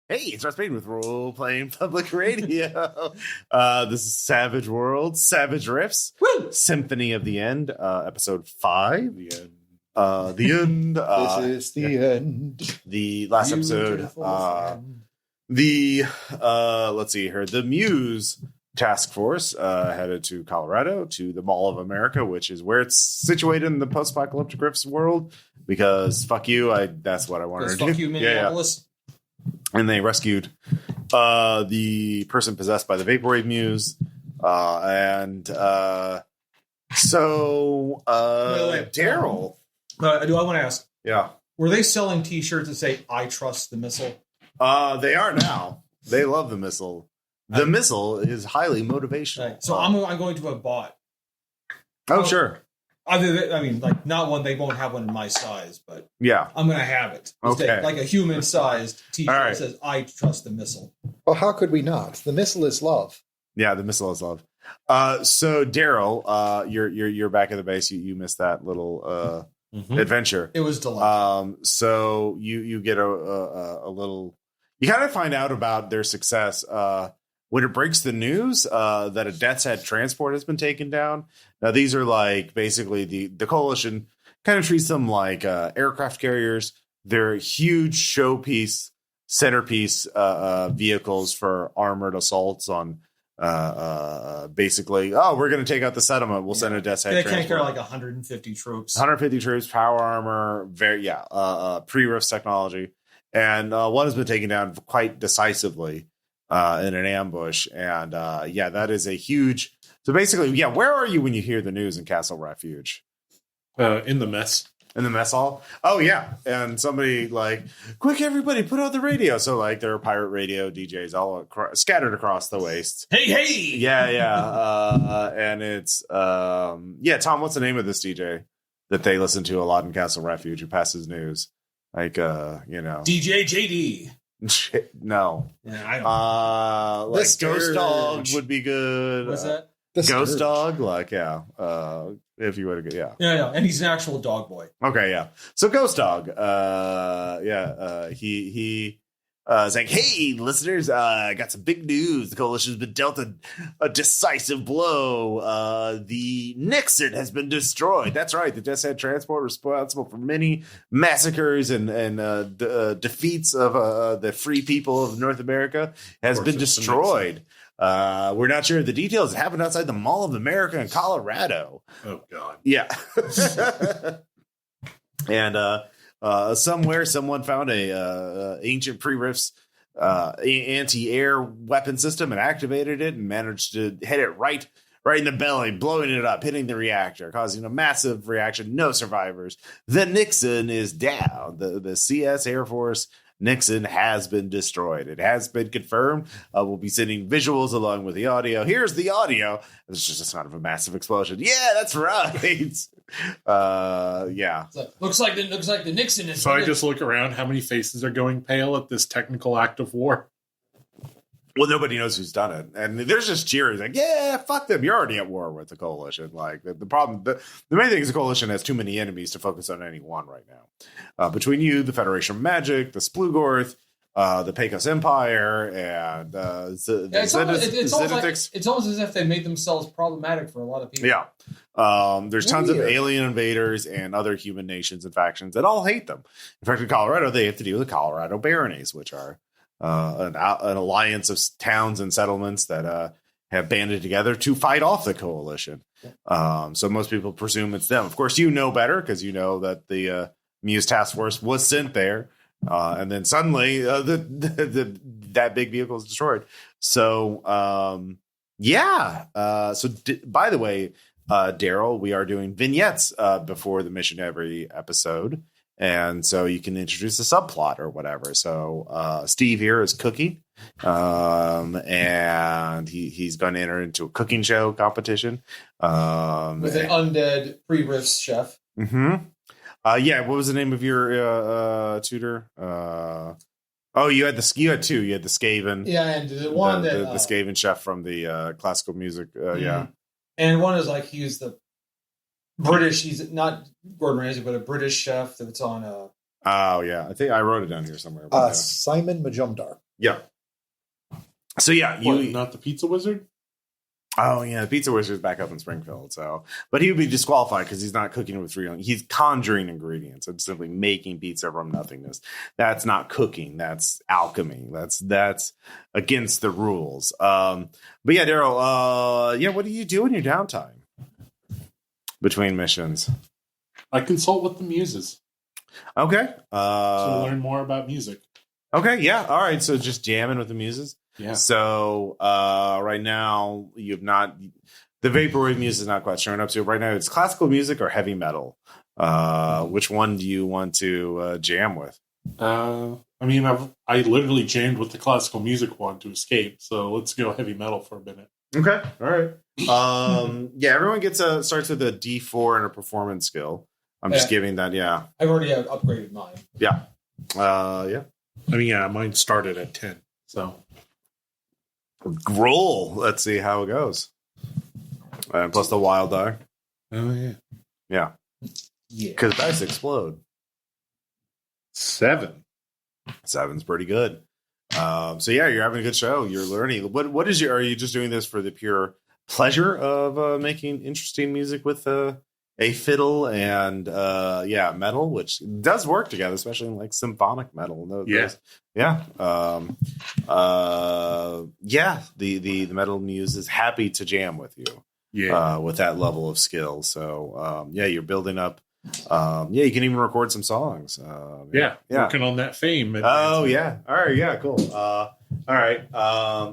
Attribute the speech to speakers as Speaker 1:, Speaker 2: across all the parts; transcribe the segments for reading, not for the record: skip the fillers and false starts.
Speaker 1: Hey, it's Russ Payton with Role Playing Public Radio. This is Savage World, Savage Riffs,
Speaker 2: Woo!
Speaker 1: Symphony of the End, episode 5. The end. The end.
Speaker 3: This is the end.
Speaker 1: The last episode. Let's see here. The Muse Task Force headed to Colorado, to the Mall of America, which is where it's situated in the post-apocalyptic Riffs world. Because fuck you, that's what I wanted to do.
Speaker 2: Fuck you, Minneapolis.
Speaker 1: Yeah. And they rescued the person possessed by the Vaporwave Muse. Daryl.
Speaker 2: Do I want to ask?
Speaker 1: Yeah.
Speaker 2: Were they selling T-shirts that say, I trust the missile?
Speaker 1: They are now. They love the missile. The missile is highly motivational.
Speaker 2: Right. So I'm going to have bought.
Speaker 1: Oh, sure.
Speaker 2: I mean, like, not one, they won't have one in my size, but
Speaker 1: yeah,
Speaker 2: I'm going to have it.
Speaker 1: Okay.
Speaker 2: Like a human-sized T-shirt
Speaker 1: right.
Speaker 2: that says, I trust the missile.
Speaker 3: Well, how could we not? The missile is love.
Speaker 1: Yeah, the missile is love. So Daryl, you're back at the base. You missed that little adventure.
Speaker 2: It was delightful.
Speaker 1: So you get a little. You kind of find out about their success when it breaks the news that a Death's Head transport has been taken down. Now, these are like basically the coalition kind of treats them like aircraft carriers. They're huge showpiece, centerpiece vehicles for armored assaults on basically, we're going to take out the settlement. We'll send a Death's Head transport.
Speaker 2: They can't carry like 150 troops.
Speaker 1: 150 troops, power armor, pre-riffs technology. And one has been taken down quite decisively in an ambush. And that is a huge. So basically, where are you when you hear the news in Castle Refuge?
Speaker 4: In the mess.
Speaker 1: In the mess hall? Oh, yeah. And somebody like, quick, everybody, put on the radio. So, like, there are pirate radio DJs all scattered across the waste.
Speaker 2: Hey!
Speaker 1: Yeah. And it's, Tom, what's the name of this DJ that they listen to a lot in Castle Refuge who passes news? Like,
Speaker 2: DJ JD.
Speaker 1: No.
Speaker 2: Yeah, I don't
Speaker 1: like Ghost Dog would be good.
Speaker 2: What's that?
Speaker 1: Ghost Dog? Like, if you would,
Speaker 2: Yeah, and he's an actual dog boy.
Speaker 1: Okay, yeah. So Ghost Dog, he is like, hey, listeners, I got some big news. The coalition's been dealt a decisive blow. The Nixon has been destroyed. That's right. The Death's Head transport responsible for many massacres and defeats of the free people of North America has been destroyed. We're not sure of the details. It happened outside the Mall of America in Colorado.
Speaker 4: Oh, God.
Speaker 1: Yeah. And somewhere someone found a ancient pre-riffs anti-air weapon system and activated it and managed to hit it right in the belly, blowing it up, hitting the reactor, causing a massive reaction. No survivors. The Nixon is down. The CS Air Force Nixon has been destroyed. It has been confirmed. We'll be sending visuals along with the audio. Here's the audio. It's just a sound of a massive explosion. Yeah, that's right.
Speaker 2: So, looks like the Nixon is.
Speaker 4: So I just look around. How many faces are going pale at this technical act of war?
Speaker 1: Well, nobody knows who's done it, and there's just cheers like, "Yeah, fuck them! You're already at war with the coalition." Like the problem, the main thing is the coalition has too many enemies to focus on any one right now. Between you, the Federation of Magic, the Splugorth, the Pecos Empire, and
Speaker 2: it's almost as if they made themselves problematic for a lot of people.
Speaker 1: Yeah, there's tons of alien invaders and other human nations and factions that all hate them. In fact, in Colorado, they have to deal with the Colorado Baronies, which are an alliance of towns and settlements that have banded together to fight off the coalition. So most people presume it's them. Of course, you know better because you know that the Muse Task Force was sent there, and then suddenly that big vehicle is destroyed. So by the way, Daryl, we are doing vignettes before the mission every episode. And so you can introduce a subplot or whatever. So Steve here is cooking, and he's going to enter into a cooking show competition
Speaker 2: with an undead pre-riffs chef.
Speaker 1: Mm-hmm. What was the name of your tutor? You had two. You had the Skaven.
Speaker 2: Yeah, and the one
Speaker 1: the Skaven chef from the classical music. Yeah,
Speaker 2: and one is like he's the British. He's not Gordon Ramsay, but a British chef that's on.
Speaker 1: I think I wrote it down here somewhere.
Speaker 3: Simon Majumdar.
Speaker 1: Yeah. So yeah,
Speaker 4: What, not the Pizza Wizard?
Speaker 1: Oh yeah, the Pizza Wizard's back up in Springfield. So, but he would be disqualified because he's not cooking with real. He's conjuring ingredients and simply making pizza from nothingness. That's not cooking. That's alchemy. That's against the rules. But yeah, Daryl. Yeah, what do you do in your downtime between missions?
Speaker 4: I consult with the muses
Speaker 1: Okay.
Speaker 4: to learn more about music.
Speaker 1: Okay. Yeah. All right. So just jamming with the muses.
Speaker 4: Yeah.
Speaker 1: So right now you've not the vaporwave music is not quite showing up. So right now it's classical music or heavy metal. Which one do you want to jam with?
Speaker 4: I mean, I literally jammed with the classical music one to escape. So let's go heavy metal for a minute.
Speaker 1: Okay, all right. Yeah, everyone starts with a D4 and a performance skill. I'm just giving that. Yeah,
Speaker 2: I've already upgraded mine.
Speaker 1: yeah, yeah.
Speaker 4: I mean, yeah, mine started at 10. So
Speaker 1: Roll. Let's see how it goes. Plus the wild die.
Speaker 4: oh yeah,
Speaker 1: Yeah,
Speaker 2: Yeah.
Speaker 1: because dice explode.
Speaker 4: 7.
Speaker 1: 7's pretty good. So yeah, you're having a good show. You're learning. What is are you just doing this for the pure pleasure of making interesting music with a fiddle and metal, which does work together, especially in like symphonic metal. The metal muse is happy to jam with you.
Speaker 4: Yeah.
Speaker 1: With that level of skill. So you're building up. You can even record some songs.
Speaker 4: Working on that fame.
Speaker 1: Oh yeah. All right. Yeah. Cool. All right.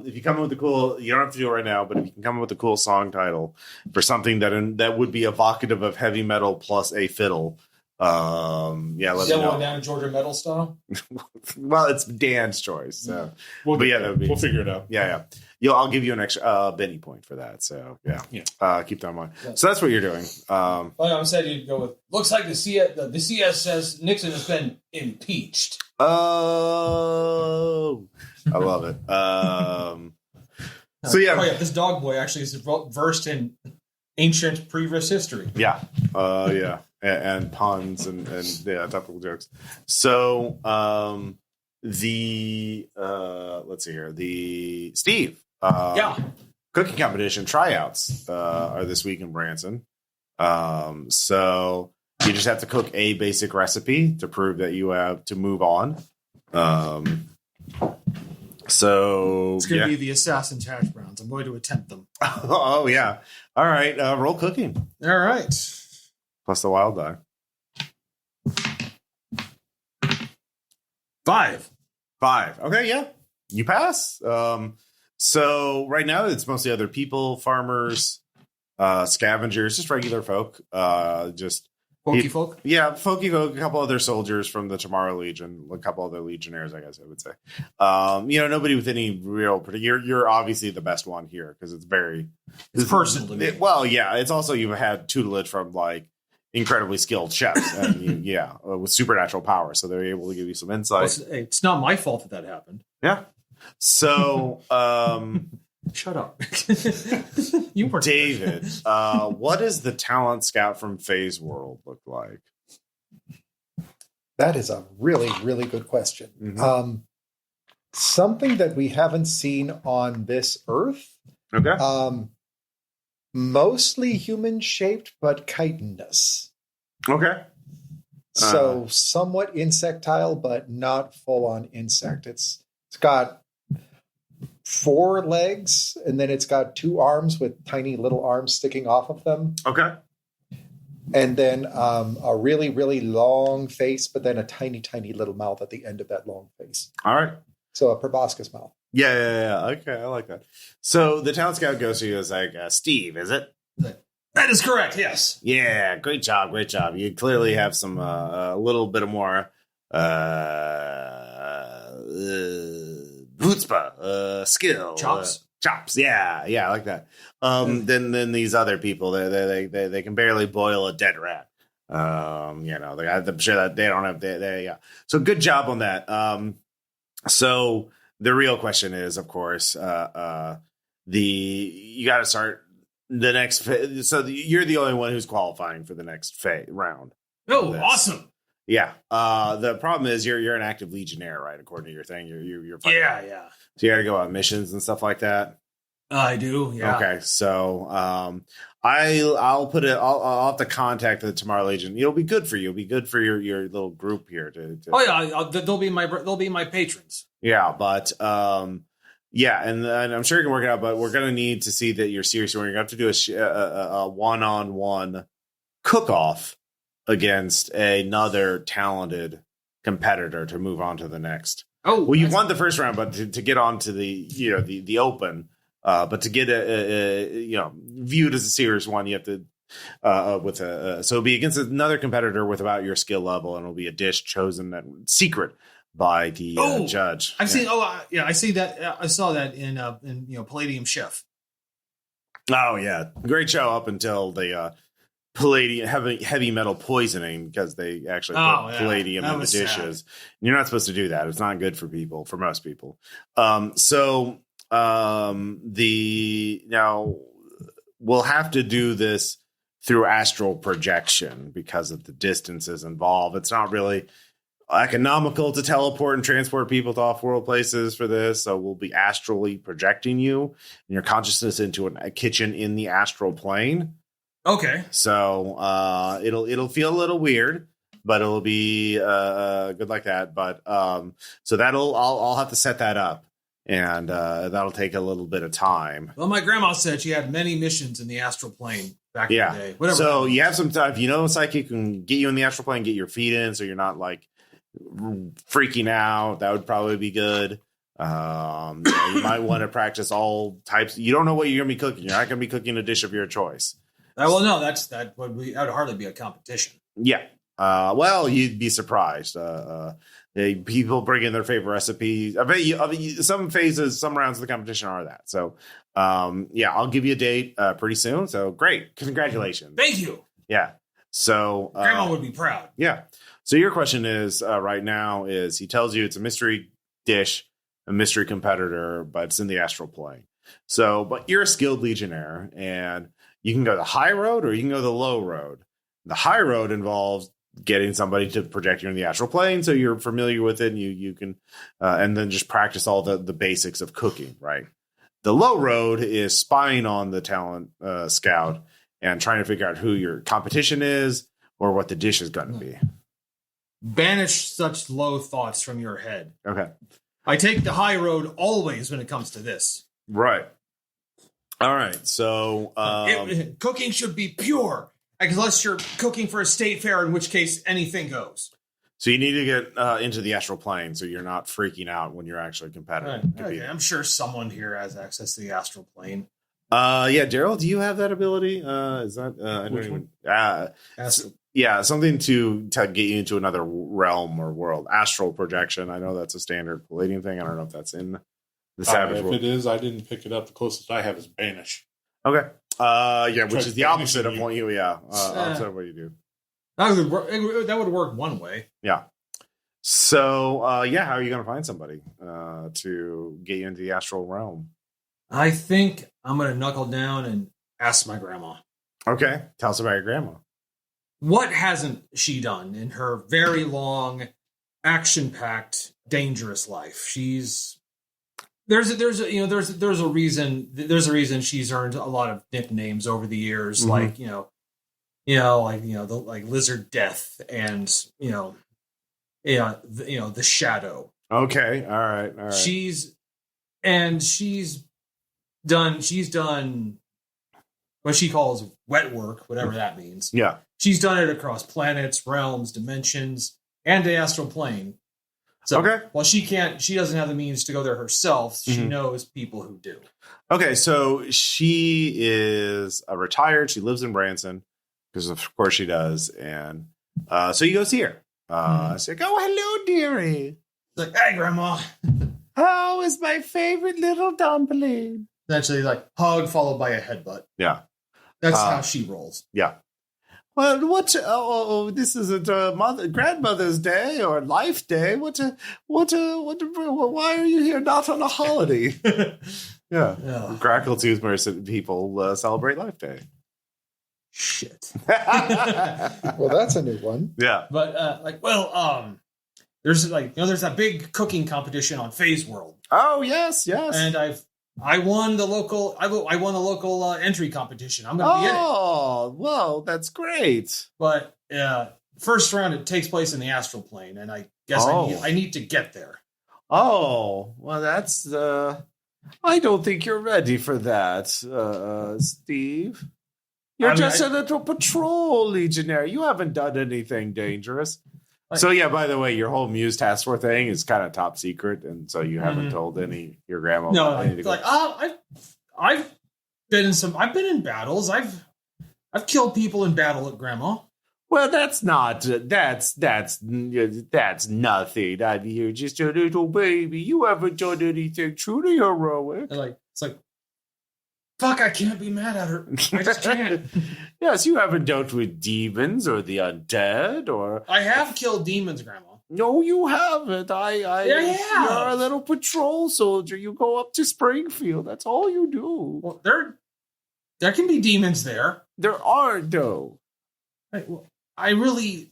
Speaker 1: If you come up with a cool, you don't have to do it right now, but if you can come up with a cool song title for something that would be evocative of heavy metal plus a fiddle. Let me know.
Speaker 2: Down Georgia metal style.
Speaker 1: Well, it's Dan's choice. So,
Speaker 4: We'll
Speaker 1: figure
Speaker 4: it out.
Speaker 1: Yeah. I'll give you an extra Benny point for that. So keep that in mind.
Speaker 2: Yeah.
Speaker 1: So that's what you're doing.
Speaker 2: I'm sad you'd go with. Looks like the CS says Nixon has been impeached.
Speaker 1: Oh, I love it.
Speaker 2: This dog boy actually is versed in ancient previous history.
Speaker 1: Yeah. And puns and topical jokes. So let's see here. The Steve. Cooking competition tryouts are this week in Branson. So you just have to cook a basic recipe to prove that you have to move on. So
Speaker 2: it's going to be the assassin's hash browns. I'm going to attempt them.
Speaker 1: Oh yeah. All right. Roll cooking.
Speaker 2: All right.
Speaker 1: Plus the wild die.
Speaker 2: 5.
Speaker 1: Okay, yeah. You pass. So right now it's mostly other people, farmers, scavengers, just regular folk. Just
Speaker 2: Folky folk?
Speaker 1: Yeah, folky folk, a couple other soldiers from the Tomorrow Legion, a couple other legionnaires, I guess I would say. Nobody with any real... You're obviously the best one here because it's very...
Speaker 2: It's personal to me.
Speaker 1: It's also you've had tutelage from like incredibly skilled chefs and with supernatural power, so they're able to give you some insight.
Speaker 2: It's not my fault that happened.
Speaker 1: Yeah. So,
Speaker 2: shut up. You were
Speaker 1: David. What does the talent scout from Phase World look like?
Speaker 3: That is a really, really good question.
Speaker 1: Mm-hmm.
Speaker 3: Something that we haven't seen on this Earth.
Speaker 1: Okay.
Speaker 3: Mostly human-shaped, but chitinous.
Speaker 1: Okay.
Speaker 3: So somewhat insectile, but not full-on insect. It's got 4 legs, and then it's got 2 arms with tiny little arms sticking off of them.
Speaker 1: Okay.
Speaker 3: And then a really, really long face, but then a tiny, tiny little mouth at the end of that long face.
Speaker 1: All right.
Speaker 3: So a proboscis mouth.
Speaker 1: Yeah. Okay, I like that. So the talent scout goes to you as like, Steve, is it?
Speaker 2: That is correct, yes.
Speaker 1: Yeah, great job. You clearly have some a little bit of more chutzpah, skill, chops. Yeah, I like that. Then these other people, they can barely boil a dead rat. I'm sure that they don't have. So good job on that. So the real question is, of course, you got to start the next. So you're the only one who's qualifying for the next round.
Speaker 2: Oh, awesome!
Speaker 1: Yeah. The problem is you're an active legionnaire, right? According to your thing, you're fighting.
Speaker 2: Yeah.
Speaker 1: So you got to go on missions and stuff like that.
Speaker 2: I do. Yeah.
Speaker 1: Okay, so I'll put it. I'll have to contact the Tomorrow Legion. It'll be good for you. It'll be good for your little group here.
Speaker 2: Oh yeah, they'll be my patrons.
Speaker 1: Yeah, but yeah, and I'm sure you can work it out. But we're gonna need to see that you're serious. We're gonna have to do a one-on-one cook-off against another talented competitor to move on to the next.
Speaker 2: Oh,
Speaker 1: well, you won the first round, but to get on to the open, but to get viewed as a serious one, you have to so it'll be against another competitor with about your skill level, and it'll be a dish chosen secret by the judge.
Speaker 2: I've seen. I see that. I saw that in Palladium Chef.
Speaker 1: Oh yeah, great show up until the palladium heavy metal poisoning, because they actually put palladium in the dishes. Sad. You're not supposed to do that. It's not good for most people. Now we'll have to do this through astral projection because of the distances involved. It's not really economical to teleport and transport people to off-world places for this, so we'll be astrally projecting you and your consciousness into a kitchen in the astral plane.
Speaker 2: Okay.
Speaker 1: So it'll feel a little weird, but it'll be good like that. But so I'll have to set that up, and that'll take a little bit of time.
Speaker 2: Well, my grandma said she had many missions in the astral plane back in the day. Whatever.
Speaker 1: So you have some time. If you know a psychic can get you in the astral plane, get your feet in, so you're not like freaking out. That would probably be good. You might want to practice all types. You don't know what you're gonna be cooking. You're not gonna be cooking a dish of your choice.
Speaker 2: Well, no, that would hardly be a competition.
Speaker 1: Yeah. Well, you'd be surprised. People bring in their favorite recipes. I bet you some rounds of the competition are that. So, I'll give you a date pretty soon. So great. Congratulations.
Speaker 2: Thank you.
Speaker 1: Yeah. So
Speaker 2: Grandma would be proud.
Speaker 1: Yeah. So your question is right now is he tells you it's a mystery dish, a mystery competitor, but it's in the astral plane. So, but you're a skilled legionnaire, and you can go the high road or you can go the low road. The high road involves getting somebody to project you in the astral plane, so you're familiar with it, and you can and then just practice all the basics of cooking, right? The low road is spying on the talent scout and trying to figure out who your competition is or what the dish is going to be.
Speaker 2: Banish such low thoughts from your head.
Speaker 1: Okay.
Speaker 2: I take the high road always when it comes to this.
Speaker 1: Right. All right. So
Speaker 2: cooking should be pure, unless you're cooking for a state fair, in which case anything goes.
Speaker 1: So you need to get into the astral plane so you're not freaking out when you're actually competitive.
Speaker 2: Right. Okay. I'm sure someone here has access to the astral plane.
Speaker 1: Daryl, do you have that ability? Is that I don't even something to get you into another realm or world. Astral projection. I know that's a standard Palladium thing. I don't know if that's in the Savage world.
Speaker 4: If it is, I didn't pick it up. The closest I have is Banish.
Speaker 1: Okay. Which is the opposite of what you opposite of what you do.
Speaker 2: That would work one way.
Speaker 1: Yeah. So how are you going to find somebody to get you into the astral realm?
Speaker 2: I think I'm going to knuckle down and ask my grandma. Okay.
Speaker 1: Tell us about your grandma.
Speaker 2: What hasn't she done in her very long, action-packed, dangerous life? There's a reason she's earned a lot of nicknames over the years, like like Lizard Death and the Shadow.
Speaker 1: Okay, all right.
Speaker 2: She's done what she calls wet work, whatever that means.
Speaker 1: Yeah.
Speaker 2: She's done it across planets, realms, dimensions, and the astral plane. So while she doesn't have the means to go there herself, she knows people who do.
Speaker 1: Okay, so she is retired. She lives in Branson, because of course she does. And so he goes here. She's like, oh, hello, dearie.
Speaker 2: Like, hey, Grandma.
Speaker 1: How is my favorite little dumpling?
Speaker 2: Essentially, like, hug followed by a headbutt.
Speaker 1: Yeah.
Speaker 2: That's how she rolls.
Speaker 1: Yeah. Well, this isn't grandmother's day or life day. Why are you here not on a holiday? Yeah. Grackle Toothmerce people celebrate Life Day.
Speaker 2: shit.
Speaker 3: Well, that's a new one.
Speaker 1: Yeah.
Speaker 2: But there's there's that big cooking competition on Phase World.
Speaker 1: Oh yes, yes.
Speaker 2: And I won the local entry competition. I'm gonna be in it.
Speaker 1: Oh, well, that's great.
Speaker 2: But first round it takes place in the astral plane, and I guess I need to get there.
Speaker 1: Oh, well, that's I don't think you're ready for that, Steve. You're a little patrol legionary. You haven't done anything dangerous. So yeah, by the way, your whole Muse Task Force thing is kind of top secret, and so you haven't told your grandma.
Speaker 2: No,
Speaker 1: about anything.
Speaker 2: I've been in battles. I've killed people in battle at Grandma.
Speaker 1: Well, that's nothing. You're just a little baby. You haven't done anything truly heroic.
Speaker 2: It's like, fuck! I can't be mad at her. I just can't.
Speaker 1: Yes, you haven't dealt with demons or the undead, or
Speaker 2: I have killed demons, Grandma.
Speaker 1: No, you haven't. I have. You're a little patrol soldier. You go up to Springfield. That's all you do.
Speaker 2: Well, there can be demons there.
Speaker 1: There are, though.
Speaker 2: I really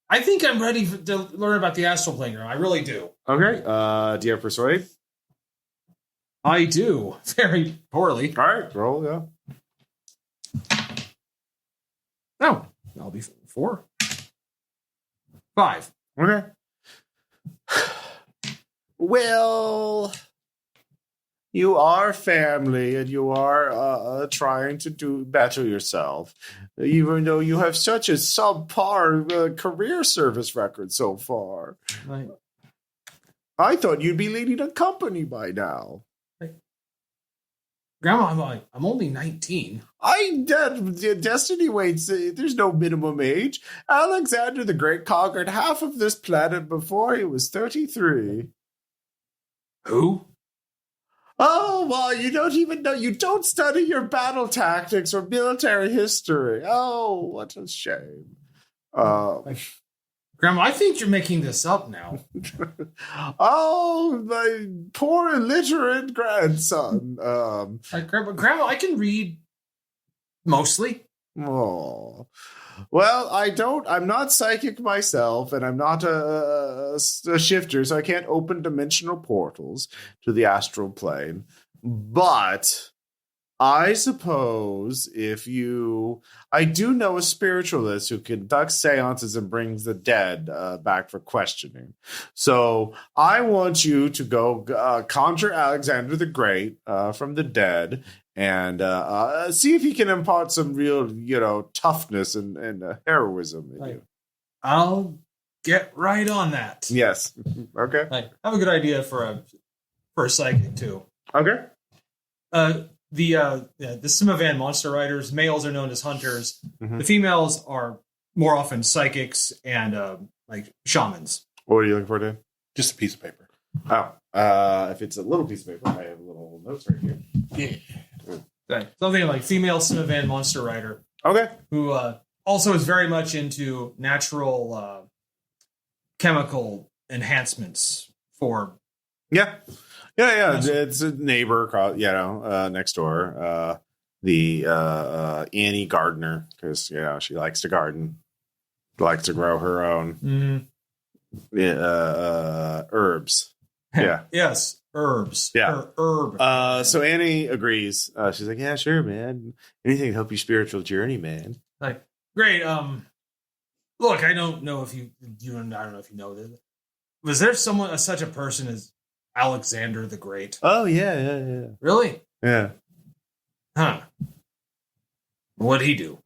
Speaker 2: I think I'm ready to learn about the astral plane. I really do.
Speaker 1: Okay. Do you have persuade?
Speaker 2: I do. Very poorly.
Speaker 1: All right. Roll. Yeah.
Speaker 2: No, I'll be 4. 5.
Speaker 1: Okay. Well, you are family, and you are trying to do better yourself, even though you have such a subpar career service record so far.
Speaker 2: Right.
Speaker 1: I thought you'd be leading a company by now.
Speaker 2: Grandma, I'm only 19.
Speaker 1: Destiny waits. There's no minimum age. Alexander the Great conquered half of this planet before he was 33.
Speaker 2: Who?
Speaker 1: Oh, well, you don't even know. You don't study your battle tactics or military history. Oh, what a shame.
Speaker 2: Grandma, I think you're making this up now.
Speaker 1: Oh, my poor illiterate grandson.
Speaker 2: Grandma, I can read mostly.
Speaker 1: Oh. Well, I'm not psychic myself, and I'm not a shifter, so I can't open dimensional portals to the astral plane. But I suppose I do know a spiritualist who conducts seances and brings the dead back for questioning. So I want you to go conjure Alexander the Great from the dead and see if he can impart some real, toughness and heroism in you.
Speaker 2: I'll get right on that.
Speaker 1: Yes. Okay.
Speaker 2: I have a good idea for a psychic too.
Speaker 1: Okay.
Speaker 2: The Simovan monster riders, males are known as hunters.
Speaker 1: Mm-hmm.
Speaker 2: The females are more often psychics and shamans.
Speaker 1: What are you looking for, Dan?
Speaker 4: Just a piece of paper.
Speaker 1: Oh, if it's a little piece of paper, I have little notes right here.
Speaker 2: Yeah. Something like female Simovan monster rider.
Speaker 1: Okay.
Speaker 2: Who also is very much into natural chemical enhancements for.
Speaker 1: Yeah. It's a neighbor, next door. The Annie Gardner, because she likes to garden, likes to grow her own herbs. Yeah.
Speaker 2: Yes, herbs.
Speaker 1: Yeah.
Speaker 2: Herb.
Speaker 1: So Annie agrees. She's like, yeah, sure, man. Anything to help your spiritual journey, man.
Speaker 2: Great. Look, I don't know if I don't know if you know this. Was there such a person as Alexander the Great?
Speaker 1: Oh, yeah.
Speaker 2: Really?
Speaker 1: Yeah.
Speaker 2: Huh. What'd he do?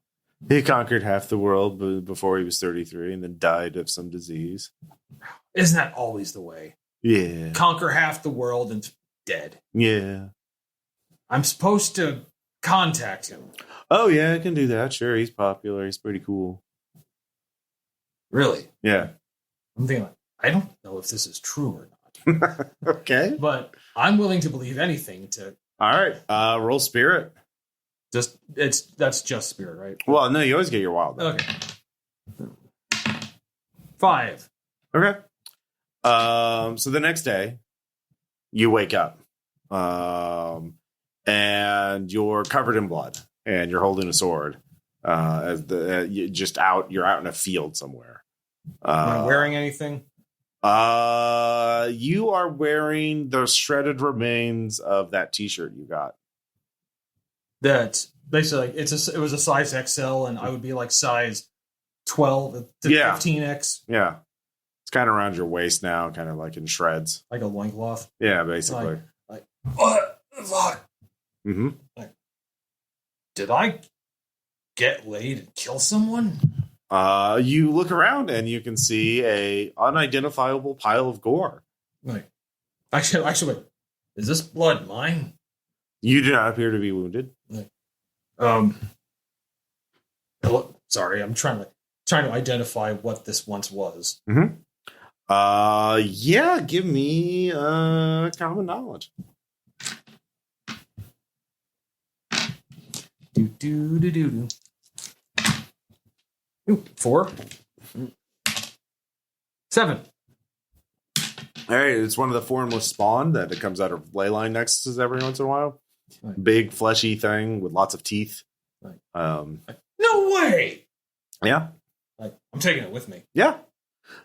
Speaker 1: He conquered half the world before he was 33 and then died of some disease.
Speaker 2: Isn't that always the way?
Speaker 1: Yeah.
Speaker 2: Conquer half the world and dead.
Speaker 1: Yeah.
Speaker 2: I'm supposed to contact him.
Speaker 1: Oh, yeah, I can do that. Sure, he's popular. He's pretty cool.
Speaker 2: Really?
Speaker 1: Yeah.
Speaker 2: I'm thinking, I don't know if this is true or not.
Speaker 1: Okay.
Speaker 2: But I'm willing to believe anything to.
Speaker 1: All right. Roll spirit.
Speaker 2: That's just spirit, right?
Speaker 1: Well, no, you always get your wild.
Speaker 2: Okay. 5.
Speaker 1: Okay. So the next day, you wake up, and you're covered in blood, and you're holding a sword, as you're out in a field somewhere.
Speaker 2: Am I wearing anything?
Speaker 1: You are wearing the shredded remains of that T-shirt you got.
Speaker 2: That basically it was a size XL, and I would be like size 12 to 15X.
Speaker 1: Yeah, it's kind of around your waist now, kind of like in shreds,
Speaker 2: like a loincloth.
Speaker 1: Yeah, basically.
Speaker 2: Like what the fuck?
Speaker 1: Mm-hmm.
Speaker 2: Like, did I get laid and kill someone?
Speaker 1: You look around and you can see a unidentifiable pile of gore.
Speaker 2: Like, actually, wait. Is this blood mine?
Speaker 1: You do not appear to be wounded.
Speaker 2: Like, sorry, I'm trying to identify what this once was.
Speaker 1: Mm-hmm. Yeah, give me common knowledge.
Speaker 2: Do. Ooh, 4. 7.
Speaker 1: All right, it's one of the formless spawn that it comes out of ley line nexuses every once in a while.
Speaker 2: Right.
Speaker 1: Big fleshy thing with lots of teeth.
Speaker 2: Right.
Speaker 1: No
Speaker 2: way.
Speaker 1: Yeah.
Speaker 2: Like, I'm taking it with me.
Speaker 1: Yeah.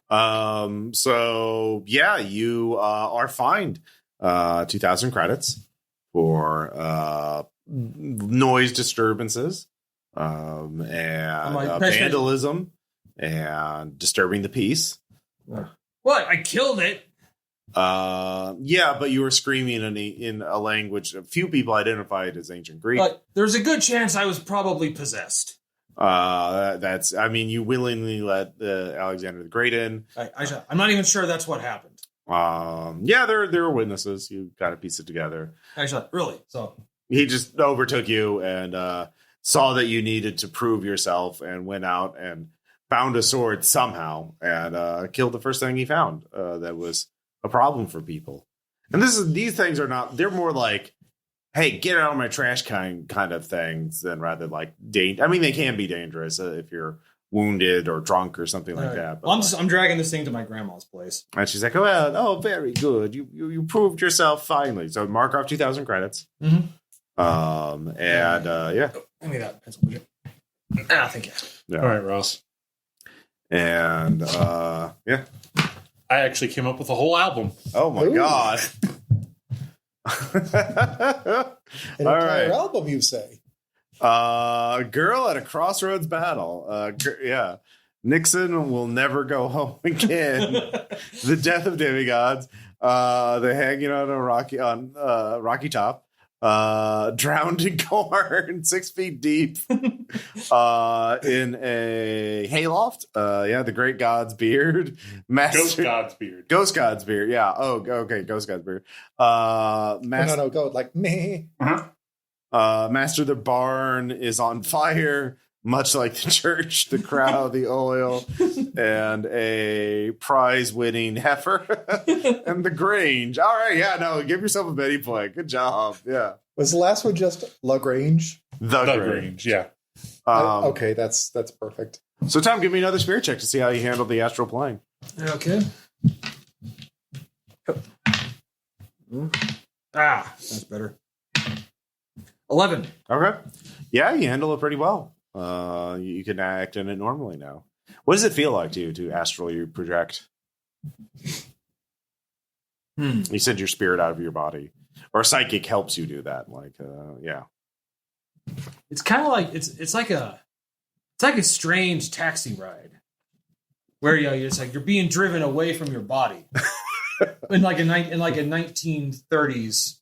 Speaker 1: So yeah, you are fined 2,000 credits for noise disturbances and vandalism and disturbing the peace.
Speaker 2: What? I killed it.
Speaker 1: Yeah, but you were screaming in a language a few people identified as ancient Greek.
Speaker 2: There's a good chance I was probably possessed.
Speaker 1: You willingly let Alexander the Great in.
Speaker 2: I'm not even sure that's what happened.
Speaker 1: Yeah, there are witnesses. You got to piece it together.
Speaker 2: Actually, really? So
Speaker 1: he just overtook you and saw that you needed to prove yourself and went out and found a sword somehow and killed the first thing he found that was a problem for people. And these things are not, they're more like, hey, get out of my trash kind of things than rather like they can be dangerous if you're wounded or drunk or something like that. But
Speaker 2: I'm dragging this thing to my grandma's place.
Speaker 1: And she's like, oh, very good. You proved yourself finally. So mark off 2,000 credits.
Speaker 2: Mm-hmm.
Speaker 1: Yeah.
Speaker 2: Give me that pencil, would you? Thank you.
Speaker 1: Yeah.
Speaker 4: All right, Ross.
Speaker 1: And yeah.
Speaker 4: I actually came up with a whole album.
Speaker 1: Oh my God.
Speaker 3: An entire album, you say?
Speaker 1: Girl at a crossroads battle. Yeah. Nixon will never go home again. The death of demigods. They're hanging on a rocky top. Drowned in corn 6 feet deep in a hayloft. The great god's beard.
Speaker 4: Ghost god's beard.
Speaker 1: Ghost god's beard. Yeah. Oh, okay. Ghost god's beard.
Speaker 3: Go like me.
Speaker 1: Uh-huh. Master the barn is on fire, much like the church, the crowd, the oil, and a prize-winning heifer, and the Grange. All right, yeah, no, give yourself a Betty point. Good job. Yeah.
Speaker 3: Was the last one just Lagrange?
Speaker 1: The Grange,
Speaker 4: yeah.
Speaker 3: Okay, that's perfect.
Speaker 1: So, Tom, give me another spirit check to see how you handle the astral plane.
Speaker 2: Okay. That's better. 11.
Speaker 1: Okay. Yeah, you handle it pretty well. You can act in it normally now. What does it feel like to astrally project? You send your spirit out of your body, or psychic helps you do that. Yeah.
Speaker 2: It's kind of like it's like a strange taxi ride where you're being driven away from your body in like a 1930s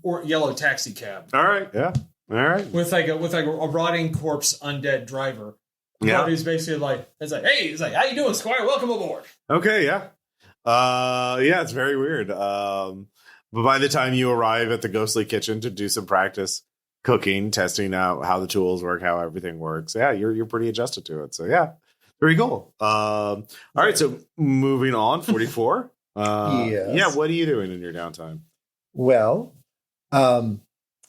Speaker 2: or yellow taxi cab.
Speaker 1: All right, yeah, all right.
Speaker 2: With a rotting corpse undead driver.
Speaker 1: Yeah,
Speaker 2: he's basically hey, how you doing, Squire? Welcome aboard.
Speaker 1: Okay, yeah, it's very weird. But by the time you arrive at the ghostly kitchen to do some practice cooking, testing out how the tools work, how everything works, yeah, you're pretty adjusted to it. So yeah, very cool. All right, so moving on, 44.
Speaker 3: Yes.
Speaker 1: Yeah, what are you doing in your downtime?
Speaker 3: Well,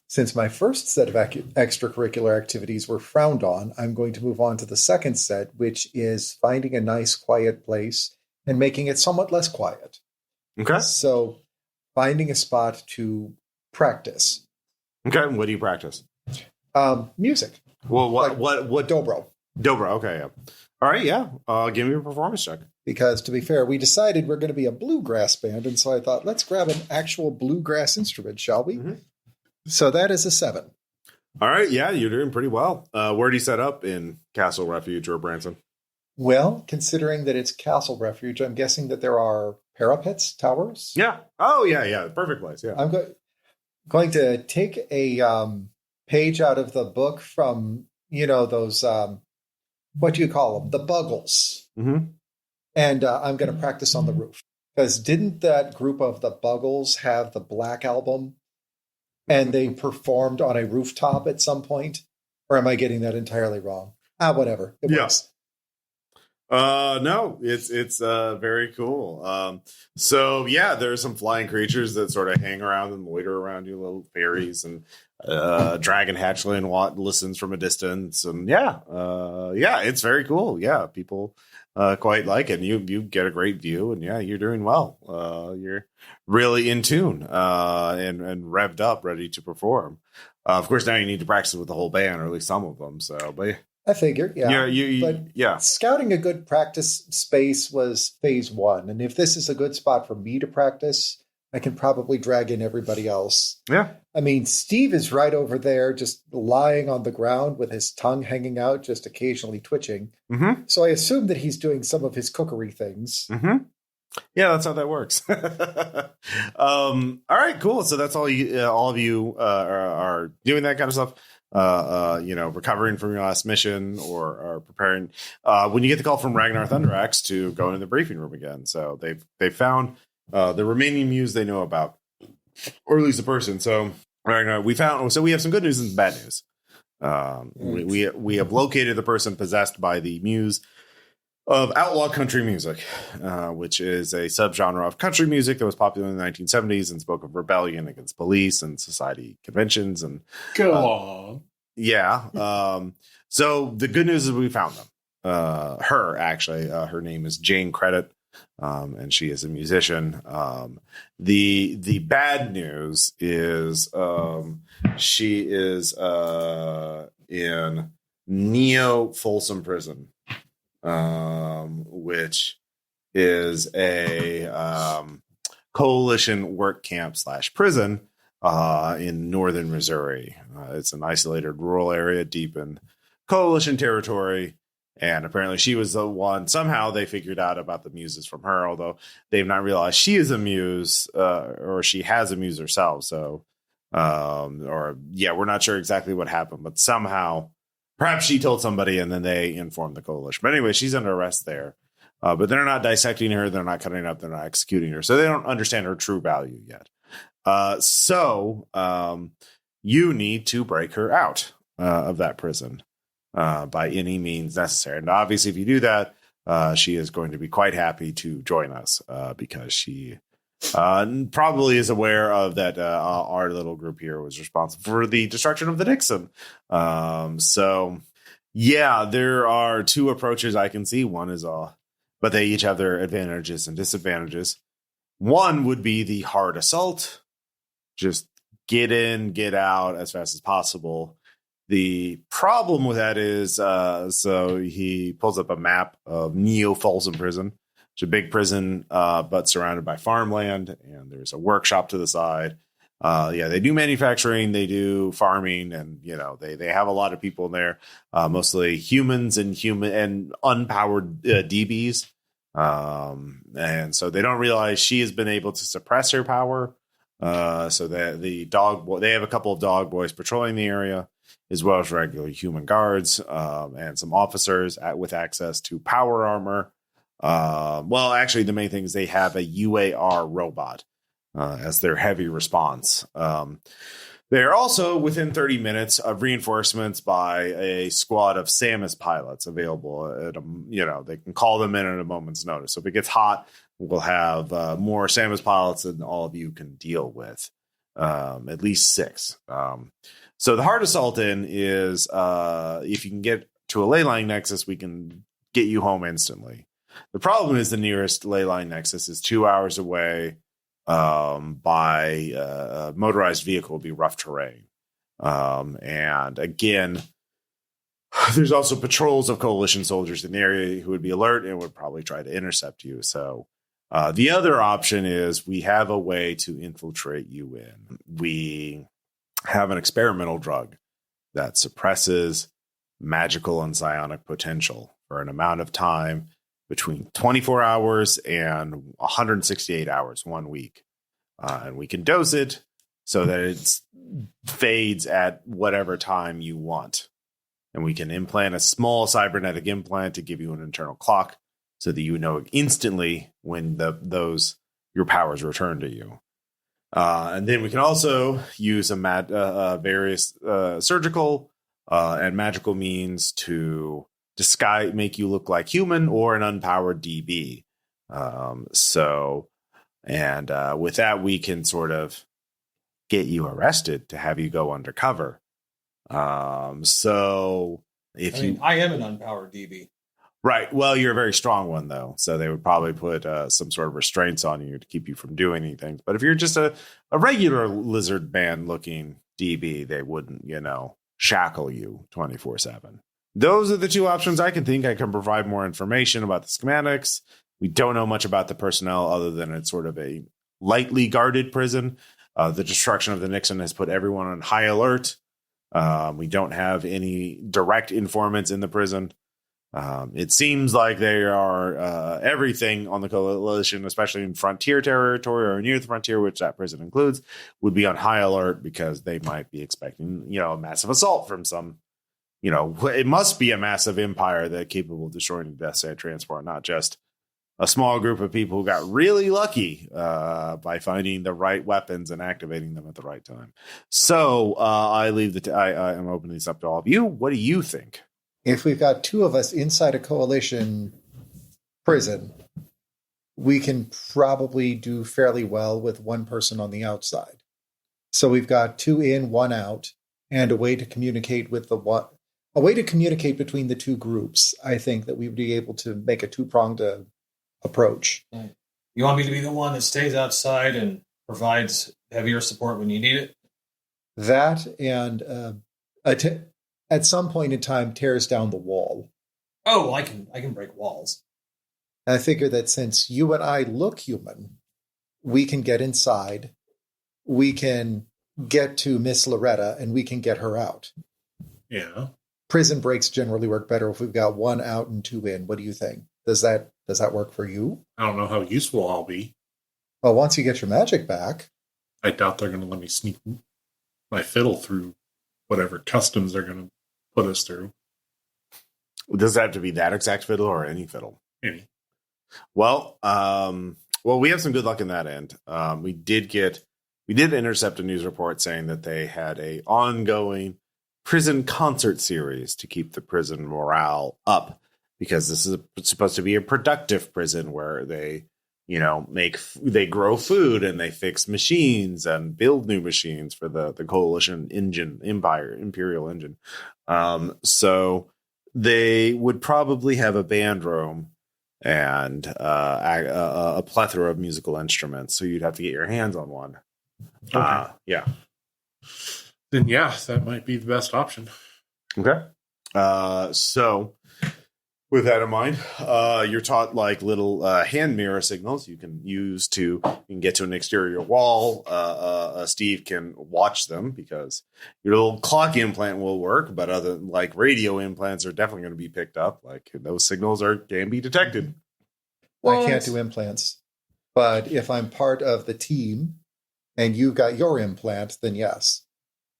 Speaker 3: since my first set of extracurricular activities were frowned on, I'm going to move on to the second set, which is finding a nice, quiet place and making it somewhat less quiet.
Speaker 1: Okay.
Speaker 3: So finding a spot to practice.
Speaker 1: Okay, what do you practice?
Speaker 3: Music.
Speaker 1: Well, what
Speaker 3: Dobro.
Speaker 1: Dobra? Okay, yeah. All right, yeah. Give me a performance check.
Speaker 3: Because to be fair, we decided we're going to be a bluegrass band, and so I thought, let's grab an actual bluegrass instrument, shall we?
Speaker 1: Mm-hmm.
Speaker 3: So that is a 7.
Speaker 1: All right, yeah, you're doing pretty well. Where do you set up in Castle Refuge or Branson?
Speaker 3: Well, considering that it's Castle Refuge, I'm guessing that there are parapets, towers.
Speaker 1: Yeah. Oh, yeah. Perfect place. Yeah.
Speaker 3: I'm going to take a page out of the book from, those, what do you call them? The Buggles.
Speaker 1: Mm-hmm.
Speaker 3: And I'm going to practice on the roof. Because didn't that group of the Buggles have the Black Album? And they performed on a rooftop at some point? Or am I getting that entirely wrong? Whatever. It works.
Speaker 1: No, it's very cool. So yeah, there's some flying creatures that sort of hang around and loiter around you, little fairies, and dragon hatchling listens from a distance, and yeah, it's very cool. Yeah, people quite like it. And you get a great view, and yeah, you're doing well. You're really in tune and revved up, ready to perform. Of course, now you need to practice with the whole band, or at least some of them. So, but
Speaker 3: I figured, yeah.
Speaker 1: But
Speaker 3: scouting a good practice space was phase 1. And if this is a good spot for me to practice, I can probably drag in everybody else.
Speaker 1: Yeah.
Speaker 3: I mean, Steve is right over there, just lying on the ground with his tongue hanging out, just occasionally twitching.
Speaker 1: Mm-hmm.
Speaker 3: So I assume that he's doing some of his cookery things.
Speaker 1: Mm-hmm. Yeah, that's how that works. All right, cool. So that's all of you are doing that kind of stuff. Recovering from your last mission or preparing when you get the call from Ragnar Thunderaxe to go into the briefing room again. So they've found the remaining muse they know about, or at least a person. So Ragnar, we have some good news and some bad news. We have located the person possessed by the muse of outlaw country music, which is a subgenre of country music that was popular in the 1970s and spoke of rebellion against police and society conventions. And
Speaker 4: go on.
Speaker 1: Yeah. So the good news is we found them. Her name is Jane Credit, and she is a musician. The bad news is she is in Neo Folsom Prison, which is a coalition work camp / prison in northern Missouri. It's an isolated rural area deep in coalition territory. And apparently she was the one. Somehow they figured out about the muses from her, although they've not realized she is a muse or she has a muse herself. So, we're not sure exactly what happened, but somehow perhaps she told somebody and then they informed the coalition. But anyway, she's under arrest there. But they're not dissecting her. They're not cutting her up. They're not executing her. So they don't understand her true value yet. So you need to break her out of that prison by any means necessary. And obviously, if you do that, she is going to be quite happy to join us because she probably is aware of that our little group here was responsible for the destruction of the Nixon. So, yeah, there are two approaches I can see. One is but they each have their advantages and disadvantages. One would be the hard assault. Just get in, get out as fast as possible. The problem with that is, so he pulls up a map of Neo Folsom Prison. It's a big prison, but surrounded by farmland, and there's a workshop to the side. They do manufacturing, they do farming, and they have a lot of people in there, mostly humans and unpowered DBs. And so they don't realize she has been able to suppress her power. So that they have a couple of dog boys patrolling the area, as well as regular human guards, and some officers with access to power armor. Actually, the main thing is they have a UAR robot as their heavy response. They're also within 30 minutes of reinforcements by a squad of SAMUS pilots available. They can call them in at a moment's notice. So if it gets hot, we'll have more SAMUS pilots than all of you can deal with, at least 6. So the hard assault is if you can get to a ley line nexus, we can get you home instantly. The problem is the nearest ley line nexus is 2 hours away. By a motorized vehicle would be rough terrain. And again, There's also patrols of coalition soldiers in the area who would be alert and would probably try to intercept you. So the other option is we have a way to infiltrate you in. We have an experimental drug that suppresses magical and psionic potential for an amount of time between 24 hours and 168 hours, 1 week. And we can dose it so that it fades at whatever time you want. And we can implant a small cybernetic implant to give you an internal clock so that you know instantly when your powers return to you. And then we can also use various surgical and magical means to make you look like human or an unpowered DB. With that, we can sort of get you arrested to have you go undercover. I am an
Speaker 2: unpowered DB.
Speaker 1: Right. Well, you're a very strong one, though. So they would probably put some sort of restraints on you to keep you from doing anything. But if you're just a regular lizard man looking DB, they wouldn't, shackle you 24/7. Those are the two options I can think. I can provide more information about the schematics. We don't know much about the personnel other than it's sort of a lightly guarded prison. The destruction of the Nixon has put everyone on high alert. We don't have any direct informants in the prison. It seems like they are everything on the coalition, especially in frontier territory or near the frontier, which that prison includes, would be on high alert because they might be expecting, a massive assault from some, it must be a massive empire that capable of destroying the Death Star transport, not just a small group of people who got really lucky by finding the right weapons and activating them at the right time. So I am opening this up to all of you. What do you think?
Speaker 3: If we've got two of us inside a coalition prison, we can probably do fairly well with one person on the outside. So we've got 2 in, 1 out, and a way to communicate between the two groups. I think that we would be able to make a 2-pronged approach.
Speaker 2: You want me to be the one that stays outside and provides heavier support when you need it?
Speaker 3: That and at some point in time tears down the wall.
Speaker 2: Oh, I can break walls.
Speaker 3: I figure that since you and I look human, we can get inside, we can get to Miss Loretta, and we can get her out.
Speaker 4: Yeah.
Speaker 3: Prison breaks generally work better if we've got 1 out and 2 in. What do you think? Does that work for you?
Speaker 4: I don't know how useful I'll be.
Speaker 3: Well, once you get your magic back.
Speaker 4: I doubt they're going to let me sneak my fiddle through whatever customs they're going to put us through.
Speaker 1: Does it have to be that exact fiddle or any fiddle?
Speaker 4: Any.
Speaker 1: Well, we have some good luck in that end. We did intercept a news report saying that they had a ongoing prison concert series to keep the prison morale up, because this is supposed to be a productive prison where they, they grow food and they fix machines and build new machines for the coalition imperial engine. So they would probably have a band room and a plethora of musical instruments. So you'd have to get your hands on one.
Speaker 4: Okay.
Speaker 1: Yeah.
Speaker 4: Then that might be the best option.
Speaker 1: Okay. So with that in mind, you're taught like little hand mirror signals you can use you can get to an exterior wall. Steve can watch them because your little clock implant will work, but other like radio implants are definitely going to be picked up. Like those signals can be detected.
Speaker 3: I can't do implants, but if I'm part of the team and you got your implant, then yes.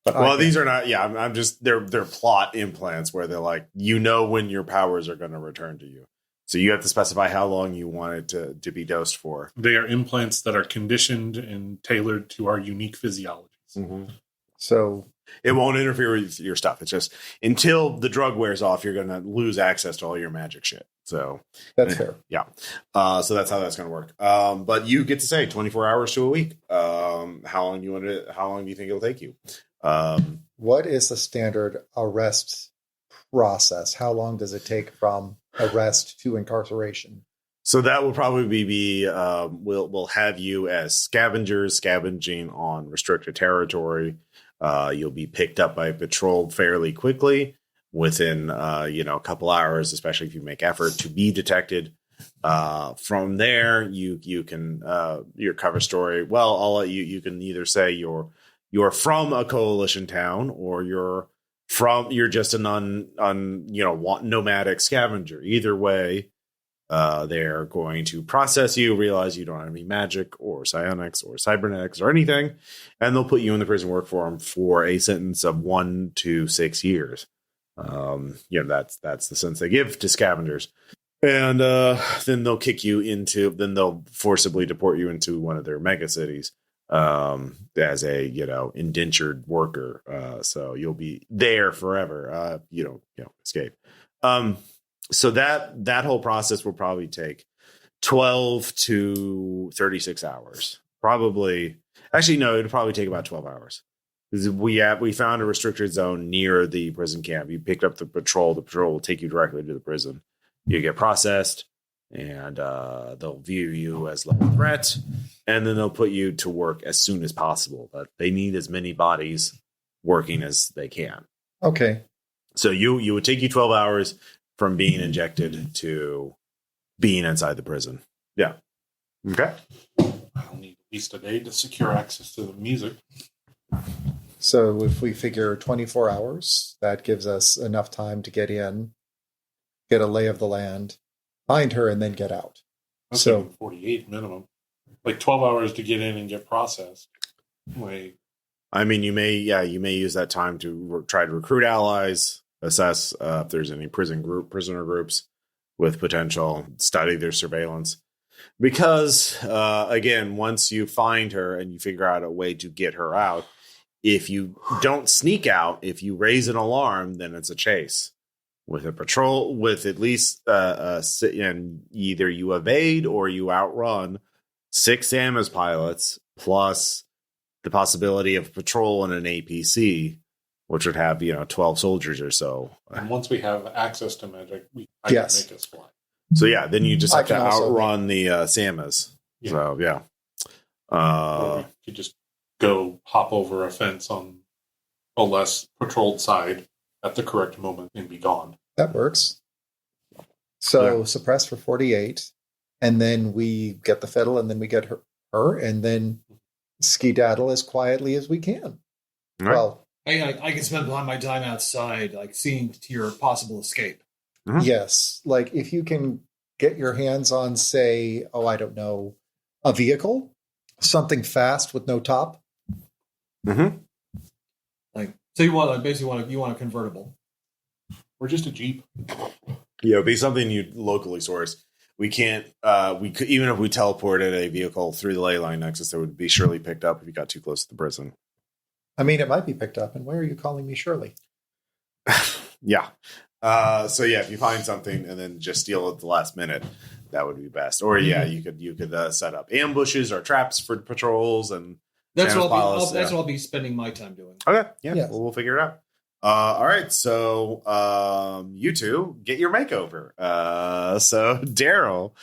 Speaker 3: But
Speaker 1: these are not. Yeah, I'm just they're plot implants where they're like when your powers are going to return to you. So you have to specify how long you want it to be dosed for.
Speaker 4: They are implants that are conditioned and tailored to our unique physiologies.
Speaker 1: Mm-hmm.
Speaker 3: So
Speaker 1: it won't interfere with your stuff. It's just until the drug wears off, you're going to lose access to all your magic shit. So
Speaker 3: that's fair.
Speaker 1: Yeah. So that's how that's going to work. But you get to say 24 hours to a week. How long do you think it'll take you?
Speaker 3: What is the standard arrest process? How long does it take from arrest to incarceration?
Speaker 1: So that will probably be we'll have you as scavengers scavenging on restricted territory. You'll be picked up by patrol fairly quickly. within a couple hours, especially if you make effort to be detected. From there, you can your cover story. Well, I'll let you can either say you're from a coalition town, or you're just an nomadic scavenger. Either way, they're going to process you, realize you don't have any magic or psionics or cybernetics or anything, and they'll put you in the prison work for them for a sentence of 1 to 6 years. That's the sense they give to scavengers. And then they'll then they'll forcibly deport you into one of their mega cities as a indentured worker. So you'll be there forever. You don't escape. So that whole process will probably take 12 to 36 hours. Probably, actually, no, it'll probably take about 12 hours. We found a restricted zone near the prison camp. You picked up the patrol. The patrol will take you directly to the prison. You get processed, and they'll view you as low threat, and then they'll put you to work as soon as possible. But they need as many bodies working as they can.
Speaker 3: Okay.
Speaker 1: So you would take you 12 hours from being injected to being inside the prison. Yeah. Okay.
Speaker 4: I'll need at least a day to secure access to the music.
Speaker 3: So if we figure 24 hours, that gives us enough time to get in, get a lay of the land, find her, and then get out.
Speaker 4: So 48 minimum. Like 12 hours to get in and get processed.
Speaker 1: I mean, you may use that time to try to recruit allies, assess if there's any prisoner groups with potential, study their surveillance. Because, again, once you find her and you figure out a way to get her out, if you don't sneak out, if you raise an alarm, then it's a chase. With a patrol, with at least and either you evade or you outrun 6 SAMAS pilots, plus the possibility of patrol in an APC, which would have 12 soldiers or so.
Speaker 4: And once we have access to magic, I can make us fly.
Speaker 1: So then you just have to outrun the SAMAs. Yeah. So
Speaker 4: or we could just go hop over a fence on a less patrolled side at the correct moment and be gone.
Speaker 3: That works. So suppress for 48, and then we get the fiddle, and then we get her, and then skedaddle as quietly as we can.
Speaker 1: Right.
Speaker 3: Well,
Speaker 2: I can spend my time outside, like seeing to your possible escape.
Speaker 1: Mm-hmm.
Speaker 3: Yes. Like if you can get your hands on, say, I don't know, a vehicle, something fast with no top.
Speaker 1: Mm-hmm.
Speaker 2: So you want a convertible.
Speaker 4: Or just a Jeep.
Speaker 1: It'd be something you locally source. We can't, we could, even if we teleported a vehicle through the ley line nexus, it would be surely picked up if you got too close to the prison.
Speaker 3: I mean, it might be picked up. And why are you calling me Shirley?
Speaker 1: Yeah. If you find something and then just steal it at the last minute, that would be best. Or you could set up ambushes or traps for patrols, and
Speaker 2: that's what I'll be spending my time doing.
Speaker 1: Okay. Yeah. Yes. We'll figure it out. All right. So you two get your makeover. So Daryl,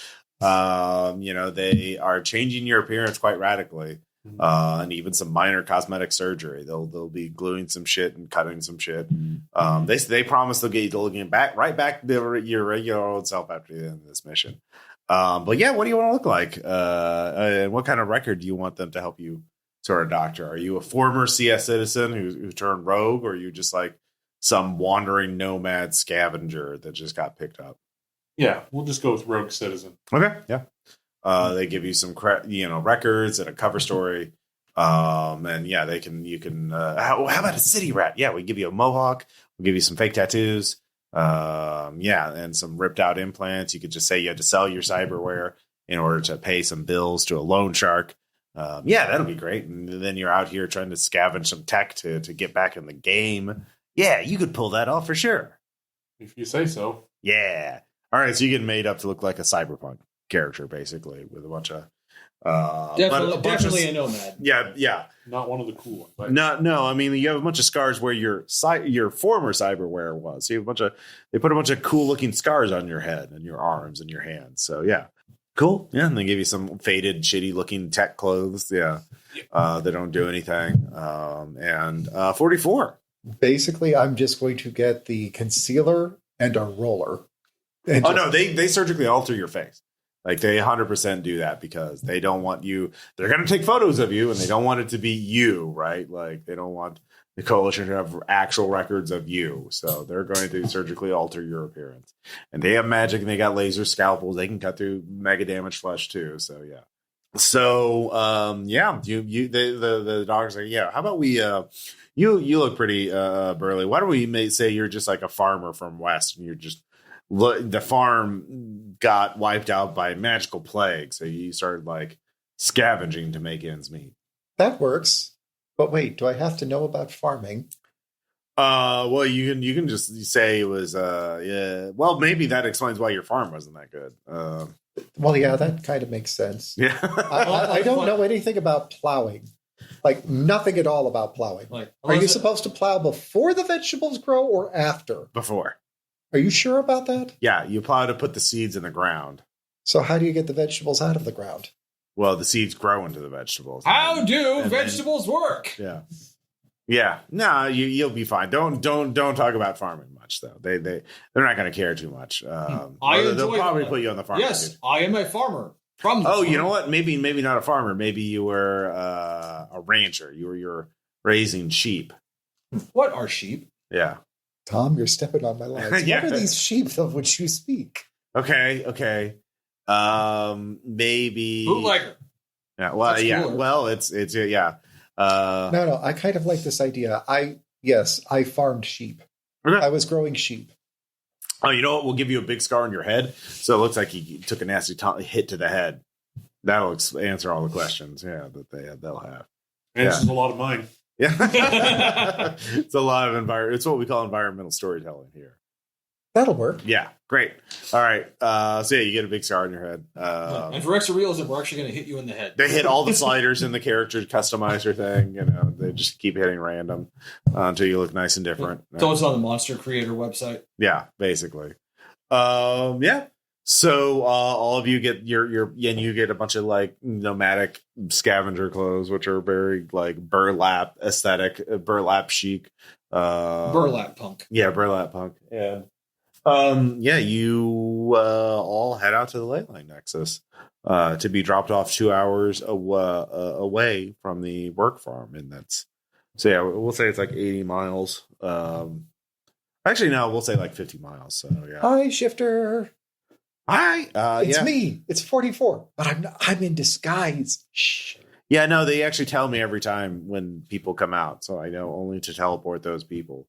Speaker 1: they are changing your appearance quite radically. And even some minor cosmetic surgery. They'll be gluing some shit and cutting some shit. They promise they'll get you looking right back to your regular old self after the end of this mission. What do you want to look like? And what kind of record do you want them to help you sort of doctor? Are you a former CS citizen who turned rogue, or are you just like some wandering nomad scavenger that just got picked up?
Speaker 4: Yeah, we'll just go with rogue citizen.
Speaker 1: Okay, yeah. They give you some records and a cover story. You can how about a city rat? Yeah, we give you a mohawk, we'll give you some fake tattoos. And some ripped out implants. You could just say you had to sell your cyberware in order to pay some bills to a loan shark. That'll be great. And then you're out here trying to scavenge some tech to get back in the game. Yeah, you could pull that off for sure.
Speaker 4: If you say so.
Speaker 1: Yeah. All right, so you get made up to look like a cyberpunk character, basically, with a bunch of
Speaker 2: definitely a nomad.
Speaker 1: Yeah.
Speaker 4: Not one of the cool ones. Right?
Speaker 1: No. I mean, you have a bunch of scars where your former cyberware was. So you have they put a bunch of cool looking scars on your head and your arms and your hands. So yeah, cool. Yeah, and they give you some faded, shitty looking tech clothes. Yeah, they don't do anything. 44.
Speaker 3: Basically, I'm just going to get the concealer and a roller. And
Speaker 1: no, they surgically alter your face. Like they 100% do that because they don't want you. They're going to take photos of you, and they don't want it to be you, right? Like they don't want the coalition to have actual records of you, so they're going to surgically alter your appearance. And they have magic, and they got laser scalpels. They can cut through mega damaged flesh too. So yeah. So yeah, the doctor's like, yeah. How about we? You look pretty burly. Why don't we say you're just like a farmer from West, and you're just the farm got wiped out by magical plague, so you started like scavenging to make ends meet.
Speaker 3: That works. But wait, do I have to know about farming?
Speaker 1: Well, you can just say it was yeah. Well, maybe that explains why your farm wasn't that good.
Speaker 3: Well, yeah, that kind of makes sense.
Speaker 1: Yeah,
Speaker 3: I don't know anything about plowing. Like nothing at all about plowing.
Speaker 2: Like,
Speaker 3: are you supposed to plow before the vegetables grow or after?
Speaker 1: before.
Speaker 3: Are you sure about that?
Speaker 1: Yeah, you plow to put the seeds in the ground.
Speaker 3: So how do you get the vegetables out of the ground?
Speaker 1: Well, the seeds grow into the vegetables.
Speaker 2: How do vegetables work?
Speaker 1: Yeah. Yeah. No, you'll be fine. Don't talk about farming much though. They're not going to care too much. They'll probably put you on the farm.
Speaker 2: Yes, I am a farmer. From the
Speaker 1: farm.
Speaker 2: you
Speaker 1: know what? Maybe not a farmer. Maybe you were a rancher. You're raising sheep.
Speaker 2: What are sheep?
Speaker 1: Yeah.
Speaker 3: Tom, you're stepping on my lines.
Speaker 1: Yeah.
Speaker 3: What are these sheep of which you speak?
Speaker 1: Okay. Maybe
Speaker 2: Bootlegger.
Speaker 1: Yeah. Well,
Speaker 2: That's
Speaker 1: yeah.
Speaker 2: cooler.
Speaker 1: Well, it's yeah.
Speaker 3: No. I kind of like this idea. I farmed sheep.
Speaker 1: Okay.
Speaker 3: I was growing sheep.
Speaker 1: Oh, you know what? We'll give you a big scar on your head, so it looks like you took a nasty hit to the head. That'll answer all the questions. Yeah, that they'll have.
Speaker 4: Answers a lot of mine.
Speaker 1: Yeah, it's a lot of It's what we call environmental storytelling here.
Speaker 3: That'll work.
Speaker 1: Yeah, great. All right. So yeah, you get a big scar on your head.
Speaker 2: And for extra realism, we're actually going to hit you in the head.
Speaker 1: They hit all the sliders in the character customizer thing. You know, they just keep hitting random until you look nice and different.
Speaker 2: So it's on the Monster Creator website.
Speaker 1: Yeah, basically. Yeah. So all of you get and you get a bunch of like nomadic scavenger clothes, which are very like burlap aesthetic, burlap chic.
Speaker 2: Burlap punk.
Speaker 1: Yeah, burlap punk. Yeah. You all head out to the Leyline Nexus to be dropped off 2 hours away from the work farm, and we'll say it's like 80 miles. Actually, no, we'll say like 50 miles. So yeah.
Speaker 3: Hi, Shifter.
Speaker 1: Hi.
Speaker 3: It's me. It's 44, but I'm in disguise. Shh.
Speaker 1: Yeah, no, they actually tell me every time when people come out, so I know only to teleport those people.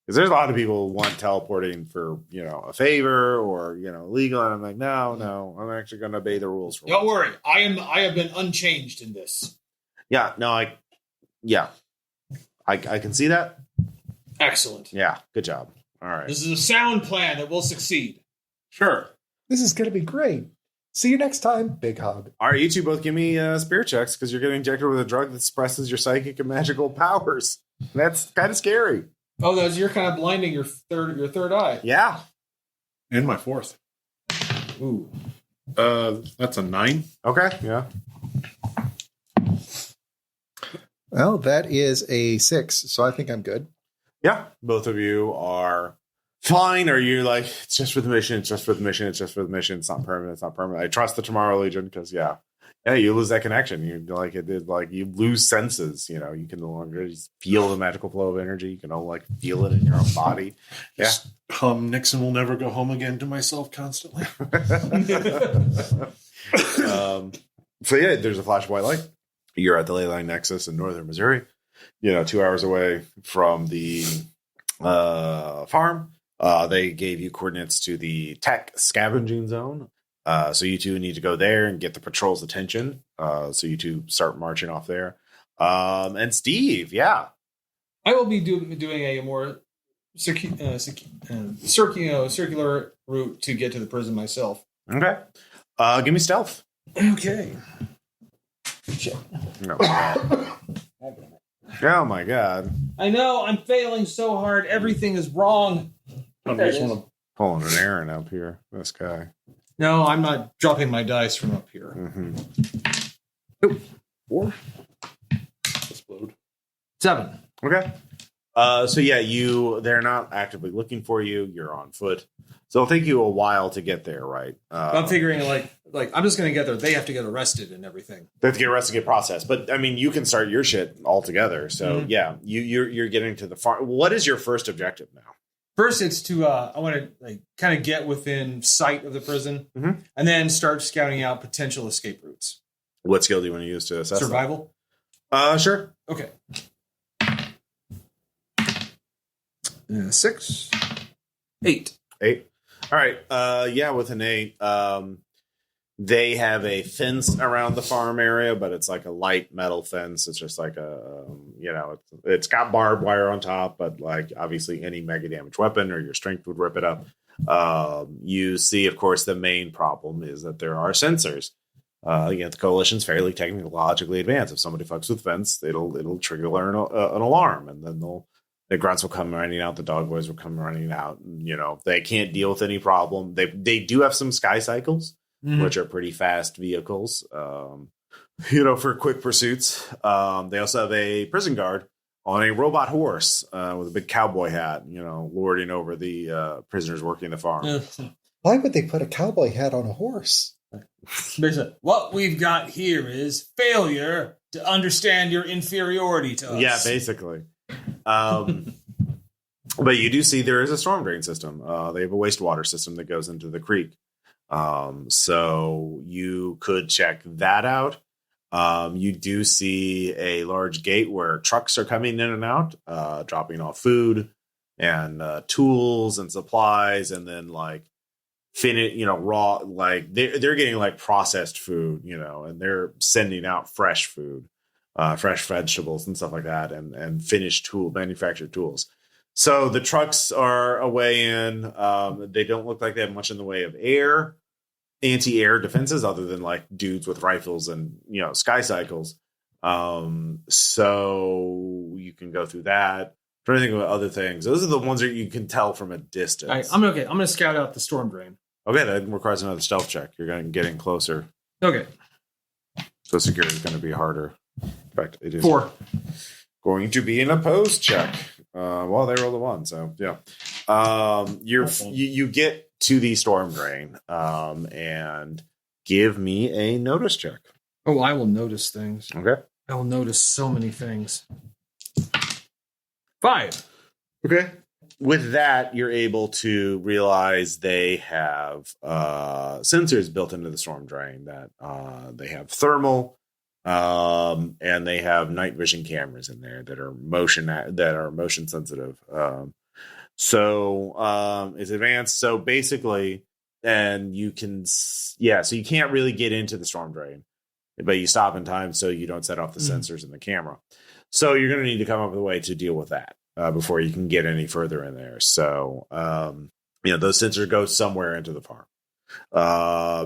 Speaker 1: Because there's a lot of people who want teleporting for, a favor or, legal. And I'm like, no, I'm actually going to obey the rules.
Speaker 2: Don't worry. I have been unchanged in this.
Speaker 1: Yeah, no, I can see that.
Speaker 2: Excellent.
Speaker 1: Yeah, good job. All right.
Speaker 2: This is a sound plan that will succeed.
Speaker 1: Sure.
Speaker 3: This is going to be great. See you next time. Big hug.
Speaker 1: All right, you two both give me spirit checks because you're getting injected with a drug that suppresses your psychic and magical powers. That's kind of scary.
Speaker 2: Oh, you're kind of blinding your third eye.
Speaker 1: Yeah.
Speaker 4: And my fourth.
Speaker 2: Ooh.
Speaker 4: That's a 9.
Speaker 1: Okay. Yeah.
Speaker 3: Well, that is a 6, so I think I'm good.
Speaker 1: Yeah. Both of you are fine. Are you like, it's just for the mission, it's just for the mission, it's just for the mission, it's not permanent, I trust the Tomorrow Legion because you lose that connection. You like it did, like you lose senses. You can no longer just feel the magical flow of energy. You can only like feel it in your own body. Yeah.
Speaker 4: Nixon will never go home again to myself constantly.
Speaker 1: So yeah, there's a flash of white light. You're at the Leyline Nexus in northern Missouri. 2 hours away from the farm. They gave you coordinates to the tech scavenging zone. So you two need to go there and get the patrol's attention. So you two start marching off there. And Steve, yeah.
Speaker 2: I will be doing a more circular route to get to the prison myself.
Speaker 1: Okay. Give me stealth.
Speaker 2: Okay.
Speaker 1: No. Oh my god.
Speaker 2: I know, I'm failing so hard. Everything is wrong.
Speaker 4: I just want to
Speaker 1: Pulling an Aaron up here. This guy.
Speaker 2: No, I'm not dropping my dice from up here.
Speaker 1: Mm-hmm.
Speaker 2: 4.
Speaker 4: explode.
Speaker 2: 7.
Speaker 1: Okay. So yeah, they're not actively looking for you. You're on foot. So it'll take you a while to get there, right?
Speaker 2: I'm figuring like I'm just going to get there. They have to get arrested and everything.
Speaker 1: They have to get arrested, get processed. But I mean, you can start your shit altogether. So yeah, you're getting to the farm. What is your first objective now?
Speaker 2: First, it's to I want to like kind of get within sight of the prison, and then start scouting out potential escape routes.
Speaker 1: What skill do you want to use to assess
Speaker 2: survival?
Speaker 1: Sure.
Speaker 2: Okay. 6, 8.
Speaker 1: 8. All right. Yeah, with an 8. They have a fence around the farm area, but it's like a light metal fence. It's just like it's got barbed wire on top, but like obviously any mega damage weapon or your strength would rip it up. You see, of course, the main problem is that there are sensors. The coalition's fairly technologically advanced. If somebody fucks with fence, it'll trigger an alarm, and then the grunts will come running out, the dog boys will come running out. And, they can't deal with any problem. They do have some sky cycles, which are pretty fast vehicles, for quick pursuits. They also have a prison guard on a robot horse with a big cowboy hat, lording over the prisoners working the farm.
Speaker 3: Why would they put a cowboy hat on a horse?
Speaker 2: What we've got here is failure to understand your inferiority to us.
Speaker 1: Yeah, basically. But you do see there is a storm drain system. They have a wastewater system that goes into the creek. So you could check that out. You do see a large gate where trucks are coming in and out, dropping off food and tools and supplies, and then like raw, like they're getting like processed food, and they're sending out fresh food, fresh vegetables and stuff like that, and finished manufactured tools. So the trucks are a way in. They don't look like they have much in the way of anti-air defenses other than like dudes with rifles and, sky cycles. So you can go through that. Trying to think about other things. Those are the ones that you can tell from a distance.
Speaker 2: All right, I'm going to scout out the storm drain.
Speaker 1: Okay, that requires another stealth check. You're going to get in closer.
Speaker 2: Okay. So
Speaker 1: security is going to be harder. In fact, it is
Speaker 2: 4.
Speaker 1: Going to be an opposed check. Well, they rolled a 1, so yeah. You get to the storm drain, and give me a notice check.
Speaker 2: Oh, I will notice things.
Speaker 1: Okay.
Speaker 2: I will notice so many things. 5.
Speaker 1: Okay. With that, you're able to realize they have sensors built into the storm drain, that they have thermal, and they have night vision cameras in there that are motion sensitive. So it's advanced. So basically, and you can, so you can't really get into the storm drain, but you stop in time so you don't set off the sensors in the camera. So you're going to need to come up with a way to deal with that before you can get any further in there. So, those sensors go somewhere into the farm.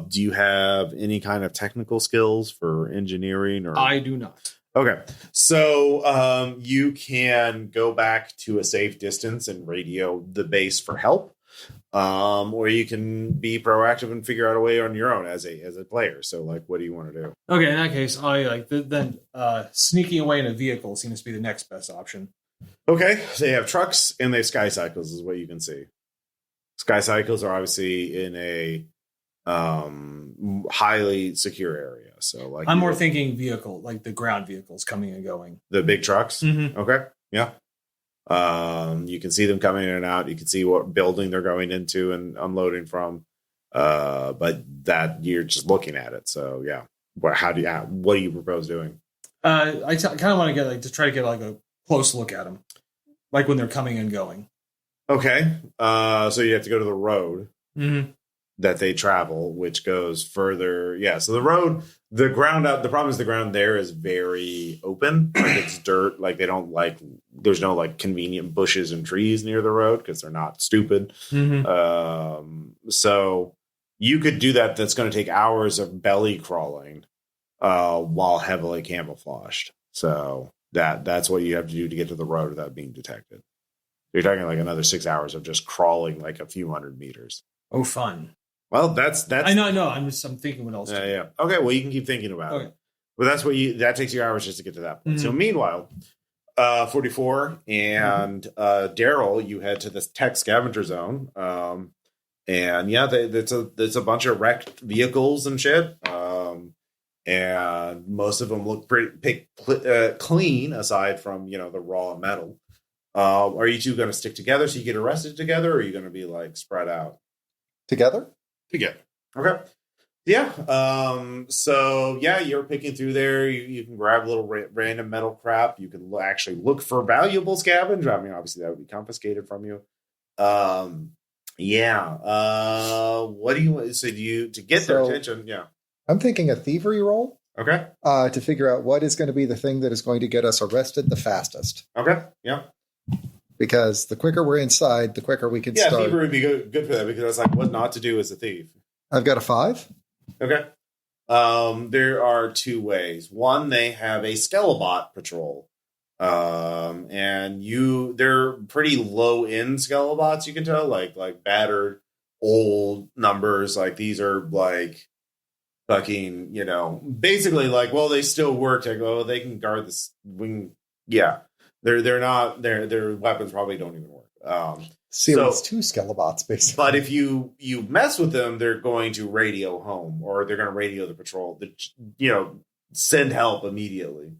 Speaker 1: Do you have any kind of technical skills for engineering? Or
Speaker 2: I do not.
Speaker 1: Okay. So you can go back to a safe distance and radio the base for help. Or you can be proactive and figure out a way on your own as a player. So like, what do you want to do?
Speaker 2: Okay. In that case, I then sneaking away in a vehicle seems to be the next best option.
Speaker 1: Okay. They have trucks and they have sky cycles is what you can see. Sky cycles are obviously in a highly secure area. So like,
Speaker 2: I'm more thinking vehicle, like the ground vehicles coming and going.
Speaker 1: The big trucks.
Speaker 2: Mm-hmm.
Speaker 1: Okay. Yeah. You can see them coming in and out. You can see what building they're going into and unloading from. But that you're just looking at it. So yeah. What do you propose doing?
Speaker 2: I kind of want to try to get like a close look at them, like when they're coming and going.
Speaker 1: Okay. So you have to go to the road that they travel, which goes further. Yeah. So the road, the problem is the ground there is very open. Like it's dirt. Like there's no like convenient bushes and trees near the road because they're not stupid. So you could do that. That's going to take hours of belly crawling while heavily camouflaged. So that's what you have to do to get to the road without being detected. You're talking like another 6 hours of just crawling like a few hundred meters.
Speaker 2: Oh, fun.
Speaker 1: Well, that's.
Speaker 2: I know. I'm thinking what else.
Speaker 1: Yeah. Okay. Well, you can keep thinking about it. But that takes you hours just to get to that point. So meanwhile, 44, and Daryl, you head to this tech scavenger zone. And yeah, it's a bunch of wrecked vehicles and shit. And most of them look pretty clean, aside from the raw metal. Are you two going to stick together so you get arrested together, or are you going to be like spread out
Speaker 3: Together?
Speaker 1: together? Okay. Yeah. So yeah, you're picking through there. You can grab a little random metal crap. You can actually look for valuable scavenge. I mean, obviously that would be confiscated from you. Yeah. What do you want? So to get their attention? Yeah.
Speaker 3: I'm thinking a thievery roll.
Speaker 1: Okay.
Speaker 3: To figure out what is going to be the thing that is going to get us arrested the fastest.
Speaker 1: Okay. Yeah.
Speaker 3: Because the quicker we're inside, the quicker we can start.
Speaker 1: Yeah, thievery would be good for that, because it's like what not to do as a thief.
Speaker 3: I've got a 5.
Speaker 1: Okay. There are 2 ways. One, they have a Skelebot patrol. And they're pretty low end Skelebots, you can tell, like battered old numbers. Like these are like fucking, basically like, well, they still work. Like, oh, they can guard this wing. Yeah. They're not, their weapons probably don't even work.
Speaker 3: Series 2 Skelebots, basically.
Speaker 1: But if you mess with them, they're going to radio home, or they're going to radio the patrol, send help immediately.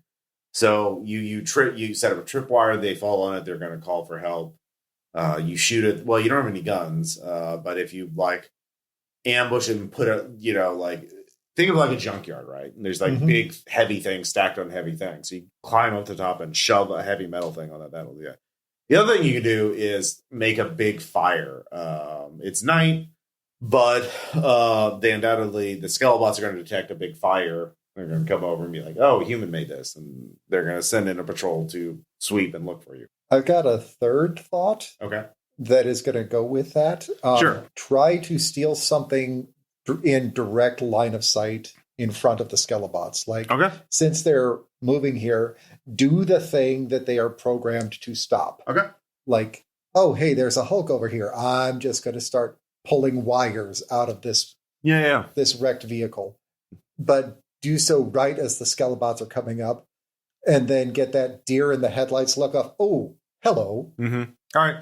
Speaker 1: So you set up a tripwire, they fall on it, they're going to call for help. You shoot it. Well, you don't have any guns, but if you like ambush and put think of like a junkyard, right? And there's like big heavy things stacked on heavy things. So you climb up the top and shove a heavy metal thing on that. That'll do it. The other thing you can do is make a big fire. It's night, but the Skelebots are going to detect a big fire. They're going to come over and be like, oh, a human made this. And they're going to send in a patrol to sweep and look for you.
Speaker 3: I've got a third thought.
Speaker 1: Okay.
Speaker 3: That is going to go with that.
Speaker 1: Sure.
Speaker 3: Try to steal something in direct line of sight in front of the Skelebots. Like,
Speaker 1: okay.
Speaker 3: Since they're moving here, do the thing that they are programmed to stop.
Speaker 1: Okay.
Speaker 3: Like, oh, hey, there's a Hulk over here. I'm just going to start pulling wires out of this wrecked vehicle. But do so right as the Skelebots are coming up, and then get that deer in the headlights look off. Oh, hello.
Speaker 1: Mm-hmm. All right.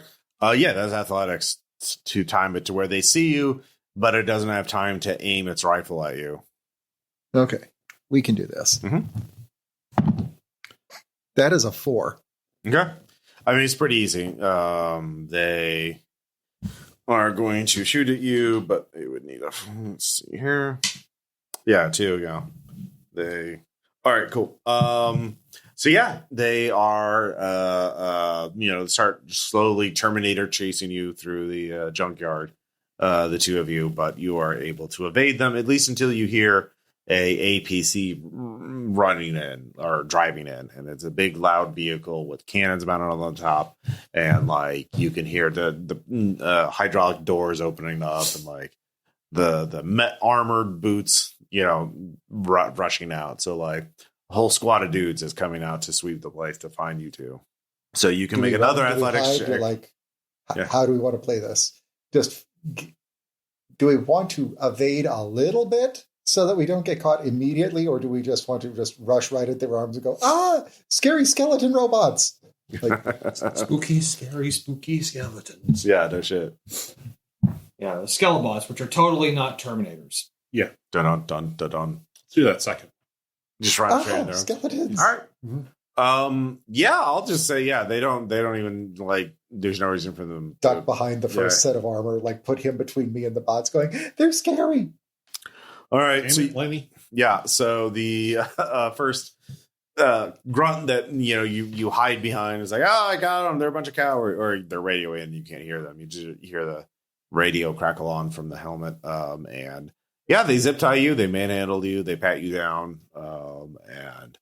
Speaker 1: Yeah, that's athletics to time it to where they see you, but it doesn't have time to aim its rifle at you.
Speaker 3: Okay. We can do this.
Speaker 1: Mm-hmm.
Speaker 3: That is a 4.
Speaker 1: Okay. I mean, it's pretty easy. They are going to shoot at you, but they would need let's see here. Yeah, 2, yeah. All right, cool. So yeah, they are, start slowly Terminator chasing you through the junkyard, the 2 of you, but you are able to evade them, at least until you hear a APC running in or driving in, and it's a big loud vehicle with cannons mounted on the top, and like you can hear the hydraulic doors opening up, and like the armored boots, rushing out. So like a whole squad of dudes is coming out to sweep the place to find you 2. So you can make another athletics check.
Speaker 3: Like, how do we want to play this? Do we want to evade a little bit so that we don't get caught immediately, or do we just want to just rush right at their arms and go, scary skeleton robots? Like,
Speaker 2: spooky, scary, spooky skeletons.
Speaker 1: Yeah, no shit.
Speaker 2: Yeah, the Skelebots, which are totally not Terminators.
Speaker 1: Yeah. Dun.
Speaker 4: Let's do that second.
Speaker 1: Just right there.
Speaker 3: Skeletons.
Speaker 1: All right. Mm-hmm. Yeah, I'll just say, they don't even like, there's no reason for them
Speaker 3: duck behind the first set of armor, like put him between me and the bots going, they're scary.
Speaker 1: All right.
Speaker 4: Blame me.
Speaker 1: Yeah. So the first grunt that, you hide behind is like, oh, I got them. They're a bunch of cowards, or they're radioing and you can't hear them. You just hear the radio crackle on from the helmet. And yeah, they zip tie you, they manhandle you, they pat you down. And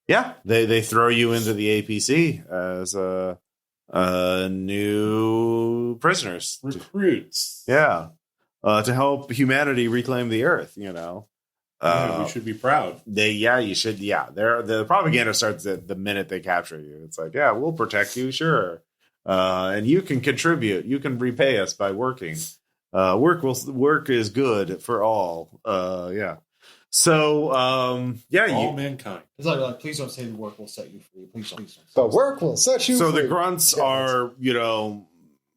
Speaker 1: yeah, they throw you into the APC as new prisoners.
Speaker 4: Recruits.
Speaker 1: Yeah. To help humanity reclaim the earth,
Speaker 4: we should be proud.
Speaker 1: You should. Yeah. The propaganda starts the minute they capture you. It's like, yeah, we'll protect you. Sure. And you can contribute. You can repay us by working. Work is good for all. Yeah. So,
Speaker 4: All mankind.
Speaker 2: It's like, please don't say the work will set you free. Please don't.
Speaker 3: But work will set you
Speaker 1: so
Speaker 3: free.
Speaker 1: the grunts are,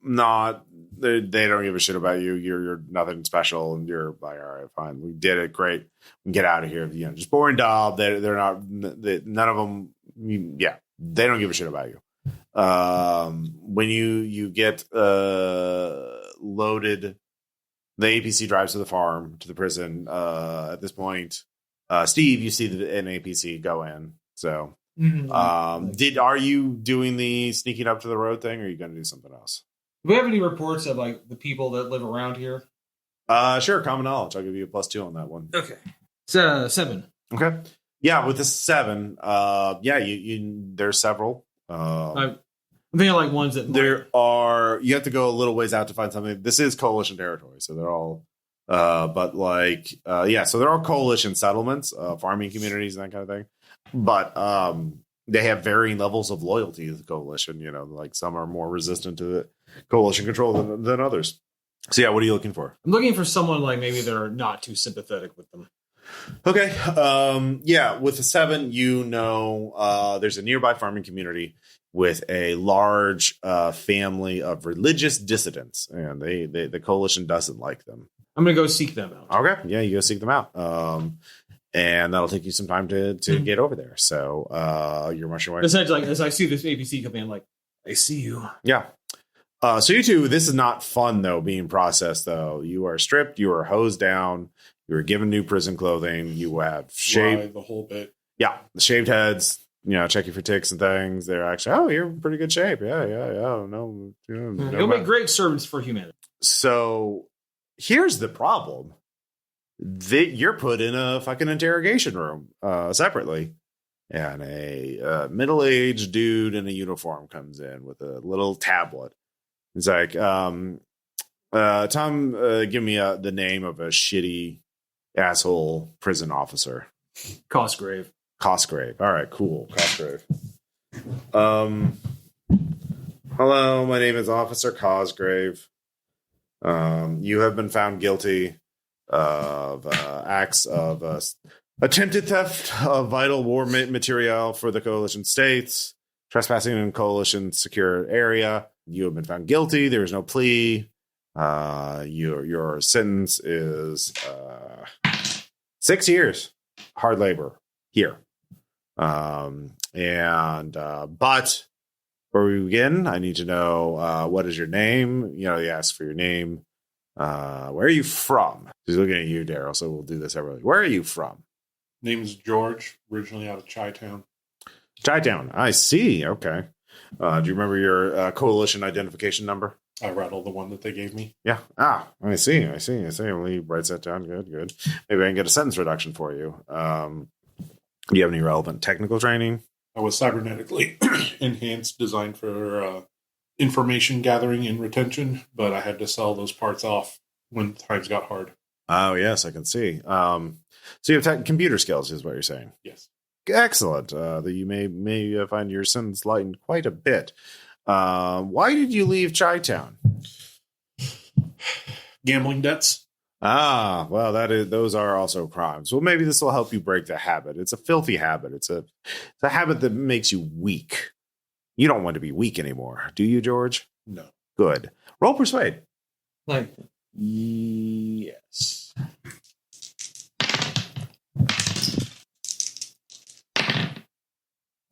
Speaker 1: not, they don't give a shit about you. You're nothing special. And you're like, all right, fine. We did it. Great. We can get out of here. Just boring job. They're not, none of them. They don't give a shit about you. When you get loaded, the APC drives to the farm, to the prison. At this point, Steve, you see an APC go in. So, are you doing the sneaking up to the road thing, or are you going to do something else?
Speaker 2: Do we have any reports of like the people that live around here?
Speaker 1: Sure. Common knowledge. I'll give you a +2 on that one.
Speaker 2: Okay. It's 7.
Speaker 1: Okay. Yeah, with the 7, you there's several.
Speaker 2: I'm thinking like ones that
Speaker 1: you have to go a little ways out to find something. This is coalition territory, so they're all so they're all coalition settlements, farming communities and that kind of thing. But they have varying levels of loyalty to the coalition. Like some are more resistant to the coalition control than others. So yeah, what are you looking for?
Speaker 2: I'm looking for someone like maybe they're not too sympathetic with them.
Speaker 1: Okay. With the 7, there's a nearby farming community with a large family of religious dissidents, and the coalition doesn't like them.
Speaker 2: I'm gonna go seek them out.
Speaker 1: Okay. Yeah, you go seek them out. And that'll take you some time to get over there. So you're marching away.
Speaker 2: Essentially, like, as I see this APC come in, I'm like, I see you.
Speaker 1: Yeah. So you two, this is not fun though, being processed though. You are stripped, you are hosed down, you are given new prison clothing, you have shaved
Speaker 4: the whole bit.
Speaker 1: Yeah, the shaved heads, check you for ticks and things. They're actually, you're in pretty good shape. Yeah. No,
Speaker 2: you'll make great servants for humanity.
Speaker 1: So here's the problem. You're put in a fucking interrogation room separately. And a middle-aged dude in a uniform comes in with a little tablet. He's like, Tom, give me the name of a shitty asshole prison officer.
Speaker 2: Cosgrave.
Speaker 1: All right, cool. Cosgrave. Hello, my name is Officer Cosgrave. You have been found guilty of acts of attempted theft of vital war material for the coalition states, trespassing in coalition secure area. You have been found guilty. There is no plea. Your sentence is 6 years hard labor here. But before we begin, I need to know what is your name. He asks for your name. Where are you from? He's looking at you, Daryl, so we'll do this every. Where are you from?
Speaker 4: Name's George, originally out of Chi-Town.
Speaker 1: Chi-Town, I see. Okay. Do you remember your coalition identification number?
Speaker 4: I rattled the one that they gave me.
Speaker 1: Yeah. I see. Lee writes that down. Good. Maybe I can get a sentence reduction for you. Do you have any relevant technical training?
Speaker 4: I was cybernetically enhanced, designed for information gathering and retention, but I had to sell those parts off when times got hard.
Speaker 1: Oh, yes, I can see. So you have computer skills, is what you're saying?
Speaker 4: Yes.
Speaker 1: Excellent. That you may find your sentence lightened quite a bit. Why did you leave Chi-Town?
Speaker 4: Gambling debts.
Speaker 1: Well, those are also crimes. Well, maybe this will help you break the habit. It's a filthy habit. It's a habit that makes you weak. You don't want to be weak anymore, do you, George?
Speaker 4: No.
Speaker 1: Good. Roll persuade.
Speaker 2: Yes.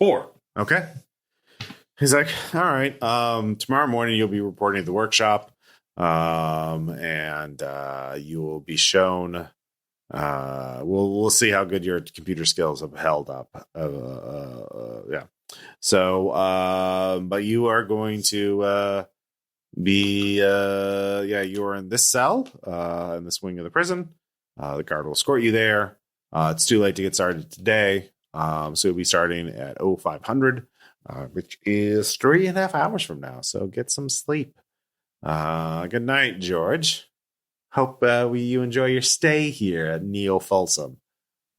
Speaker 1: Four. Okay. He's like, all right. Tomorrow morning you'll be reporting at the workshop, and you will be shown. We'll see how good your computer skills have held up. Yeah. So, but you are going to be, you are in this cell, in this wing of the prison. The guard will escort you there. It's too late to get started today. So you'll be starting at 0500, which is 3.5 hours from now. So get some sleep. Good night, George. Hope you enjoy your stay here at Neo Folsom.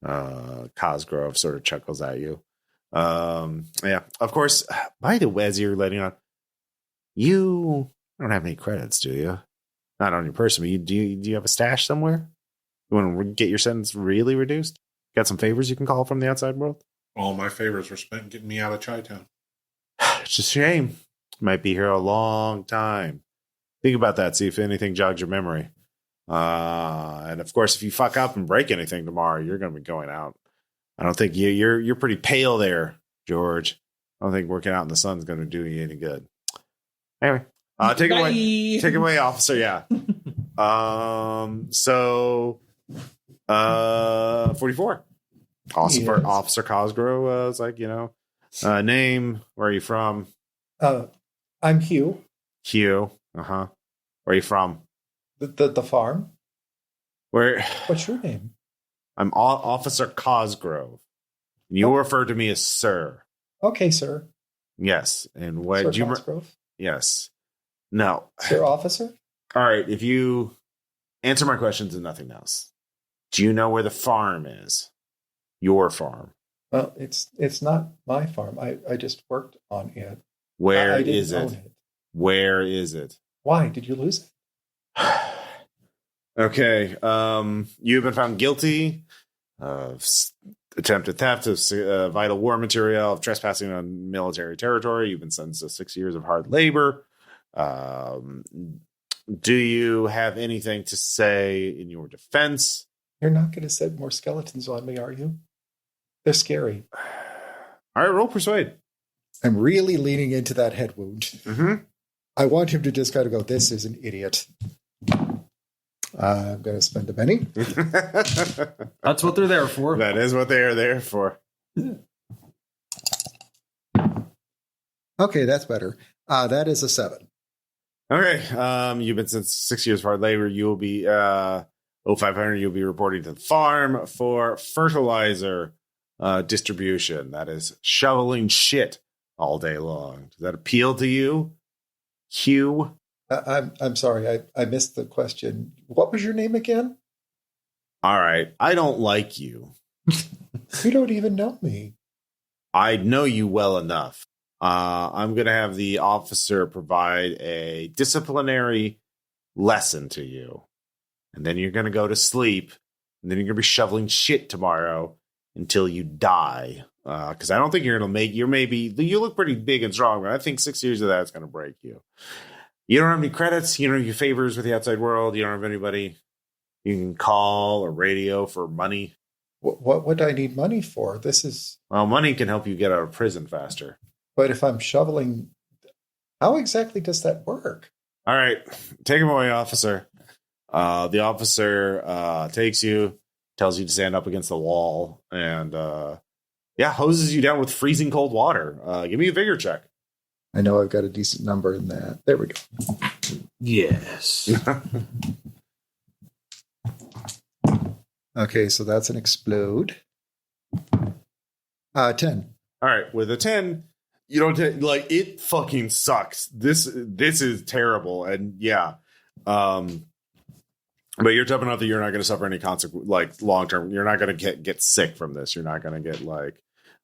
Speaker 1: Cosgrove sort of chuckles at you. Yeah, of course. By the way, as you're letting on, you don't have any credits, do you? Not on your person, but do you have a stash somewhere? You want to get your sentence really reduced? Got some favors you can call from the outside world?
Speaker 4: All my favors were spent getting me out of Chi-Town.
Speaker 1: It's just a shame. Might be here a long time. Think about that. See if anything jogs your memory. And of course, if you fuck up and break anything tomorrow, you're going to be going out. I don't think you're pretty pale there, George. I don't think working out in the sun is going to do you any good. Anyway, take it away, officer. Yeah. So 44. Officer Cosgrove is like, name, where are you from?
Speaker 3: I'm Hugh.
Speaker 1: Hugh. Uh-huh. Where are you from?
Speaker 3: The farm.
Speaker 1: Where?
Speaker 3: What's your name?
Speaker 1: I'm Officer Cosgrove. You refer to me as Sir.
Speaker 3: Okay, sir.
Speaker 1: Yes. And what
Speaker 3: Sir Cosgrove?
Speaker 1: Yes. No.
Speaker 3: Sir Officer?
Speaker 1: All right. If you answer my questions and nothing else, do you know where the farm is? Your farm.
Speaker 3: Well, it's not my farm. I just worked on it.
Speaker 1: Where
Speaker 3: I didn't
Speaker 1: is
Speaker 3: own
Speaker 1: it? Where is it?
Speaker 3: Why? Did you lose it?
Speaker 1: Okay. You've been found guilty of attempted theft of vital war material, of trespassing on military territory. You've been sentenced to 6 years of hard labor. Do you have anything to say in your defense?
Speaker 3: You're not going to set more skeletons on me, are you? They're scary.
Speaker 1: All right, roll persuade.
Speaker 3: I'm really leaning into that head wound.
Speaker 1: Mm-hmm.
Speaker 3: I want him to just kind of go, this is an idiot. I'm going to spend a penny.
Speaker 2: That's what they're there for.
Speaker 1: That is what they are there for.
Speaker 3: Okay, that's better. That is a 7.
Speaker 1: Okay. You've been sentenced 6 years of hard labor. You will be 0500. You'll be reporting to the farm for fertilizer distribution. That is shoveling shit all day long. Does that appeal to you, Hugh?
Speaker 3: I'm sorry. I missed the question. What was your name again?
Speaker 1: All right. I don't like you.
Speaker 3: You don't even know me.
Speaker 1: I know you well enough. I'm going to have the officer provide a disciplinary lesson to you. And then you're going to go to sleep. And then you're going to be shoveling shit tomorrow until you die. Because I don't think you're going to make... You look pretty big and strong, but I think 6 years of that is going to break you. You don't have any credits. You don't have any favors with the outside world. You don't have anybody you can call or radio for money.
Speaker 3: What would I need money for? This is...
Speaker 1: Well, money can help you get out of prison faster.
Speaker 3: But if I'm shoveling, how exactly does that work?
Speaker 1: All right. Take him away, officer. The officer takes you, tells you to stand up against the wall, and hoses you down with freezing cold water. Give me a vigor check.
Speaker 3: I know I've got a decent number in that. There we go.
Speaker 2: Yes.
Speaker 3: Okay, so that's an explode. 10.
Speaker 1: All right, with a 10, you don't it fucking sucks. This is terrible, and yeah. But you're tough enough that you're not going to suffer any consequence, long term. You're not going to get sick from this. You're not going to get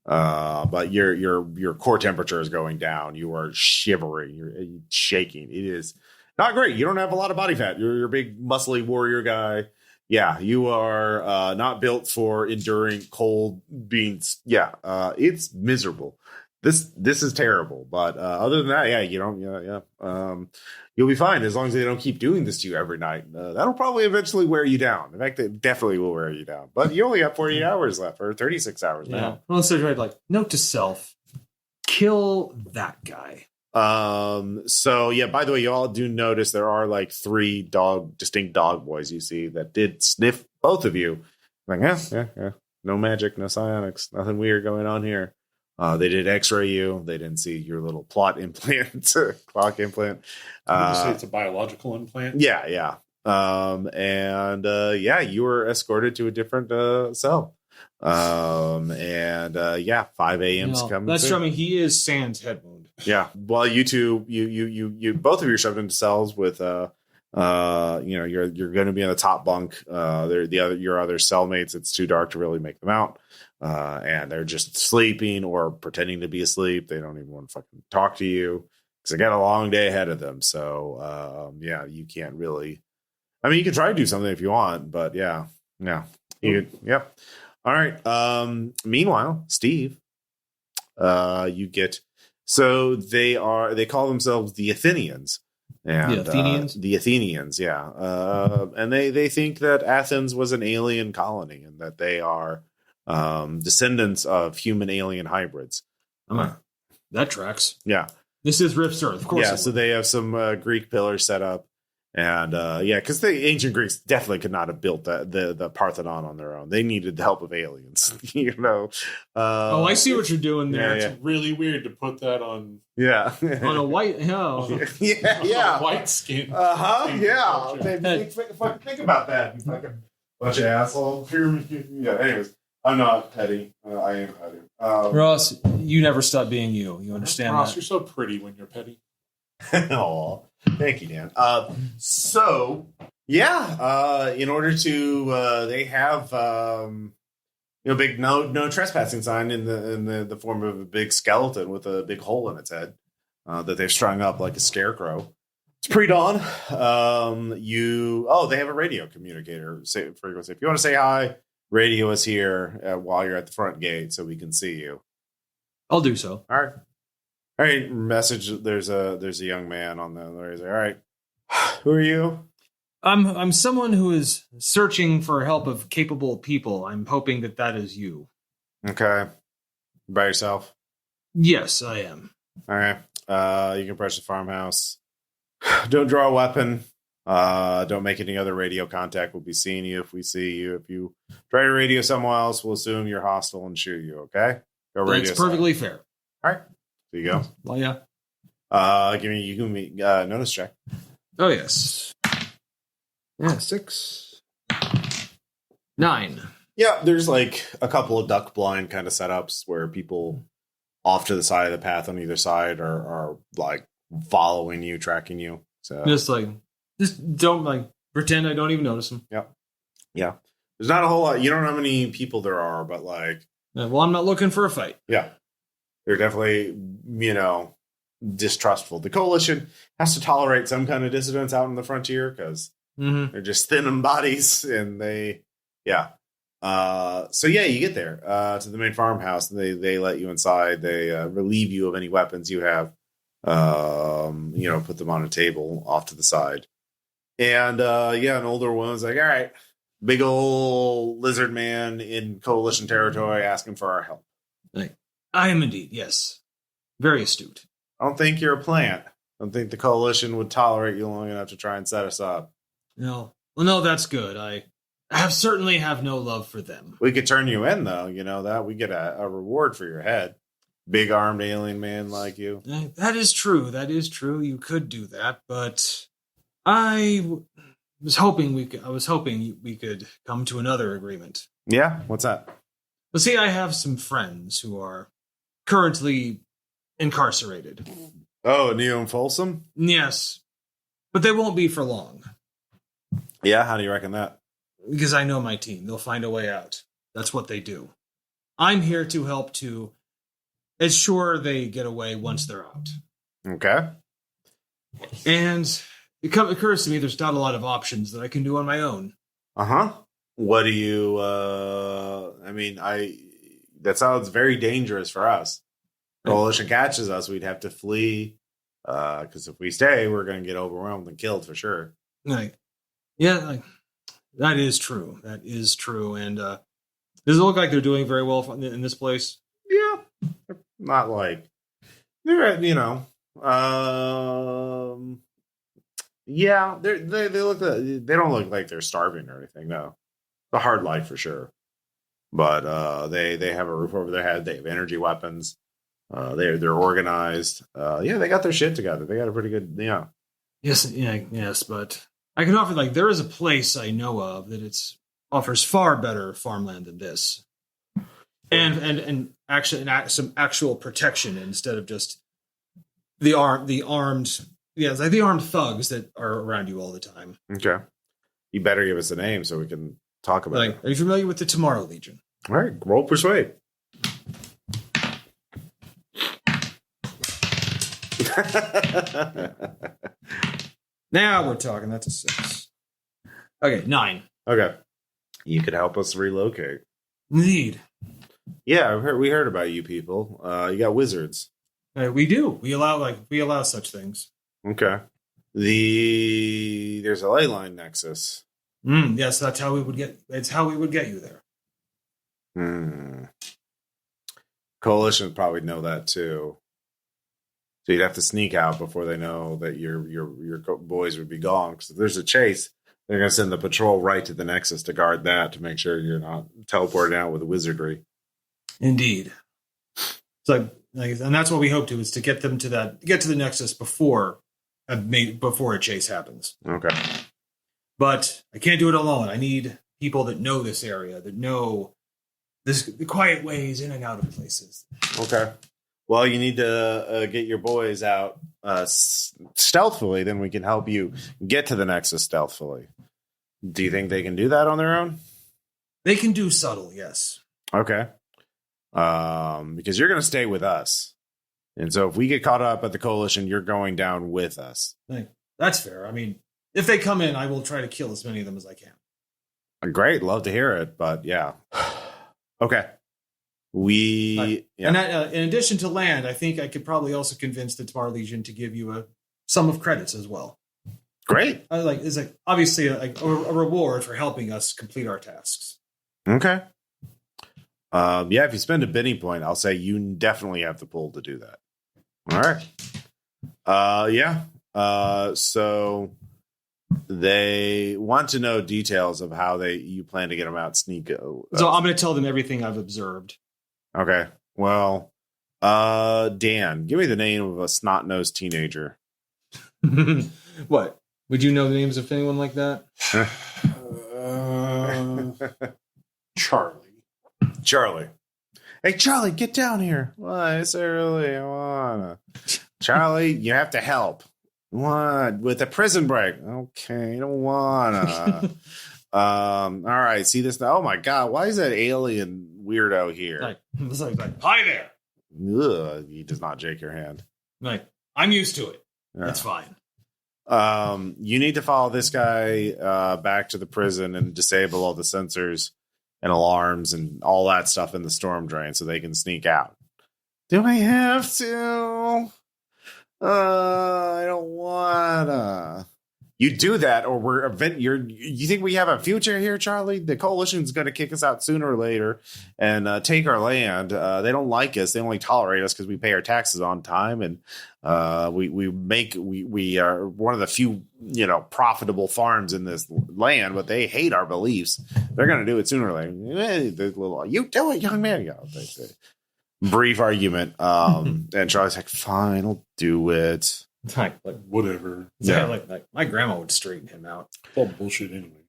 Speaker 1: but your core temperature is going down. You are shivering. You're shaking. It is not great. You don't have a lot of body fat. You're a big muscly warrior guy. Yeah, you are not built for enduring cold beans. Yeah, it's miserable. This is terrible. But other than that, yeah, you don't. You'll be fine as long as they don't keep doing this to you every night. That'll probably eventually wear you down. In fact, it definitely will wear you down. But you only have 48 hours left, or 36 hours now.
Speaker 2: Well, so note to self: kill that guy.
Speaker 1: So yeah, by the way, you all do notice there are 3 distinct dog boys you see that did sniff both of you. Yeah. No magic, no psionics, nothing weird going on here. They did x-ray you. They didn't see your little clock implant.
Speaker 4: Can you just say it's a biological implant?
Speaker 1: Yeah. You were escorted to a different cell. 5 a.m.'s coming.
Speaker 2: That's true. I mean, he is Sans head wound.
Speaker 1: Yeah. Well, you two, you both of you are shoved into cells with, you're going to be in the top bunk. Your other cellmates, it's too dark to really make them out. And they're just sleeping or pretending to be asleep. They don't even want to fucking talk to you because they got a long day ahead of them. So, you can't really, I mean, you can try to do something if you want, but yeah. Yeah. Yep. All right. Meanwhile, Steve, you get, so they call themselves the Athenians. And,
Speaker 2: The Athenians?
Speaker 1: The Athenians, yeah. And they think that Athens was an alien colony and that they are descendants of human-alien hybrids.
Speaker 2: That tracks.
Speaker 1: Yeah.
Speaker 2: This is Rift's Earth, of course.
Speaker 1: Yeah, so they have some Greek pillars set up. And because the ancient Greeks definitely could not have built the Parthenon on their own. They needed the help of aliens, you know.
Speaker 2: I see what you're doing there.
Speaker 1: Yeah,
Speaker 4: It's really weird to put that on
Speaker 2: On a white,
Speaker 1: yeah.
Speaker 4: white skin.
Speaker 1: Yeah. Think about that. You fucking bunch of assholes. Yeah. Anyways, I'm not petty. I am petty.
Speaker 2: Ross, you never stop being you. You understand
Speaker 4: Ross,
Speaker 2: that?
Speaker 4: you're so pretty when you're petty.
Speaker 1: Aw, thank you, Dan. In order to, they have, big no trespassing sign in the form of a big skeleton with a big hole in its head that they've strung up like a scarecrow. It's pre-dawn. They have a radio communicator frequency. If you want to say hi, radio is here while you're at the front gate so we can see you.
Speaker 2: I'll do so.
Speaker 1: All right. Message. There's a young man on the radio. All right. Who are you?
Speaker 2: I'm someone who is searching for help of capable people. I'm hoping that is you.
Speaker 1: Okay. By yourself?
Speaker 2: Yes, I am.
Speaker 1: All right. You can approach the farmhouse. Don't draw a weapon. Don't make any other radio contact. We'll be seeing you if we see you. If you try to radio somewhere else, we'll assume you're hostile and shoot you. Okay. Go radio.
Speaker 2: That's perfectly fair.
Speaker 1: All right. There you go.
Speaker 2: Well, yeah.
Speaker 1: Give me notice check.
Speaker 2: Oh, yes. Yeah, 6. 9.
Speaker 1: Yeah, there's like a couple of duck blind kind of setups where people off to the side of the path on either side are like following you, tracking you. So
Speaker 2: just don't pretend I don't even notice them.
Speaker 1: Yeah. There's not a whole lot. You don't know how many people there are, but
Speaker 2: well, I'm not looking for a fight.
Speaker 1: Yeah. They're definitely, distrustful. The coalition has to tolerate some kind of dissidents out in the frontier because they're just thin bodies and you get there to the main farmhouse. They let you inside. They relieve you of any weapons you have. Put them on a table off to the side. And an older woman's like, all right, big old lizard man in coalition territory asking for our help.
Speaker 2: I am indeed, yes. Very astute.
Speaker 1: I don't think you're a plant. I don't think the coalition would tolerate you long enough to try and set us up.
Speaker 2: No. Well, no, that's good. I certainly have no love for them.
Speaker 1: We could turn you in, though. You know that we get a reward for your head. Big armed alien man like you.
Speaker 2: That is true. You could do that, but I was hoping we could come to another agreement.
Speaker 1: Yeah, what's that?
Speaker 2: Well, see, I have some friends who are currently incarcerated.
Speaker 1: Oh, Neo Folsom?
Speaker 2: Yes, but they won't be for long.
Speaker 1: Yeah, how do you reckon that?
Speaker 2: Because I know my team. They'll find a way out. That's what they do. I'm here to help to ensure they get away once they're out.
Speaker 1: Okay.
Speaker 2: And it occurs to me there's not a lot of options that I can do on my own.
Speaker 1: Uh-huh. What do you, that sounds very dangerous for us. Coalition catches us, we'd have to flee. Because if we stay, we're going to get overwhelmed and killed for sure.
Speaker 2: That is true. And does it look like they're doing very well in this place?
Speaker 1: Yeah. Not like, they're, they look, they don't look like they're starving or anything. No, the hard life for sure. But they have a roof over their head. They have energy weapons. They're organized. They got their shit together. They got a pretty good,
Speaker 2: Yes, but I can offer, there is a place I know of that offers far better farmland than this. And actually some actual protection instead of just the armed thugs that are around you all the time.
Speaker 1: Okay. You better give us a name so we can talk about it.
Speaker 2: Are you familiar with the Tomorrow Legion?
Speaker 1: All right, roll persuade.
Speaker 2: Now we're talking. That's a 6. Okay, 9.
Speaker 1: Okay. you could help us relocate.
Speaker 2: Indeed.
Speaker 1: Yeah, we heard about you people. You got wizards.
Speaker 2: We do. We allow such things.
Speaker 1: Okay. There's a ley line nexus.
Speaker 2: Yes, that's how we would get. It's how we would get you there.
Speaker 1: Coalition would probably know that too. So you'd have to sneak out before they know that your boys would be gone. Because if there's a chase, they're going to send the patrol right to the nexus to guard that to make sure you're not teleported out with wizardry.
Speaker 2: Indeed. So, and that's what we hope to, is to get them to the nexus before a chase happens.
Speaker 1: Okay.
Speaker 2: But I can't do it alone. I need people that know this area, that know the quiet ways in and out of places.
Speaker 1: Okay. Well, you need to get your boys out stealthily. Then we can help you get to the nexus stealthily. Do you think they can do that on their own?
Speaker 2: They can do subtle, yes.
Speaker 1: Okay. Because you're going to stay with us. And so if we get caught up at the coalition, you're going down with us.
Speaker 2: That's fair. I mean, if they come in, I will try to kill as many of them as I can.
Speaker 1: Great. Love to hear it. But yeah. Okay. And
Speaker 2: that, in addition to land, I think I could probably also convince the Tomorrow Legion to give you a sum of credits as well.
Speaker 1: Great.
Speaker 2: It's obviously a reward for helping us complete our tasks.
Speaker 1: Okay. Yeah, if you spend a bidding point, I'll say you definitely have the pull to do that. All right. Yeah. So they want to know details of how you plan to get them out. So
Speaker 2: I'm going to tell them everything I've observed.
Speaker 1: Okay. Well, Dan, give me the name of a snot-nosed teenager.
Speaker 2: What? Would you know the names of anyone like that?
Speaker 1: Charlie. Hey, Charlie, get down here. Why, it's early. I wanna. Charlie, you have to help. What? With the prison break. Okay, I don't wanna. All right, see this now? Oh my God, why is that alien weirdo here?
Speaker 2: Hi there.
Speaker 1: Ugh, he does not shake your hand.
Speaker 2: I'm used to it.
Speaker 1: Yeah.
Speaker 2: That's fine.
Speaker 1: You need to follow this guy back to the prison and disable all the sensors and alarms and all that stuff in the storm drain so they can sneak out. Do I have to? I don't wanna. You do that, or you think we have a future here, Charlie? The coalition's going to kick us out sooner or later and take our land. They don't like us. They only tolerate us because we pay our taxes on time, and we are one of the few profitable farms in this land. But they hate our beliefs. They're going to do it sooner or later. You do it, young man. Brief argument, and Charlie's like, "Fine, I'll do it."
Speaker 2: Like
Speaker 4: whatever.
Speaker 2: Yeah, like my grandma would straighten him out.
Speaker 4: It's all bullshit anyway.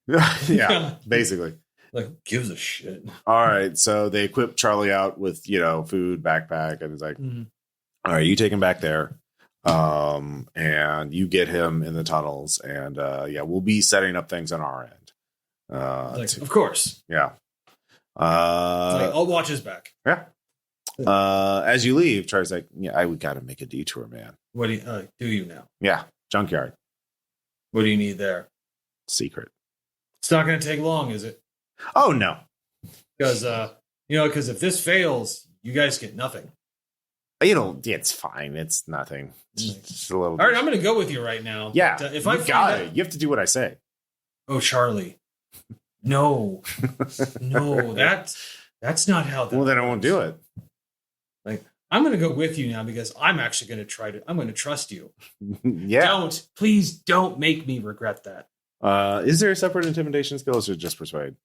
Speaker 1: Yeah, basically.
Speaker 2: Like, gives a shit.
Speaker 1: All right, so they equip Charlie out with food, backpack, and it's like, all right, you take him back there, and you get him in the tunnels, and we'll be setting up things on our end.
Speaker 2: Of course,
Speaker 1: yeah.
Speaker 2: I'll watch his back.
Speaker 1: Yeah. As you leave, Charlie's like, "Yeah, we got to make a detour, man."
Speaker 2: What do you now?
Speaker 1: Yeah, junkyard.
Speaker 2: What do you need there?
Speaker 1: Secret.
Speaker 2: It's not going to take long, is it?
Speaker 1: Oh no,
Speaker 2: because if this fails, you guys get nothing.
Speaker 1: It's fine. It's nothing. It's just a little.
Speaker 2: All right, I'm going to go with you right now.
Speaker 1: Yeah,
Speaker 2: but, if
Speaker 1: you
Speaker 2: I
Speaker 1: got it, you have to do what I say.
Speaker 2: Oh, Charlie, no, that's not how.
Speaker 1: Well, then I won't do it.
Speaker 2: I'm going to go with you now because I'm actually going to I'm going to trust you.
Speaker 1: Yeah.
Speaker 2: Please don't make me regret that.
Speaker 1: Is there a separate intimidation skill, or is it just persuade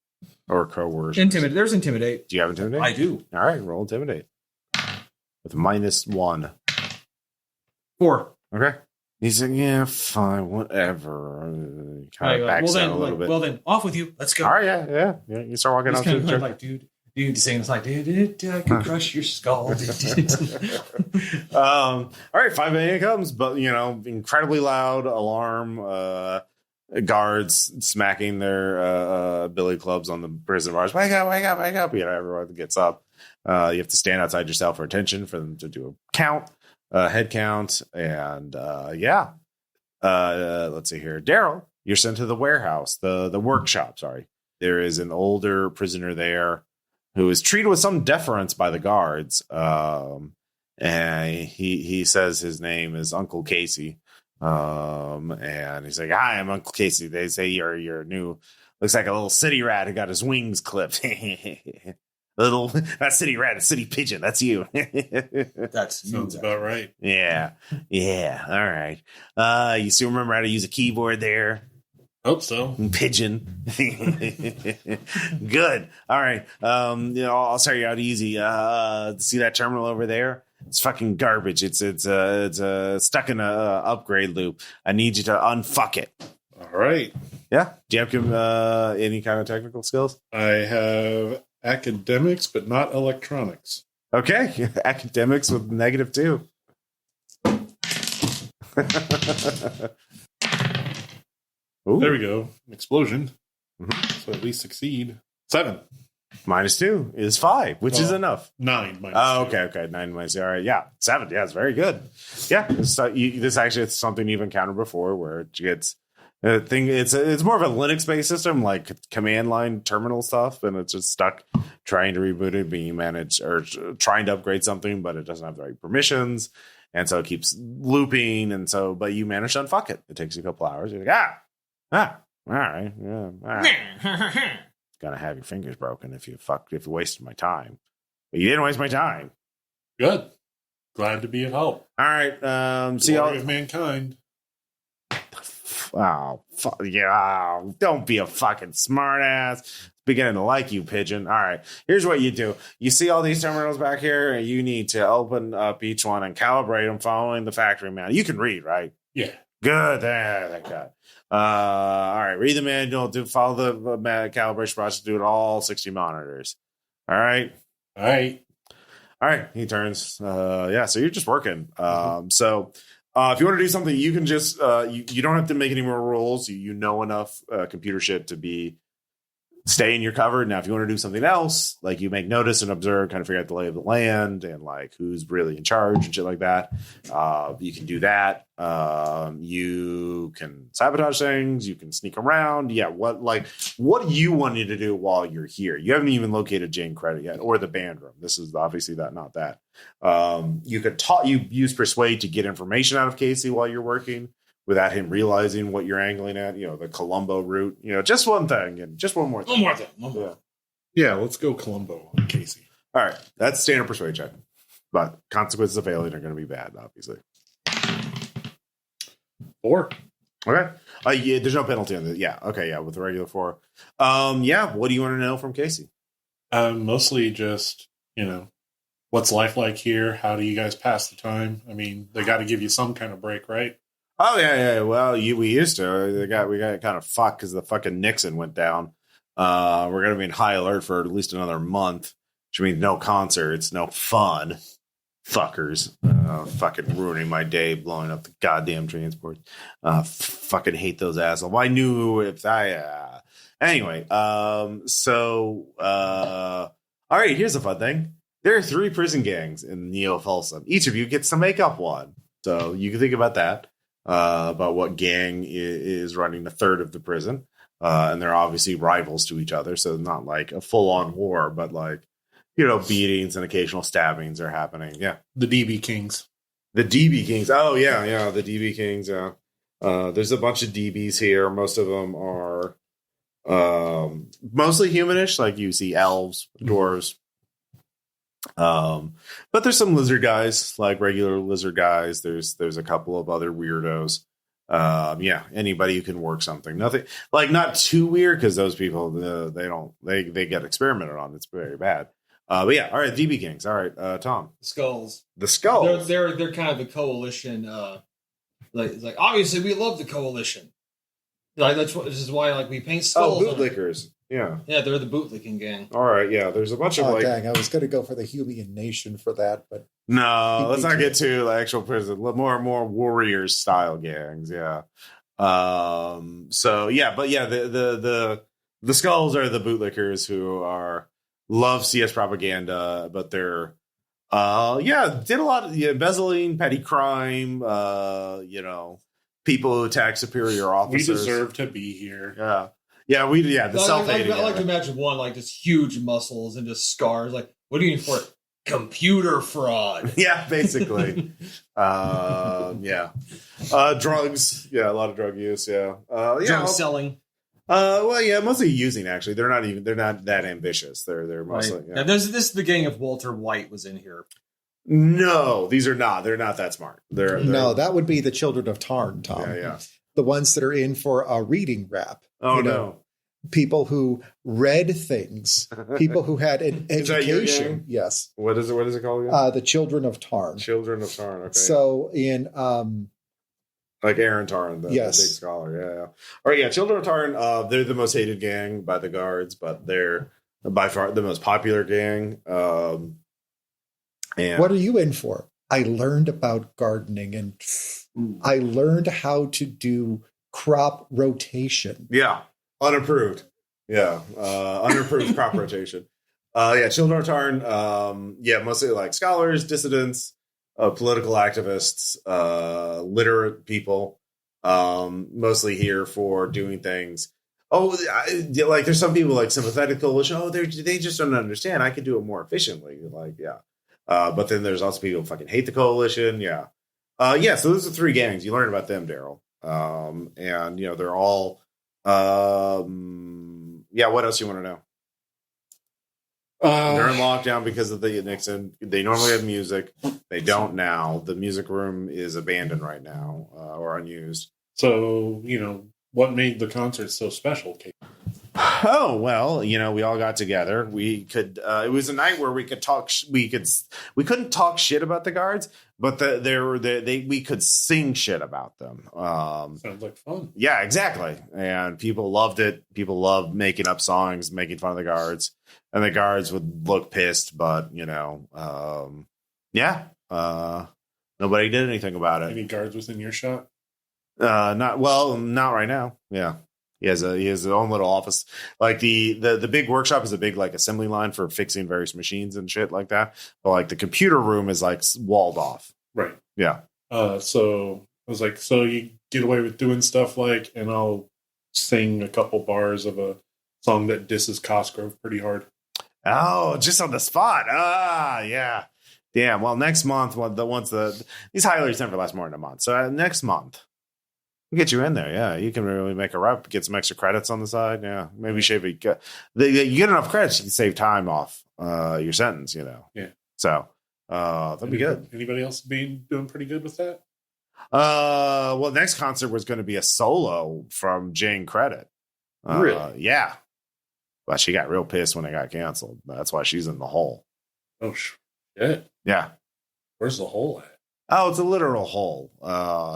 Speaker 1: or coercion?
Speaker 2: There's intimidate.
Speaker 1: Do you have intimidate?
Speaker 2: I do.
Speaker 1: All right, roll intimidate with -1.
Speaker 2: 4.
Speaker 1: Okay. He's like, yeah, fine, whatever. Kind of backs down a little bit.
Speaker 2: Well, then off with you. Let's go.
Speaker 1: All right, yeah. You start walking out to the
Speaker 2: like, dude, saying it's like, dude, I can crush your skull.
Speaker 1: All right, 5 a.m. comes, but incredibly loud alarm. Guards smacking their billy clubs on the prison bars. Wake up, wake up, wake up. Everyone gets up. You have to stand outside your cell for attention for them to do a count, head count. And let's see here. Daryl, you're sent to the warehouse, the workshop, sorry. there is an older prisoner there who is treated with some deference by the guards. And he says his name is Uncle Casey. And he's like, "Hi, I'm Uncle Casey. They say you're new. Looks like a little city rat who got his wings clipped." Not city rat, a city pigeon. That's you.
Speaker 2: That
Speaker 4: Sounds about right.
Speaker 1: Yeah. All right. You still remember how to use a keyboard there?
Speaker 4: Hope so.
Speaker 1: Pigeon. Good. All right. I'll start you out easy. See that terminal over there? It's fucking garbage. It's stuck in a upgrade loop. I need you to unfuck it.
Speaker 4: All right.
Speaker 1: Yeah. Do you have any kind of technical skills?
Speaker 4: I have academics, but not electronics.
Speaker 1: Okay. Academics with -2. Ooh.
Speaker 4: There we go. An explosion.
Speaker 1: Mm-hmm.
Speaker 4: So at least succeed. 7.
Speaker 1: -2 is 5, which is enough.
Speaker 4: 9 minus
Speaker 1: Oh,
Speaker 4: 2.
Speaker 1: okay. 9 minus. All right. Yeah. 7. Yeah, it's very good. Yeah. This actually is something you've encountered before where it gets it's more of a Linux based system, like command line terminal stuff, and it's just stuck trying to reboot it, being managed or trying to upgrade something, but it doesn't have the right permissions, and so it keeps looping. And so, but you manage to unfuck it. It takes you a couple hours. You're like, all right, yeah, all right. Gonna have your fingers broken if you wasted my time, but you didn't waste my time.
Speaker 4: Good. Glad to be of help.
Speaker 1: All right, see
Speaker 4: Glory
Speaker 1: y'all.
Speaker 4: of mankind.
Speaker 1: Oh, yeah. Don't be a fucking smartass. Beginning to like you, pigeon. All right. Here's what you do. You see all these terminals back here, and you need to open up each one and calibrate them following the factory manual. You can read, right?
Speaker 4: Yeah.
Speaker 1: Good. There, that guy. All right. Read the manual. Follow the calibration process. Do it all 60 monitors. All right.
Speaker 4: All right.
Speaker 1: All right. He turns. Yeah. So you're just working. So. If you want to do something, you can just you don't have to make any more rolls. You know enough computer shit to stay in your cover. Now, if you want to do something else, like you make notice and observe, kind of figure out the lay of the land and like who's really in charge and shit like that, you can do that. You can sabotage things. You can sneak around. Yeah, what do you want to do while you're here? You haven't even located Jane Credit yet, or the band room. This is obviously not that. You could you use persuade to get information out of Casey while you're working without him realizing what you're angling at. The Columbo route. Just one thing and just one more thing.
Speaker 2: One more.
Speaker 4: Yeah, let's go Columbo on Casey.
Speaker 1: All right, that's standard persuade check, but consequences of failing are going to be bad, obviously.
Speaker 4: 4.
Speaker 1: Okay. Yeah, there's no penalty on this. Yeah. Okay. Yeah, with the regular 4. Yeah. What do you want to know from Casey?
Speaker 4: Mostly just what's life like here? How do you guys pass the time? I mean, they got to give you some kind of break, right?
Speaker 1: Oh yeah. Well, we used to. We got kind of fucked because the fucking Nixon went down. We're gonna be in high alert for at least another month, which means no concerts, no fun. Fuckers, fucking ruining my day, blowing up the goddamn transport. Fucking hate those assholes. Well, I knew if I. Anyway, so all right. Here's a fun thing. There are 3 prison gangs in Neo Folsom. Each of you gets to make up one. So you can think about that. About what gang is running a third of the prison. And they're obviously rivals to each other. So not like a full-on war, but like, beatings and occasional stabbings are happening. Yeah.
Speaker 4: The DB Kings.
Speaker 1: The DB Kings. Oh, yeah. The DB Kings. Yeah. There's a bunch of DBs here. Most of them are mostly humanish. Like you see elves, dwarves. But there's some lizard guys, like regular lizard guys. There's a couple of other weirdos. Yeah, anybody who can work something. Nothing like not too weird because those people they get experimented on. It's very bad. But yeah, all right, DB Kings. All right, Tom. The Skulls.
Speaker 2: They're kind of a coalition. It's like obviously we love the coalition. Like this is why we paint skulls.
Speaker 1: Oh, bootlickers. Yeah.
Speaker 2: Yeah, they're the bootlicking gang.
Speaker 1: All right, yeah. There's a bunch of
Speaker 3: dang, I was going to go for the Humian Nation for that, but
Speaker 1: no, let's not get to the actual prison. More warriors style gangs. Yeah. So yeah, but yeah, the Skulls are the bootlickers who love CS propaganda, but they're did a lot of embezzling, petty crime. People who attack superior officers.
Speaker 4: We deserve to be here.
Speaker 1: Yeah. Yeah, the self-hating.
Speaker 2: I like to imagine one like just huge muscles and just scars. Like, what do you need for it? Computer fraud.
Speaker 1: Yeah, basically. Yeah. Drugs. Yeah, a lot of drug use. Yeah.
Speaker 2: Drug selling.
Speaker 1: Well, yeah, mostly using. Actually, they're not that ambitious. They're mostly.
Speaker 2: Right.
Speaker 1: Yeah.
Speaker 2: Now, this is the gang of Walter White was in here.
Speaker 1: No, these are not. They're not that smart. They're
Speaker 3: no, that would be the Children of Tarn, Tom.
Speaker 1: Yeah.
Speaker 3: The ones that are in for a reading rap.
Speaker 1: Oh, no.
Speaker 3: People who read things. People who had an
Speaker 1: Is that your
Speaker 3: education.
Speaker 1: gang?
Speaker 3: Yes.
Speaker 1: What is it called again?
Speaker 3: The Children of Tarn.
Speaker 1: Children of Tarn. Okay.
Speaker 3: So in
Speaker 1: like Aaron Tarn, the big scholar. Yeah. All right. Yeah. Children of Tarn. They're the most hated gang by the guards, but they're by far the most popular gang. And
Speaker 3: what are you in for? I learned about gardening and I learned how to do crop rotation.
Speaker 1: Yeah. Unapproved. Yeah. Unapproved crop rotation. Yeah. Children of Tarn. Yeah. Mostly like scholars, dissidents, political activists, literate people, mostly here for doing things. Like there's some people like sympathetic coalition. Oh, they just don't understand. I can do it more efficiently. Like, yeah. But then there's also people who fucking hate the coalition. Yeah. Yeah. So those are three gangs. You learn about them, Daryl. And they're all, yeah. What else you want to know? They're in lockdown because of the Nixon. They normally have music. They don't now. The music room is abandoned right now, or unused.
Speaker 4: So, what made the concert so special, Kate?
Speaker 1: Oh, well, we all got together. We could, it was a night where we could talk, we couldn't talk shit about the guards, but we could sing shit about them.
Speaker 4: Sounds like fun.
Speaker 1: Yeah, exactly. And people loved it. People loved making up songs, making fun of the guards, and the guards would look pissed, but yeah, nobody did anything about it.
Speaker 4: Any guards within your shot?
Speaker 1: Not right now. Yeah. He has his own little office. Like the big workshop is a big like assembly line for fixing various machines and shit like that. But like the computer room is like walled off.
Speaker 4: Right.
Speaker 1: Yeah.
Speaker 4: So I was like, so you get away with doing stuff like, and I'll sing a couple bars of a song that disses Cosgrove pretty hard.
Speaker 1: Oh, just on the spot. Yeah. Damn. Well, next month, these highlights never last more than a month. So next month. We'll get you in there, yeah. You can really make a rep, get some extra credits on the side, yeah. Maybe you get enough credits, you can save time off your sentence,
Speaker 4: Yeah.
Speaker 1: So that'd be good.
Speaker 4: Anybody else doing pretty good with that?
Speaker 1: Well, next concert was going to be a solo from Jane Credit.
Speaker 4: Really?
Speaker 1: Yeah. But she got real pissed when it got canceled. That's why she's in the hole.
Speaker 4: Oh shit!
Speaker 1: Yeah.
Speaker 4: Where's the hole at?
Speaker 1: Oh, it's a literal hole.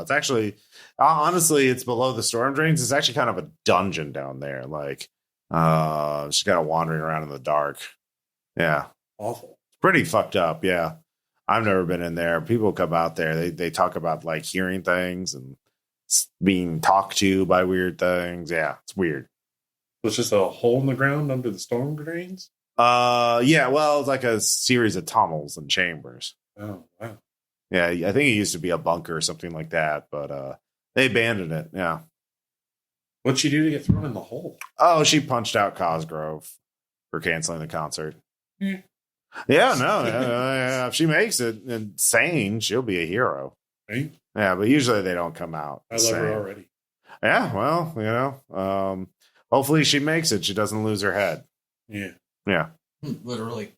Speaker 1: It's actually, honestly, it's below the storm drains. It's actually kind of a dungeon down there. Like, she's kind of wandering around in the dark. Yeah.
Speaker 4: Awful.
Speaker 1: It's pretty fucked up. Yeah. I've never been in there. People come out there. They talk about like hearing things and being talked to by weird things. Yeah. It's weird.
Speaker 4: So it's just a hole in the ground under the storm drains?
Speaker 1: Yeah. Well, it's like a series of tunnels and chambers.
Speaker 4: Oh, wow.
Speaker 1: Yeah, I think it used to be a bunker or something like that, but they abandoned it. Yeah.
Speaker 4: What'd she do to get thrown in the hole?
Speaker 1: Oh, she punched out Cosgrove for canceling the concert.
Speaker 4: Yeah.
Speaker 1: Yeah, no. If she makes it insane, she'll be a hero.
Speaker 4: Right?
Speaker 1: Yeah, but usually they don't come out.
Speaker 4: I love her already.
Speaker 1: Yeah, well, hopefully she makes it. She doesn't lose her head.
Speaker 4: Yeah.
Speaker 1: Yeah.
Speaker 2: Literally.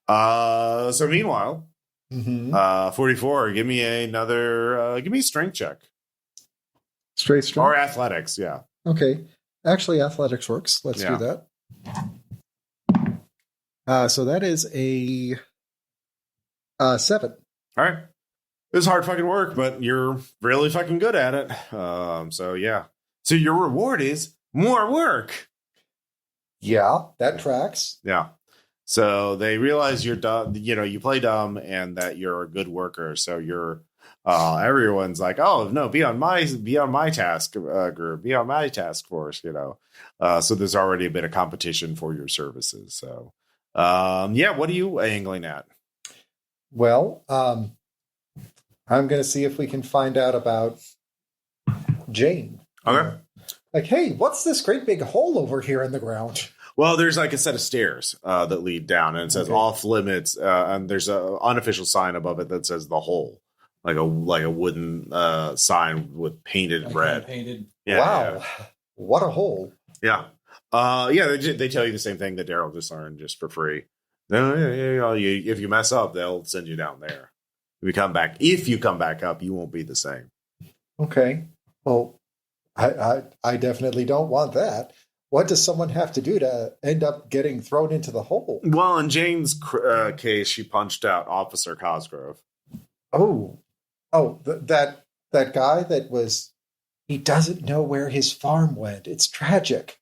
Speaker 1: So meanwhile, 44, give me a strength check.
Speaker 3: Straight strength?
Speaker 1: Or athletics, yeah.
Speaker 3: Okay. Actually, athletics works. Let's do that. So that is a 7.
Speaker 1: All right. It was hard fucking work, but you're really fucking good at it. So yeah. So your reward is more work.
Speaker 3: Yeah, that tracks.
Speaker 1: Yeah. So they realize you're dumb, you play dumb and that you're a good worker. So you're everyone's like, oh no, be on my task group, be on my task force, So there's already a bit of competition for your services. So yeah, what are you angling at?
Speaker 3: Well, I'm going to see if we can find out about Jane.
Speaker 1: Okay.
Speaker 3: Like, hey, what's this great big hole over here in the ground?
Speaker 1: Well, there's like a set of stairs that lead down, and it says off limits, and there's a unofficial sign above it that says the hole, like a wooden sign with painted red.
Speaker 2: Painted.
Speaker 1: Yeah,
Speaker 3: wow,
Speaker 1: yeah.
Speaker 3: What a hole!
Speaker 1: Yeah, they tell you the same thing that Daryl just learned, just for free. No, if you mess up, they'll send you down there. If you come back up, you won't be the same.
Speaker 3: Okay, well, I definitely don't want that. What does someone have to do to end up getting thrown into the hole?
Speaker 1: Well, in Jane's case, she punched out Officer Cosgrove.
Speaker 3: That guy that was, he doesn't know where his farm went. It's tragic.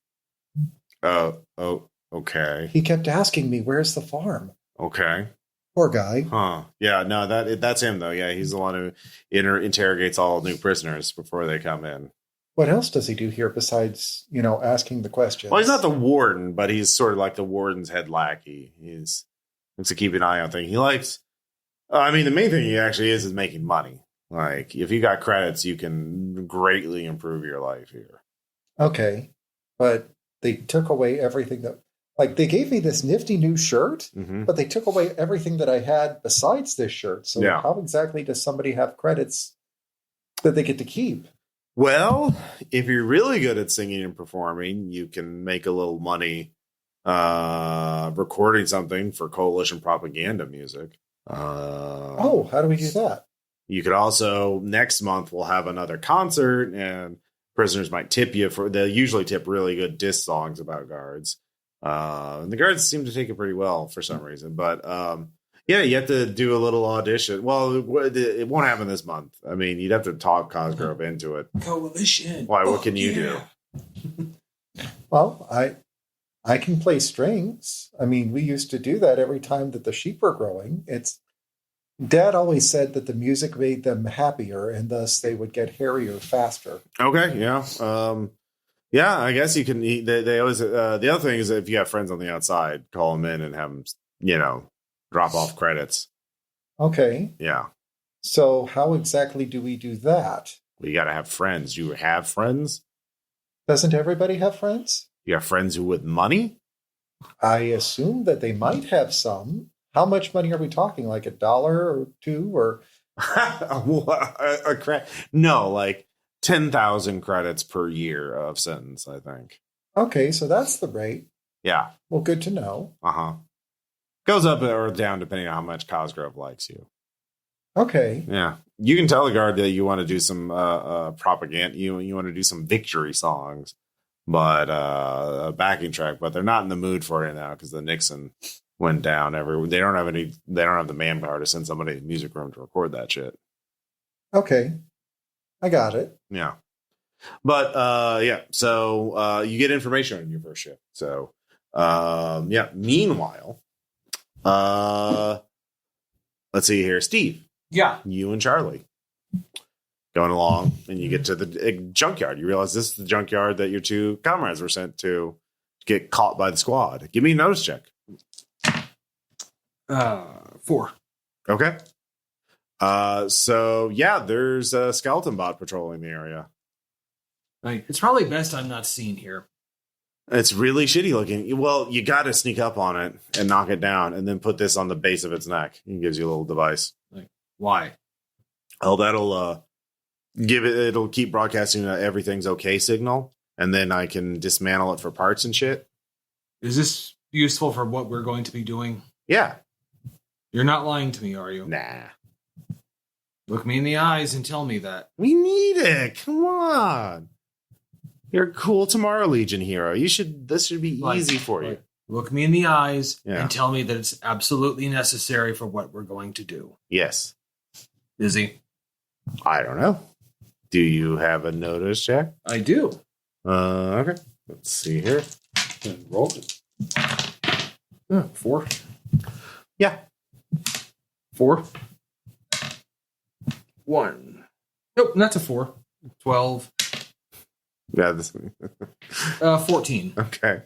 Speaker 1: Okay.
Speaker 3: He kept asking me, where's the farm?
Speaker 1: Okay.
Speaker 3: Poor guy.
Speaker 1: Huh. Yeah, no, that's him, though. Yeah, he's the one who interrogates all new prisoners before they come in.
Speaker 3: What else does he do here besides, asking the questions?
Speaker 1: Well, he's not the warden, but he's sort of like the warden's head lackey. He's to keep an eye on things. He likes, the main thing he actually is making money. Like, if you got credits, you can greatly improve your life here.
Speaker 3: Okay. But they took away everything that, like, they gave me this nifty new shirt, but they took away everything that I had besides this shirt. So how exactly does somebody have credits that they get to keep?
Speaker 1: Well, if you're really good at singing and performing, you can make a little money recording something for coalition propaganda music.
Speaker 3: How do we do that?
Speaker 1: You could also, next month, we'll have another concert, and prisoners might tip you they'll usually tip really good diss songs about guards. And the guards seem to take it pretty well for some reason. But you have to do a little audition. Well, it won't happen this month. I mean, you'd have to talk Cosgrove into it.
Speaker 2: Coalition.
Speaker 1: Why? What can you do?
Speaker 3: Well, I can play strings. I mean, we used to do that every time that the sheep were growing. Dad always said that the music made them happier, and thus they would get hairier faster.
Speaker 1: Okay, yeah. I guess you can. They always. The other thing is, if you have friends on the outside, call them in and have them, drop off credits.
Speaker 3: Okay.
Speaker 1: Yeah.
Speaker 3: So how exactly do we do that?
Speaker 1: Well, you got to have friends. You have friends?
Speaker 3: Doesn't everybody have friends?
Speaker 1: You have friends who with money?
Speaker 3: I assume that they might have some. How much money are we talking? Like $1 or $2 or?
Speaker 1: No, like 10,000 credits per year of sentence, I think.
Speaker 3: Okay, so that's the rate.
Speaker 1: Yeah.
Speaker 3: Well, good to know.
Speaker 1: Goes up or down depending on how much Cosgrove likes you.
Speaker 3: Okay.
Speaker 1: Yeah. You can tell the guard that you want to do some propaganda. You want to do some victory songs, but a backing track. But they're not in the mood for it now because the Nixon went down. They don't have the manpower to send somebody to the music room to record that shit.
Speaker 3: Okay. I got it.
Speaker 1: Yeah. But so you get information on your first shift. So meanwhile, let's see here, Steve.
Speaker 2: Yeah.
Speaker 1: You and Charlie going along, and you get to the junkyard. You realize this is the junkyard that your two comrades were sent to get caught by the squad. Give me a notice check.
Speaker 2: 4.
Speaker 1: Okay. There's a skeleton bot patrolling the area.
Speaker 2: It's probably best I'm not seen here.
Speaker 1: It's really shitty looking. Well, you got to sneak up on it and knock it down, and then put this on the base of its neck. It gives you a little device.
Speaker 2: Why?
Speaker 1: Oh, that'll it'll keep broadcasting everything's okay signal, and then I can dismantle it for parts and shit.
Speaker 2: Is this useful for what we're going to be doing?
Speaker 1: Yeah.
Speaker 2: You're not lying to me, are you?
Speaker 1: Nah.
Speaker 2: Look me in the eyes and tell me that.
Speaker 1: We need it. Come on. You're a cool Tomorrow Legion hero. This should be easy for you.
Speaker 2: Look me in the eyes and tell me that it's absolutely necessary for what we're going to do.
Speaker 1: Yes.
Speaker 2: Is he?
Speaker 1: I don't know. Do you have a notice check?
Speaker 2: I do.
Speaker 1: Okay. Let's see here.
Speaker 4: And roll it.
Speaker 2: 4.
Speaker 1: Yeah.
Speaker 2: 4. 1. Nope, that's a 4. 12.
Speaker 1: Yeah.
Speaker 2: 14.
Speaker 1: Okay.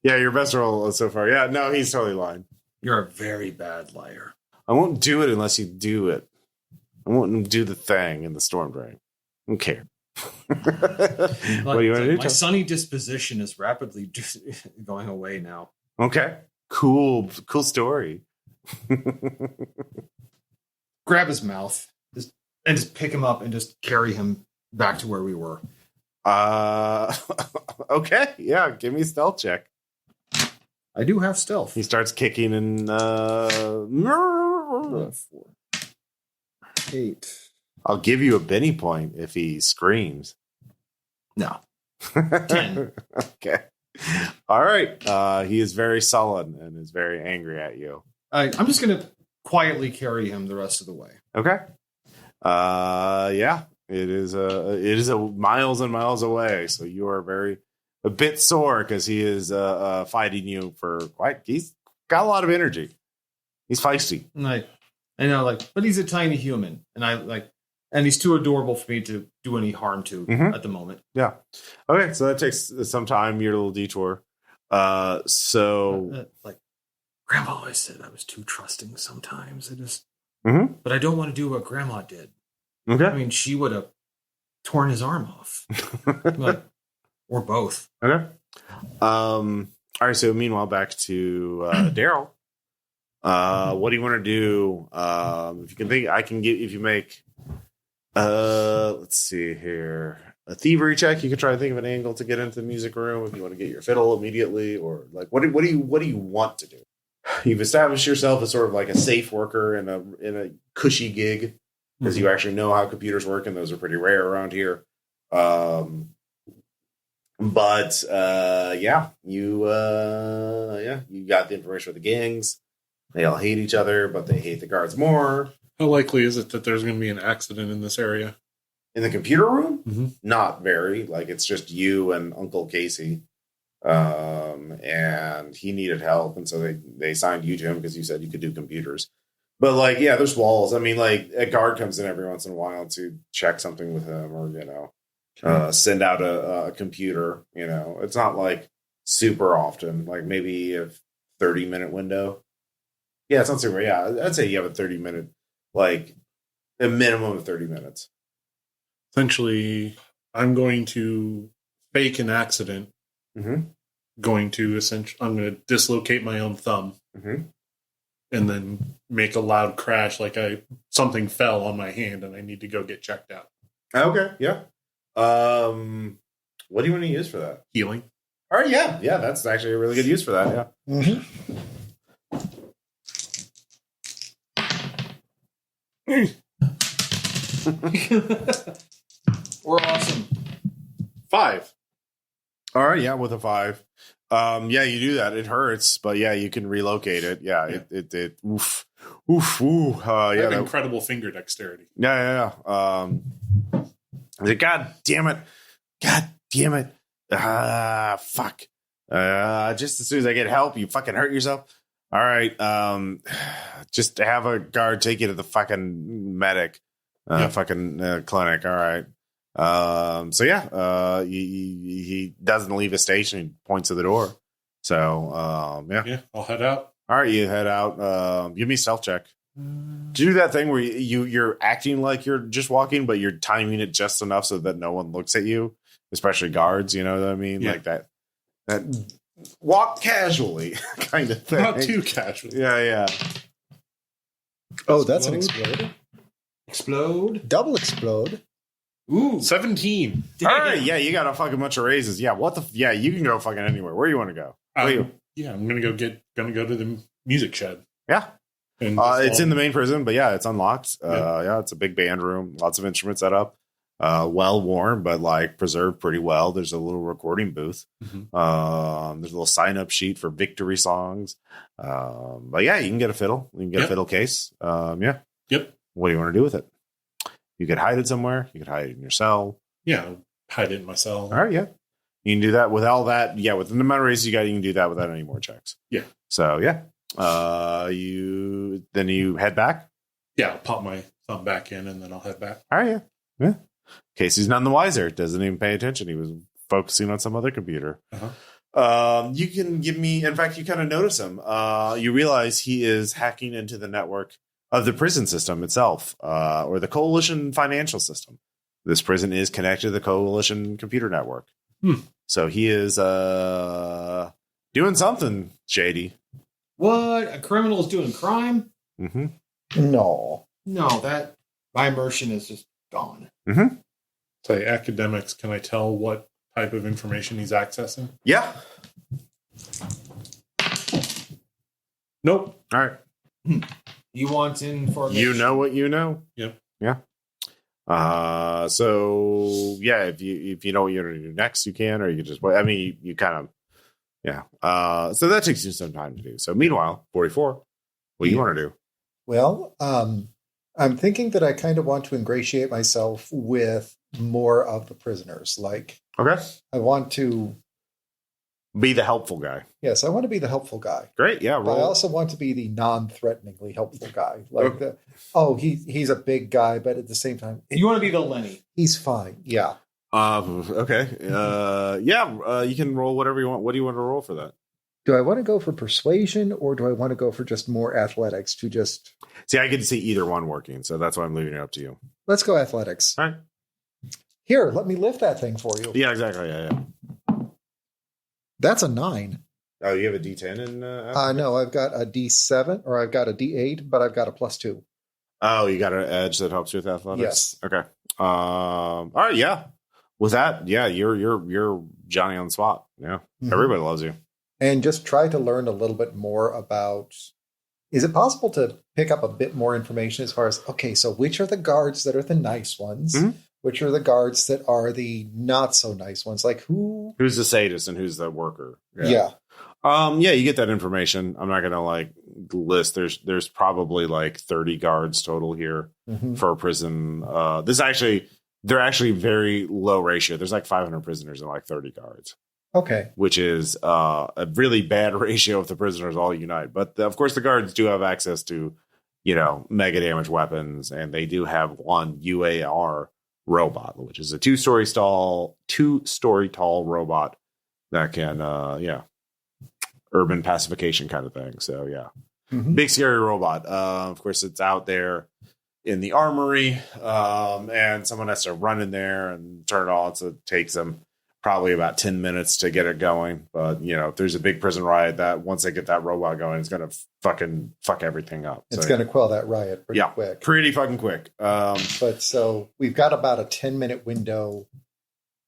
Speaker 1: Yeah, your best roll so far. Yeah, no, he's totally lying.
Speaker 2: You're a very bad liar.
Speaker 1: I won't do it unless you do it. I won't do the thing in the storm drain. I don't care. What do you want to do?
Speaker 2: My sunny disposition is rapidly just going away now.
Speaker 1: Okay. Cool story.
Speaker 2: Grab his mouth and just pick him up and just carry him back to where we were.
Speaker 1: Okay. Yeah, give me a stealth check.
Speaker 2: I do have stealth.
Speaker 1: He starts kicking and
Speaker 2: 4, 8.
Speaker 1: I'll give you a Benny point if he screams.
Speaker 2: No. 10.
Speaker 1: Okay. All right. He is very sullen and is very angry at you.
Speaker 2: I'm just going to quietly carry him the rest of the way.
Speaker 1: Okay. Yeah. It is a miles and miles away, so you are a bit sore because he is fighting you for he's got a lot of energy. He's feisty.
Speaker 2: I know, but he's a tiny human, and he's too adorable for me to do any harm to at the moment.
Speaker 1: Yeah. Okay, so that takes some time, your little detour.
Speaker 2: Grandpa always said I was too trusting sometimes. But I don't want to do what Grandma did.
Speaker 1: Okay.
Speaker 2: I mean, she would have torn his arm off. Or both.
Speaker 1: Okay. All right, so meanwhile, back to Daryl. What do you want to do? If you can think, I can if you make, let's see here, a thievery check. You can try to think of an angle to get into the music room if you want to get your fiddle immediately, or what do you want to do? You've established yourself as sort of like a safe worker in a cushy gig because you actually know how computers work, and those are pretty rare around here. You got the information with the gangs. They all hate each other, but they hate the guards more.
Speaker 4: How likely is it that there's going to be an accident in this area?
Speaker 1: In the computer room?
Speaker 4: Mm-hmm.
Speaker 1: Not very. It's just you and Uncle Casey. And he needed help, and so they assigned you to him because you said you could do computers. But there's walls. I mean, a guard comes in every once in a while to check something with him, or send out a computer. It's not super often. Maybe a 30-minute window. Yeah, it's not super. Yeah, I'd say you have a 30-minute, a minimum of 30 minutes.
Speaker 4: Essentially, I'm going to fake an accident.
Speaker 1: Mm-hmm.
Speaker 4: I'm going to dislocate my own thumb.
Speaker 1: Mm-hmm.
Speaker 4: And then make a loud crash something fell on my hand and I need to go get checked out.
Speaker 1: Okay, yeah. What do you want to use for that?
Speaker 4: Healing.
Speaker 1: All right, yeah, that's actually a really good use for that, yeah.
Speaker 2: We're awesome.
Speaker 4: 5.
Speaker 1: All right, yeah, with a 5. Yeah, you do that. It hurts, but yeah, you can relocate it. Yeah, it oof.
Speaker 4: I have incredible finger dexterity.
Speaker 1: Yeah. God damn it. Fuck. Just as soon as I get help, you fucking hurt yourself. All right. Just have a guard take you to the fucking medic, clinic. All right. He doesn't leave his station. He points to the door. So,
Speaker 4: Yeah, I'll head out.
Speaker 1: All right, you head out. Give me a stealth check. Do you do that thing where you're acting like you're just walking, but you're timing it just enough so that no one looks at you, especially guards, you know what I mean?
Speaker 4: Yeah.
Speaker 1: Like that walk casually kind of thing.
Speaker 4: Not too casually.
Speaker 1: Yeah.
Speaker 3: Oh, that's an explode.
Speaker 2: Explode.
Speaker 3: Double explode.
Speaker 4: Ooh, 17.
Speaker 1: All right, yeah, you got a fucking bunch of raises. Yeah, you can go fucking anywhere. Where do you want to go?
Speaker 4: Yeah, I'm gonna go to the music shed.
Speaker 1: Yeah.
Speaker 4: And
Speaker 1: it's in the main prison, but yeah, it's unlocked. It's a big band room, lots of instruments set up, well worn, but preserved pretty well. There's a little recording booth. Mm-hmm. There's a little sign up sheet for victory songs. But yeah, you can get a fiddle. You can get a fiddle case.
Speaker 4: Yep.
Speaker 1: What do you want to do with it? You could hide it somewhere. You could hide it in your cell.
Speaker 4: Yeah, I'll hide it in my cell.
Speaker 1: All right, yeah. You can do that with all that. Yeah, within the amount of raises you got, you can do that without any more checks.
Speaker 4: Yeah.
Speaker 1: So yeah. You head back?
Speaker 4: Yeah, I'll pop my thumb back in and then I'll head back.
Speaker 1: All right, yeah. Casey's none the wiser. Doesn't even pay attention. He was focusing on some other computer. You can give me, in fact, you kind of notice him. You realize he is hacking into the network of the prison system itself, or the coalition financial system. This prison is connected to the Coalition computer network. So he is doing something shady.
Speaker 2: What? A criminal is doing crime?
Speaker 1: Mm-hmm.
Speaker 3: No,
Speaker 2: that my immersion is just gone.
Speaker 1: Mm-hmm.
Speaker 4: Say, academics, can I tell what type of information he's accessing?
Speaker 1: Yeah.
Speaker 4: Nope.
Speaker 1: All right.
Speaker 2: You want information?
Speaker 1: You know what you know.
Speaker 4: Yep.
Speaker 1: Yeah. So yeah, if you know what you're gonna do next, you can, or you can just wait. I mean, you kind of, yeah. So that takes you some time to do. So meanwhile, 44, what do you want to do?
Speaker 3: well, I'm thinking that I kind of want to ingratiate myself with more of the prisoners. Like,
Speaker 1: Okay.
Speaker 3: I want to,
Speaker 1: Be the helpful guy.
Speaker 3: yes, I want to be the helpful guy.
Speaker 1: Great. Yeah.
Speaker 3: But I
Speaker 1: Roll.
Speaker 3: also want to be the non-threateningly helpful guy. Like, he's a big guy, but at the same time,
Speaker 2: You want to be the Lenny?
Speaker 3: he's fine. Yeah.
Speaker 1: Okay. Yeah. You can roll whatever you want. What do you want to roll for that?
Speaker 3: Do I want to go for persuasion, or do I want to go for just more athletics to just...
Speaker 1: See, I can see either one working, so that's why I'm leaving it up to you.
Speaker 3: Let's go athletics.
Speaker 1: All right.
Speaker 3: Here, let me lift that thing for you.
Speaker 1: Yeah. Exactly. Yeah.
Speaker 3: That's a 9.
Speaker 1: Oh, you have a D10 in?
Speaker 3: No, I've got a D7, or I've got a D8, but I've got a +2.
Speaker 1: Oh, you got an edge that helps you with athletics.
Speaker 3: Yes.
Speaker 1: Okay. All right. Yeah. With that, yeah, you're Johnny on the spot. Yeah.
Speaker 3: Mhm.
Speaker 1: Everybody loves you.
Speaker 3: And just try to learn a little bit more about... Is it possible to pick up a bit more information as far as, okay, so which are the guards that are the nice ones?
Speaker 1: Mhm.
Speaker 3: Which are the guards that are the not so nice ones? Like
Speaker 1: Who's the sadist and who's the worker?
Speaker 3: Yeah.
Speaker 1: Yeah, you get that information. I'm not gonna like list. There's probably like 30 guards total here
Speaker 3: Mhm.
Speaker 1: for a prison. They're actually very low ratio. There's like 500 prisoners and like 30 guards,
Speaker 3: Okay.
Speaker 1: which is a really bad ratio if the prisoners all unite. But of course, the guards do have access to, mega damage weapons, and they do have one UAR robot, which is a two-story tall robot that can, urban pacification kind of thing. So yeah,
Speaker 3: Mhm.
Speaker 1: big scary robot. Of course, it's out there in the armory, and someone has to run in there and turn it on. So it takes them probably about 10 minutes to get it going. But if there's a big prison riot, that once they get that robot going, it's gonna fucking fuck everything up.
Speaker 3: It's going to quell that riot pretty quick.
Speaker 1: Pretty fucking quick.
Speaker 3: But so we've got about a 10-minute window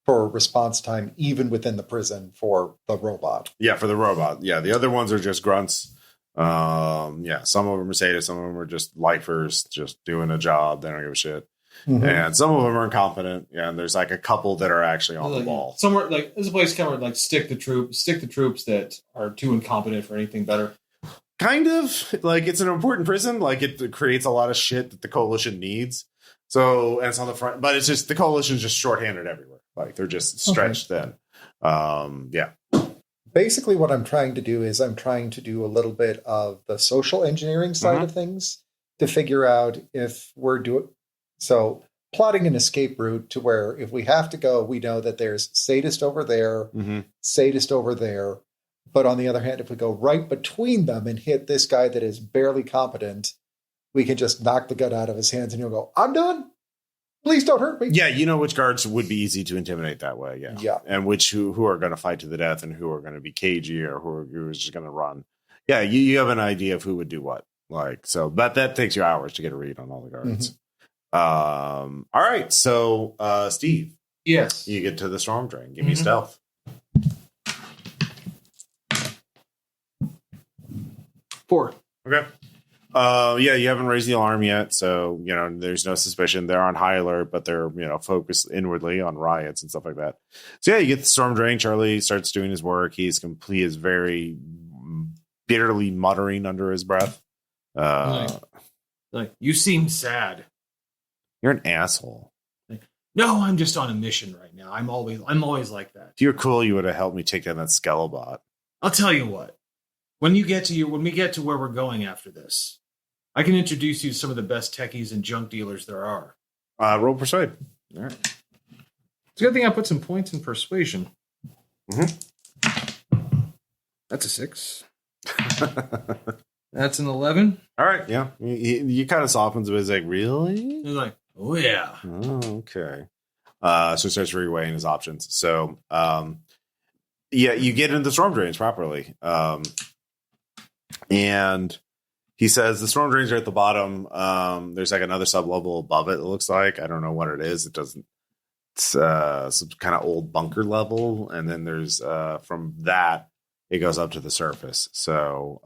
Speaker 3: for response time, even within the prison, for the robot.
Speaker 1: Yeah, for the robot. Yeah, the other ones are just grunts. Some of them are sadists, some of them are just lifers, just doing a job. They don't give a shit.
Speaker 3: Mhm.
Speaker 1: And some of them are incompetent. Yeah, and there's like a couple that are actually on the ball.
Speaker 2: Somewhere like there's a place kind of like stick the troops that are too incompetent for anything better.
Speaker 1: Kind of like it's an important prison. Like it creates a lot of shit that the coalition needs. So, and it's on the front, but it's just the coalition's just shorthanded everywhere. Like they're just stretched thin. Yeah.
Speaker 3: Basically, what I'm trying to do is I'm trying to do a little bit of the social engineering side
Speaker 1: Mhm.
Speaker 3: of things to figure out if we're doing... So plotting an escape route to where if we have to go, we know that there's sadist over there,
Speaker 1: Mm-hmm.
Speaker 3: sadist over there. But on the other hand, if we go right between them and hit this guy that is barely competent, we can just knock the gun out of his hands and he'll go, I'm done. Please don't hurt me.
Speaker 1: Yeah, which guards would be easy to intimidate that way. Yeah.
Speaker 3: Yeah.
Speaker 1: And who are going to fight to the death and who are going to be cagey or who are just going to run. Yeah, you have an idea of who would do what. Like, so, but that takes you hours to get a read on all the guards. All right. So, Steve,
Speaker 2: Yes.
Speaker 1: you get to the storm drain. Give me
Speaker 2: Mhm.
Speaker 1: stealth.
Speaker 2: 4.
Speaker 1: Okay. You haven't raised the alarm yet, so there's no suspicion. They're on high alert, but they're focused inwardly on riots and stuff like that. So yeah, you get the storm drain. Charlie starts doing his work. He is very bitterly muttering under his breath.
Speaker 2: Like you seem sad.
Speaker 1: You're an asshole.
Speaker 2: No, I'm just on a mission right now. I'm always like that.
Speaker 1: If you were cool, you would have helped me take down that Skelebot.
Speaker 2: I'll tell you what. When we get to where we're going after this, I can introduce you to some of the best techies and junk dealers there are.
Speaker 1: Roll persuade. All right.
Speaker 2: It's a good thing I put some points in persuasion. That's a 6. That's an 11.
Speaker 1: All right. Yeah. You kind of softens a bit. It's like, really?
Speaker 2: He's like, oh yeah.
Speaker 1: Oh, okay. So he starts reweighing his options. So, yeah, you get into the storm drains properly. And he says the storm drains are at the bottom. There's like another sub-level above it, it looks like. I don't know what it is. It's some kind of old bunker level. And then there's from that, it goes up to the surface. So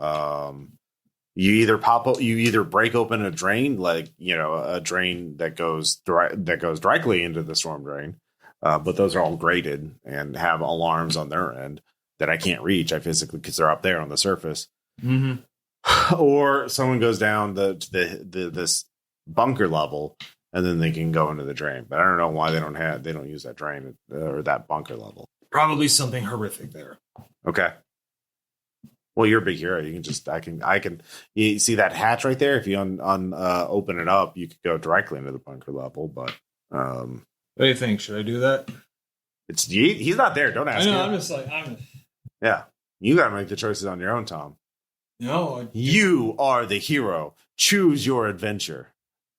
Speaker 1: you either break open a drain, like, a drain that goes directly into the storm drain. But those are all graded and have alarms on their end that I can't reach. I physically, because they're up there on the surface.
Speaker 2: Mm-hmm.
Speaker 1: Or someone goes down this bunker level and then they can go into the drain. But I don't know why they don't use that drain or that bunker level.
Speaker 2: Probably something horrific there.
Speaker 1: Okay. Well, you're a big hero. You can just I can you see that hatch right there. If you open it up, you could go directly into the bunker level. But
Speaker 2: what do you think? Should I do that?
Speaker 1: He's not there. Don't ask.
Speaker 2: I know.
Speaker 1: him.
Speaker 2: I'm just like
Speaker 1: Yeah, you got to make the choices on your own, Tom.
Speaker 2: No,
Speaker 1: you are the hero. Choose your adventure.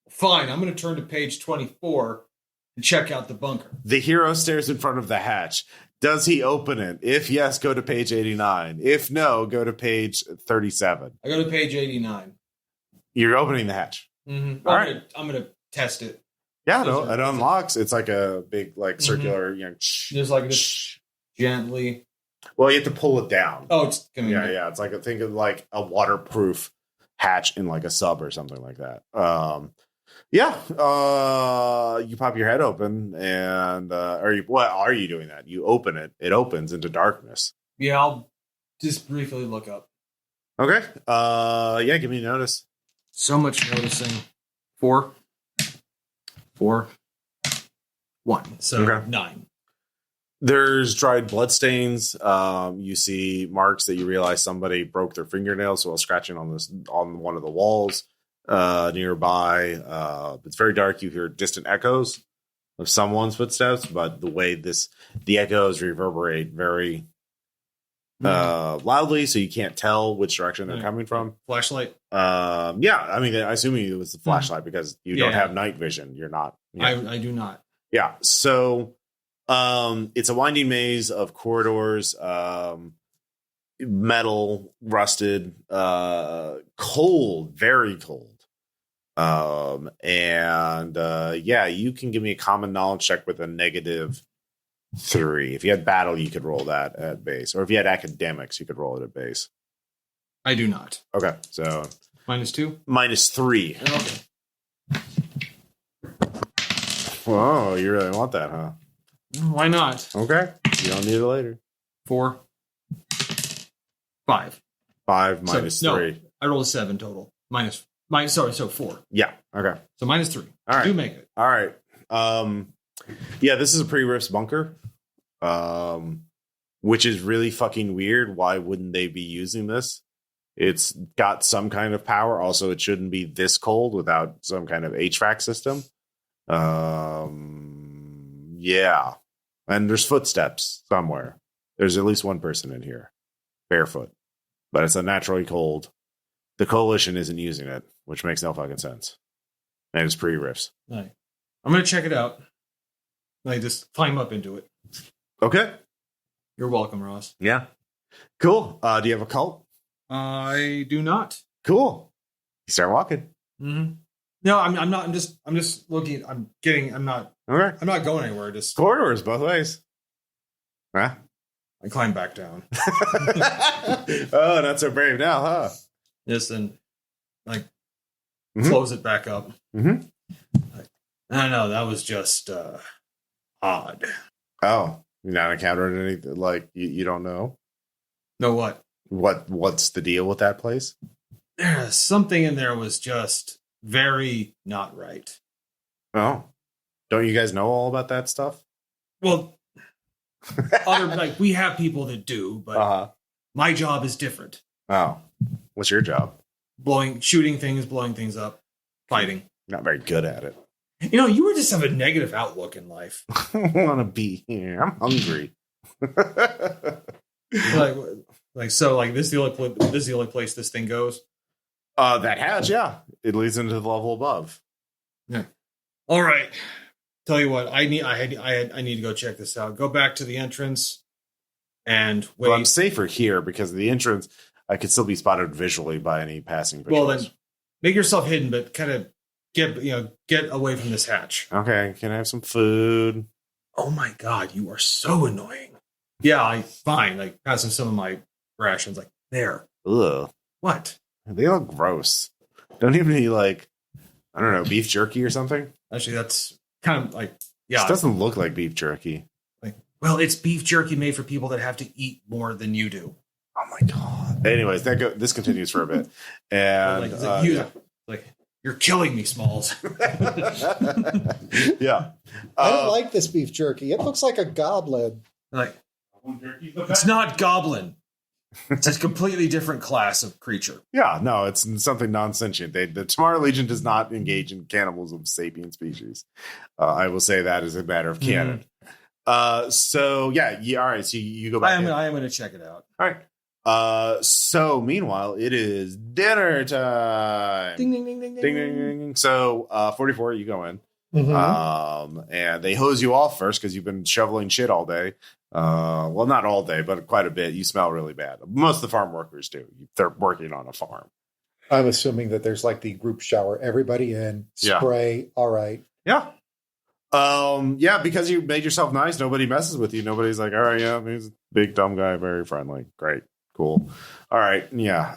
Speaker 2: Fine. I'm going to turn to page 24 and check out the bunker.
Speaker 1: The hero stares in front of the hatch. Does he open it? If yes, go to page 89. If no, go to page 37.
Speaker 2: I go to page 89.
Speaker 1: You're opening the hatch.
Speaker 2: Mm-hmm.
Speaker 1: All right.
Speaker 2: I'm going to test it.
Speaker 1: Yeah, no, it unlocks. It's like a big, circular,
Speaker 2: Just like just gently.
Speaker 1: Well, you have to pull it down.
Speaker 2: Oh, it's coming.
Speaker 1: Yeah. It's like think of like a waterproof hatch in like a sub or something like that. You pop your head open and what are you doing that? You open it. It opens into darkness.
Speaker 2: Yeah, I'll just briefly look up.
Speaker 1: Okay. Give me notice.
Speaker 2: So much noticing. 4, 1. So
Speaker 1: Okay.
Speaker 2: 9.
Speaker 1: There's dried bloodstains. You see marks that you realize somebody broke their fingernails while scratching on one of the walls nearby. It's very dark. You hear distant echoes of someone's footsteps, but the way the echoes reverberate very loudly, so you can't tell which direction they're coming from.
Speaker 2: Flashlight.
Speaker 1: I assume it was the flashlight because you don't have night vision. You're not.
Speaker 2: I do not.
Speaker 1: Yeah. So. It's a winding maze of corridors, metal, rusted, cold, very cold. You can give me a common knowledge check with a -3. If you had battle, you could roll that at base, or if you had academics, you could roll it at base.
Speaker 2: I do not.
Speaker 1: Okay, so
Speaker 2: -2,
Speaker 1: -3.
Speaker 2: Okay.
Speaker 1: Whoa, you really want that, huh?
Speaker 2: Why not?
Speaker 1: Okay, you don't need it later.
Speaker 2: 4, 5.
Speaker 1: 5 minus 3.
Speaker 2: No, I rolled a 7 total. So 4.
Speaker 1: Yeah. Okay.
Speaker 2: So -3.
Speaker 1: All right.
Speaker 2: Do make it.
Speaker 1: All right. This is a pre-riffs bunker, which is really fucking weird. Why wouldn't they be using this? It's got some kind of power. Also, it shouldn't be this cold without some kind of HVAC system. And there's footsteps somewhere. There's at least one person in here, barefoot, but it's unnaturally cold. The coalition isn't using it, which makes no fucking sense. And it's pre-riffs.
Speaker 2: Right. I'm going to check it out. Just climb up into it.
Speaker 1: Okay.
Speaker 2: You're welcome, Ross.
Speaker 1: Yeah. Cool. Do you have a cult?
Speaker 2: I do not.
Speaker 1: Cool. You start walking.
Speaker 2: Mm-hmm. No, I'm not. I'm just looking. I'm not.
Speaker 1: Okay.
Speaker 2: I'm not going anywhere. Just
Speaker 1: corridors both ways. Huh?
Speaker 2: I climb back down.
Speaker 1: Oh, not so brave now, huh?
Speaker 2: Yes, and close it back up.
Speaker 1: Mm-hmm.
Speaker 2: I don't know. That was just odd.
Speaker 1: Oh, you not encountered anything like you don't know?
Speaker 2: No, what?
Speaker 1: What's the deal with that place?
Speaker 2: Something in there was just very not right.
Speaker 1: Oh, don't you guys know all about that stuff?
Speaker 2: Well, we have people that do, but my job is different.
Speaker 1: Oh, what's your job?
Speaker 2: Shooting things, blowing things up, fighting.
Speaker 1: Not very good at it.
Speaker 2: You were just have a negative outlook in life.
Speaker 1: I don't want to be here. I'm hungry.
Speaker 2: This is the only place this thing goes.
Speaker 1: That hatch, yeah, it leads into the level above.
Speaker 2: Yeah. All right. Tell you what, I need to go check this out. Go back to the entrance and wait.
Speaker 1: Well, I'm safer here because of the entrance. I could still be spotted visually by any passing patrols.
Speaker 2: Well, then make yourself hidden, but kind of get away from this hatch.
Speaker 1: Okay, can I have some food?
Speaker 2: Oh my God, you are so annoying. Yeah, fine. Like passing some of my rations. Like there.
Speaker 1: Ugh,
Speaker 2: What?
Speaker 1: they look gross. Don't even need like, I don't know, beef jerky or something.
Speaker 2: Actually, that's kind of like yeah.
Speaker 1: This doesn't look like beef jerky.
Speaker 2: Like, well, it's beef jerky made for people that have to eat more than you do.
Speaker 1: Oh my God. Anyways, this continues for a bit, and
Speaker 2: you're killing me, Smalls.
Speaker 1: Yeah,
Speaker 3: I don't like this beef jerky. It looks like a goblin.
Speaker 2: Like it's not goblin. It's a completely different class of creature.
Speaker 1: yeah. No, it's something non-sentient. The Tomorrow Legion does not engage in cannibalism of sapient species. I will say that as a matter of canon. So yeah. All right. So you go back.
Speaker 2: I am going to check it out.
Speaker 1: All right. So meanwhile, it is dinner time.
Speaker 2: Ding ding ding ding
Speaker 1: Ding, ding, ding, ding. So 44, you go in.
Speaker 3: Mm-hmm.
Speaker 1: And they hose you off first because you've been shoveling shit all day. Well, not all day, but quite a bit. You smell really bad. Most of the farm workers do. They're working on a farm.
Speaker 3: I'm assuming that there's like the group shower. Everybody in, spray.
Speaker 1: Yeah.
Speaker 3: All right.
Speaker 1: Yeah. Yeah, because you made yourself nice. Nobody messes with you. Nobody's like, all right, yeah, he's a big dumb guy, very friendly. Great. Cool. All right. Yeah.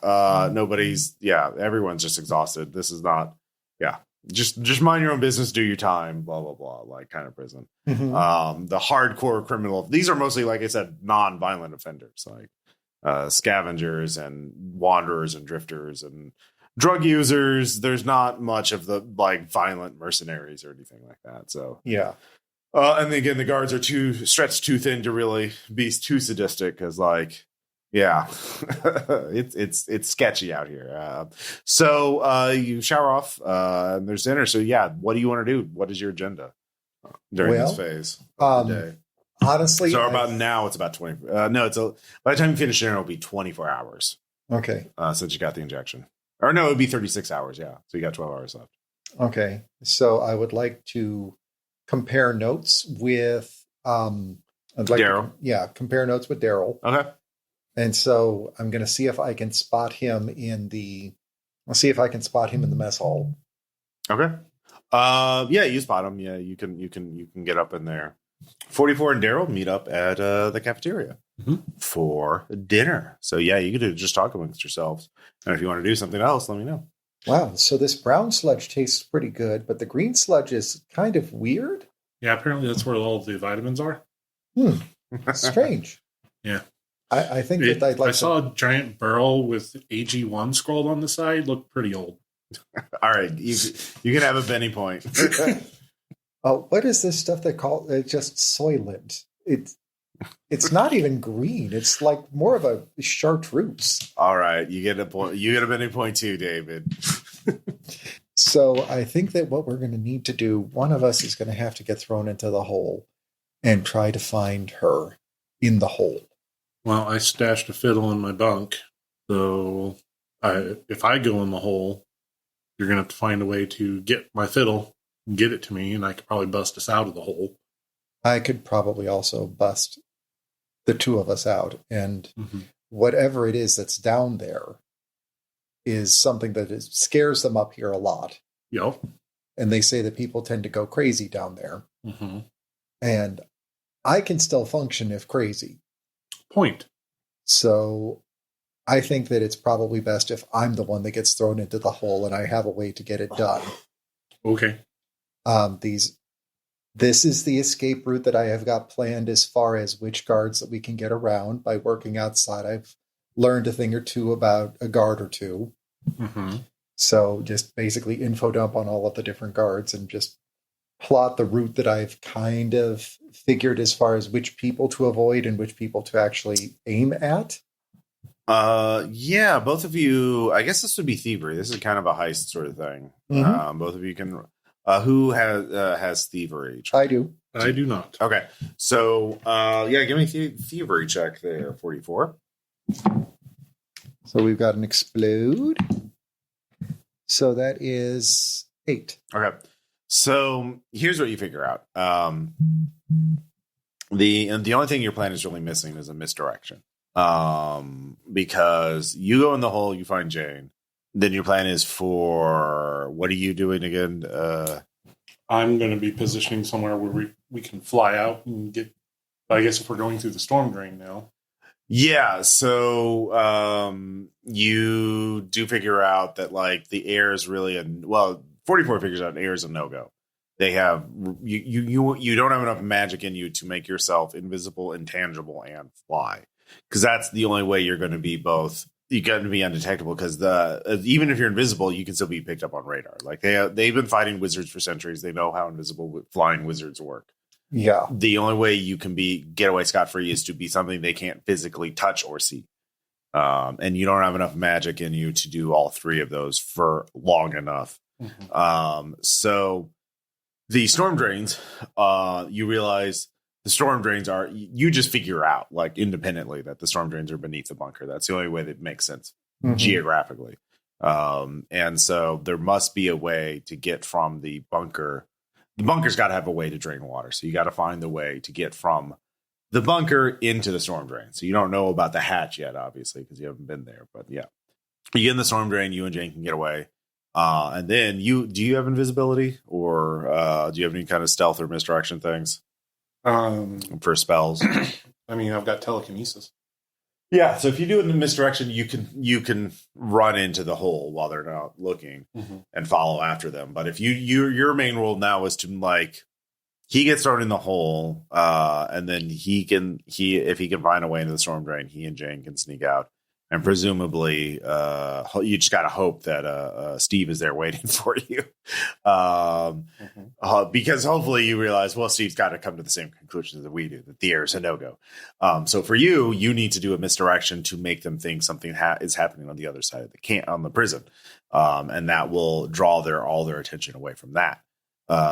Speaker 1: Everyone's just exhausted. This is not, just mind your own business, do your time, blah, blah, blah, like kind of prison.
Speaker 3: Mm-hmm.
Speaker 1: The hardcore criminal, these are mostly, like I said, non-violent offenders, like scavengers and wanderers and drifters and drug users. There's not much of the like violent mercenaries or anything like that. So,
Speaker 3: yeah.
Speaker 1: And again, the guards are stretched too thin to really be too sadistic because, like, yeah, it's sketchy out here. So you shower off, and there's dinner. So yeah, what do you want to do? What is your agenda during this phase of the day?
Speaker 3: Honestly,
Speaker 1: so now it's about 20. By the time you finish dinner, it'll be 24 hours.
Speaker 3: Okay.
Speaker 1: Since you got the injection, or no, it would be 36 hours. Yeah, so you got 12 hours left.
Speaker 3: Okay, so I would like to compare notes with
Speaker 1: Daryl.
Speaker 3: Compare notes with Daryl.
Speaker 1: Okay.
Speaker 3: And so I'm going to see if I can spot him in the mess hall.
Speaker 1: Okay. Yeah, you spot him. Yeah, you can get up in there. 44 and Daryl meet up at the cafeteria for dinner. So yeah, you could just talk amongst yourselves. And if you want to do something else, let me know.
Speaker 3: Wow. So this brown sludge tastes pretty good, but the green sludge is kind of weird.
Speaker 4: Yeah, apparently that's where all of the vitamins are.
Speaker 3: Strange.
Speaker 4: Yeah.
Speaker 3: I think that I'd like
Speaker 4: I saw a giant barrel with AG1 scrolled on the side. Looked pretty old.
Speaker 1: All right. You can have a penny point.
Speaker 3: Oh, what is this stuff they call just Soylent? It's not even green. It's like more of a chartreuse.
Speaker 1: All right. You get a point. You get a penny point too, David.
Speaker 3: So I think that what we're going to need to do, one of us is going to have to get thrown into the hole and try to find her in the hole.
Speaker 4: Well, I stashed a fiddle in my bunk, so if I go in the hole, you're going to have to find a way to get my fiddle and get it to me, and I could probably bust us out of the hole.
Speaker 3: I could probably also bust the two of us out, and whatever it is that's down there is something that scares them up here a lot.
Speaker 4: Yep.
Speaker 3: And they say that people tend to go crazy down there. And I can still function if crazy.
Speaker 4: Point.
Speaker 3: So I think that it's probably best if I'm the one that gets thrown into the hole and I have a way to get it done.
Speaker 4: Okay.
Speaker 3: This is the escape route that I have got planned as far as which guards that we can get around by working outside. I've learned a thing or two about a guard or two. So just basically info dump on all of the different guards and just plot the route that I've kind of figured as far as which people to avoid and which people to actually aim at.
Speaker 1: Yeah, both of you, I guess this would be thievery. This is kind of a heist sort of thing. Both of you can, who has thievery?
Speaker 3: I do.
Speaker 4: I do not.
Speaker 1: Okay. So, yeah, give me a thievery check there, 44.
Speaker 3: So we've got an explode. So that is 8.
Speaker 1: Okay. So here's what you figure out. The only thing your plan is really missing is a misdirection. Because you go in the hole, you find Jane. Then your plan is for, what are you doing again?
Speaker 4: I'm going to be positioning somewhere where we can fly out and get, I guess if we're going through the storm drain now.
Speaker 1: Yeah, so you do figure out that like the air is really 44 figures out air is a no-go. They have you don't have enough magic in you to make yourself invisible, intangible, and fly. Because that's the only way you're going to be both. You got to be undetectable because even if you're invisible, you can still be picked up on radar. Like they've been fighting wizards for centuries. They know how invisible flying wizards work.
Speaker 3: Yeah.
Speaker 1: The only way you can get away scot-free is to be something they can't physically touch or see. And you don't have enough magic in you to do all three of those for long enough. Mm-hmm. So the storm drains, you realize the storm drains you just figure out like independently that the storm drains are beneath the bunker. That's the only way that makes sense geographically. And so there must be a way to get from the bunker. The bunker's got to have a way to drain water. So you got to find the way to get from the bunker into the storm drain. So you don't know about the hatch yet, obviously, because you haven't been there. But yeah, you get in the storm drain, you and Jane can get away. And then do you have invisibility or do you have any kind of stealth or misdirection things for spells?
Speaker 4: I mean, I've got telekinesis.
Speaker 1: Yeah, so if you do it in misdirection, you can run into the hole while they're not looking and follow after them. But if your main role now is to like he gets thrown in the hole, and then if he can find a way into the storm drain, he and Jane can sneak out. And presumably, you just got to hope that Steve is there waiting for you. Because hopefully you realize, well, Steve's got to come to the same conclusion that we do, that the air is a no-go. So for you need to do a misdirection to make them think something is happening on the other side of on the prison. And that will draw all their attention away from that,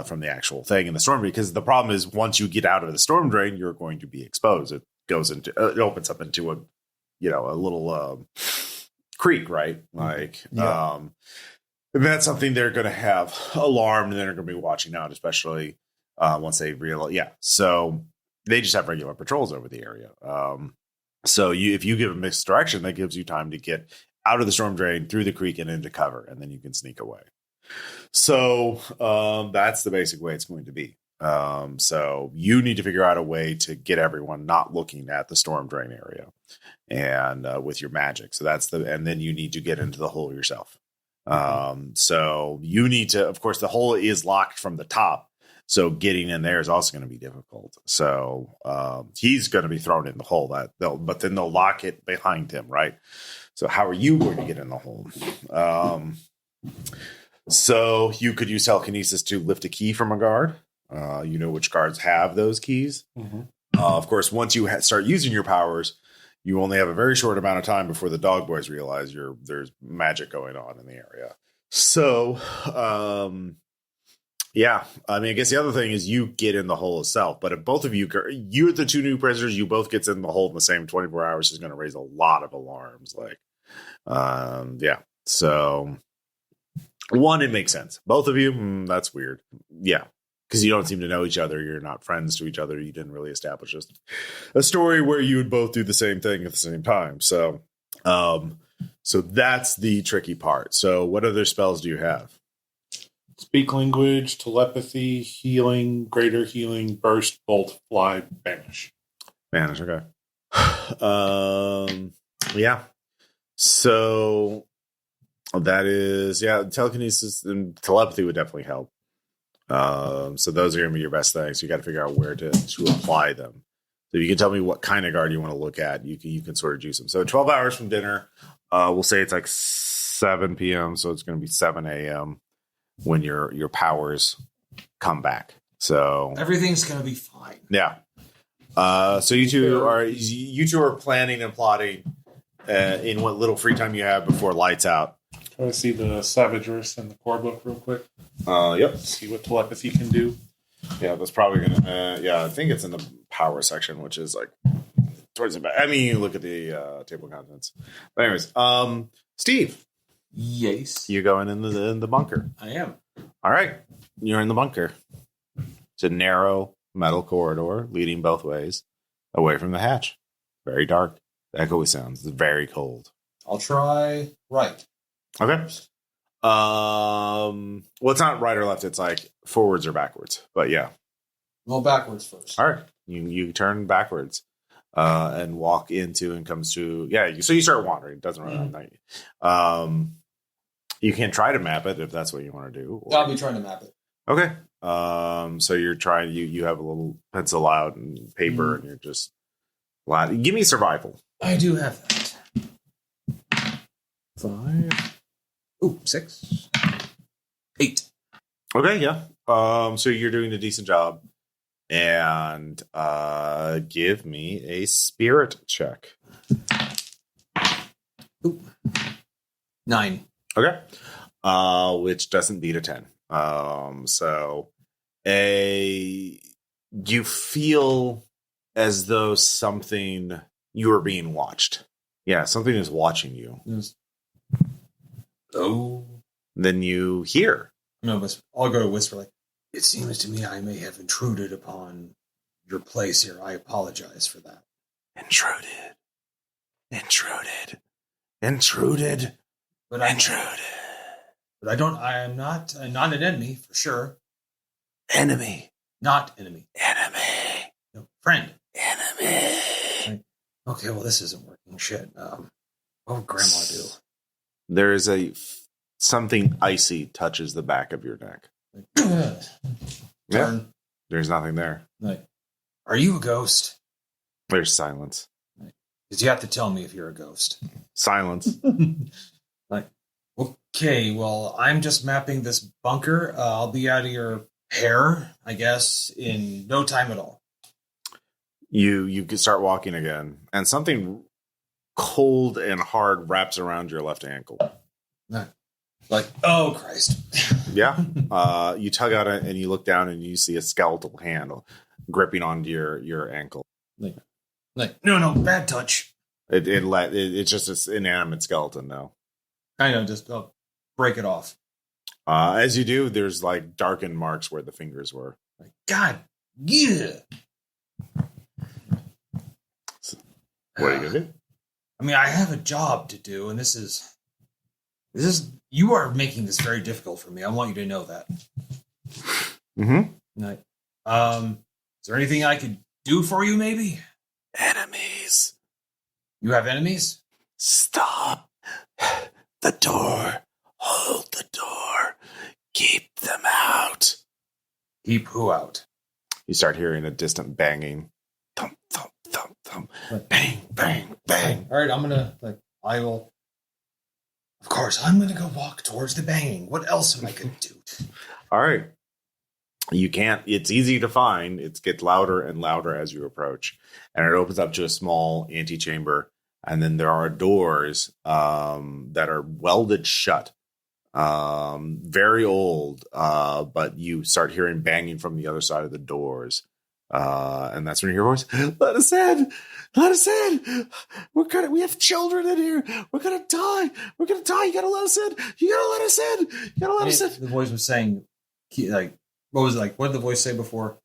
Speaker 1: from the actual thing in the storm. Because the problem is once you get out of the storm drain, you're going to be exposed. It opens up into a little creek, right? Like, that's something they're going to have alarmed and they're going to be watching out, especially once they realize. Yeah. So they just have regular patrols over the area. So if you give a misdirection, that gives you time to get out of the storm drain, through the creek and into cover, and then you can sneak away. So that's the basic way it's going to be. So you need to figure out a way to get everyone not looking at the storm drain area and with your magic. So and then you need to get into the hole yourself. So you need to, of course, the hole is locked from the top. So getting in there is also going to be difficult. So he's going to be thrown in the hole but then they'll lock it behind him. Right. So how are you going to get in the hole? So you could use telekinesis to lift a key from a guard. You know which guards have those keys. Of course, once you start using your powers, you only have a very short amount of time before the dog boys realize there's magic going on in the area. So, yeah. I mean, I guess the other thing is you get in the hole itself. But if both of you're the two new prisoners, you both gets in the hole in the same 24 hours is going to raise a lot of alarms. Like, yeah. So, one, it makes sense. Both of you, that's weird. Yeah. Because you don't seem to know each other. You're not friends to each other. You didn't really establish a story where you would both do the same thing at the same time. So that's the tricky part. So what other spells do you have?
Speaker 4: Speak language, telepathy, healing, greater healing, burst, bolt, fly, banish.
Speaker 1: Banish, okay. Yeah. So that is, telekinesis and telepathy would definitely help. So those are going to be your best things. So you got to figure out where to apply them. So you can tell me what kind of guard you want to look at. You can sort of juice them. So 12 hours from dinner, we'll say it's like 7 p.m. So it's going to be 7 a.m. when your powers come back. So
Speaker 2: everything's going to be fine.
Speaker 1: Yeah. So you two are planning and plotting in what little free time you have before lights out.
Speaker 4: Try to see the Savagerist in the core book real quick.
Speaker 1: Yep.
Speaker 4: See what telepathy can do.
Speaker 1: Yeah, that's probably gonna. I think it's in the power section, which is like towards the back. I mean, you look at the table of contents. But anyways, Steve.
Speaker 2: Yes.
Speaker 1: You going in the bunker?
Speaker 2: I am.
Speaker 1: All right. You're in the bunker. It's a narrow metal corridor leading both ways away from the hatch. Very dark. Echoey sounds. It's very cold.
Speaker 2: I'll try right.
Speaker 1: Okay. Well, it's not right or left. It's like forwards or backwards. But yeah.
Speaker 2: Well, backwards first.
Speaker 1: All right. You turn backwards and walk into and comes to so you start wandering. It doesn't run out. You can try to map it if that's what you want to do.
Speaker 2: I'll be trying to map it.
Speaker 1: Okay. So you're trying. You have a little pencil out and paper, and you're just. Give me survival.
Speaker 2: I do have that. 5. Ooh, 6. 8.
Speaker 1: Okay, yeah. So you're doing a decent job. And give me a spirit check.
Speaker 2: Ooh. 9.
Speaker 1: Okay. Which doesn't beat a 10. So you feel as though you are being watched. Yeah, something is watching you.
Speaker 2: Yes. Oh.
Speaker 1: Then you hear.
Speaker 2: No, I'll go to whisper like, it seems to me I may have intruded upon your place here. I apologize for that.
Speaker 1: Intruded.
Speaker 2: But I am not an enemy for sure.
Speaker 1: Enemy.
Speaker 2: Not enemy.
Speaker 1: Enemy.
Speaker 2: No, friend.
Speaker 1: Enemy.
Speaker 2: Like, okay, well, this isn't working. Shit. What would Grandma do?
Speaker 1: There is something icy touches the back of your neck.
Speaker 2: Like,
Speaker 1: Yeah. There's nothing there.
Speaker 2: Like, are you a ghost?
Speaker 1: There's silence.
Speaker 2: Because you have to tell me if you're a ghost.
Speaker 1: Silence.
Speaker 2: Like, okay, well, I'm just mapping this bunker. I'll be out of your hair, I guess, in no time at all.
Speaker 1: You can start walking again, and something cold and hard wraps around your left ankle.
Speaker 2: Like, oh, Christ.
Speaker 1: Yeah. You tug out it, and you look down, and you see a skeletal hand gripping onto your ankle.
Speaker 2: Like, no, bad touch.
Speaker 1: It's just an inanimate skeleton now.
Speaker 2: I know, just break it off.
Speaker 1: As you do, there's like darkened marks where the fingers were.
Speaker 2: Like, God, yeah.
Speaker 1: What are you gonna do?
Speaker 2: I mean, I have a job to do, and this is you are making this very difficult for me. I want you to know that.
Speaker 1: Mm-hmm.
Speaker 2: Like, is there anything I could do for you, maybe?
Speaker 1: Enemies.
Speaker 2: You have enemies?
Speaker 1: Stop the door. Hold the door. Keep them out.
Speaker 2: Keep who out?
Speaker 1: You start hearing a distant banging. Thump, thump, thump, thump. Bang, bang, bang.
Speaker 2: All right, I will. Of course, I'm going to go walk towards the banging. What else am I going to do?
Speaker 1: All right. You can't, it's easy to find. It gets louder and louder as you approach. And it opens up to a small antechamber. And then there are doors that are welded shut. Very old, but you start hearing banging from the other side of the doors. And that's when you hear a voice, let us in. Let us in. We have children in here. We're going to die. We're going to die. You got to let us in. You got to let us in. You got to let us in.
Speaker 2: The voice was saying, like, what was it like? What did the voice say before?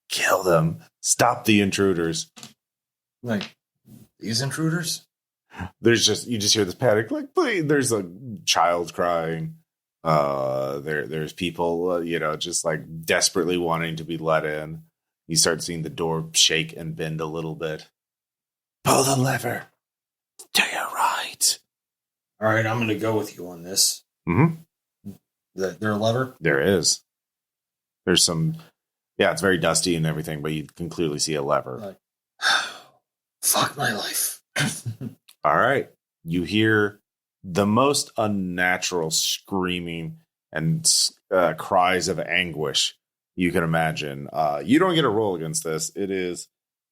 Speaker 1: Kill them. Stop the intruders.
Speaker 2: Like, these intruders?
Speaker 1: You just hear this panic. Like, please. There's a child crying. There's people, just like desperately wanting to be let in. You start seeing the door shake and bend a little bit. Pull the lever. To your right.
Speaker 2: All right, I'm going to go with you on this.
Speaker 1: Mm-hmm.
Speaker 2: Is there a lever?
Speaker 1: There is. There's some. Yeah, it's very dusty and everything, but you can clearly see a lever.
Speaker 2: Like, fuck my life.
Speaker 1: All right. You hear the most unnatural screaming and cries of anguish you can imagine. You don't get a roll against this. It is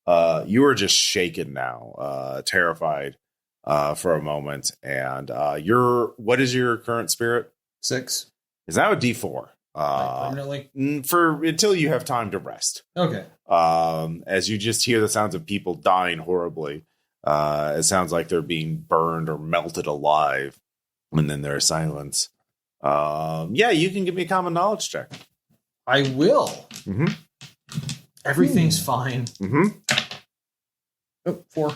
Speaker 1: you are just shaken now, terrified for a moment. And what is your current spirit?
Speaker 2: 6.
Speaker 1: Is now a D4.
Speaker 2: Permanently?
Speaker 1: Until you have time to rest.
Speaker 2: Okay.
Speaker 1: As you just hear the sounds of people dying horribly. It sounds like they're being burned or melted alive. And then there's silence. Yeah, you can give me a common knowledge check.
Speaker 2: I will.
Speaker 1: Mm-hmm.
Speaker 2: Everything's fine.
Speaker 1: Mm-hmm.
Speaker 2: Oh, 4.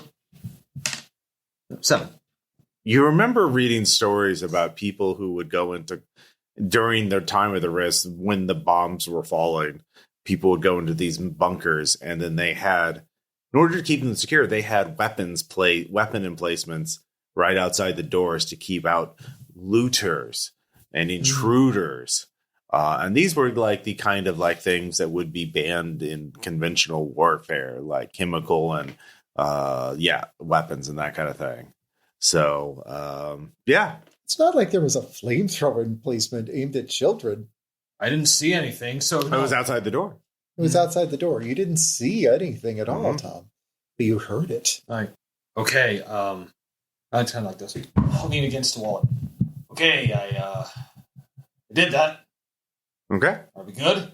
Speaker 2: 7.
Speaker 1: You remember reading stories about people who would go into, during their time of the risk, when the bombs were falling, people would go into these bunkers, and then they had, in order to keep them secure, they had weapon emplacements right outside the doors to keep out looters and intruders. And these were like the kind of like things that would be banned in conventional warfare, like chemical and weapons and that kind of thing. So
Speaker 3: It's not like there was a flamethrower emplacement aimed at children.
Speaker 2: I didn't see anything, so
Speaker 1: it was outside the door.
Speaker 3: It was outside the door. You didn't see anything at all, Tom. But you heard it.
Speaker 2: Okay, I kind of like this. I'll lean against the wall. Okay, I did that.
Speaker 1: Okay.
Speaker 2: Are we good?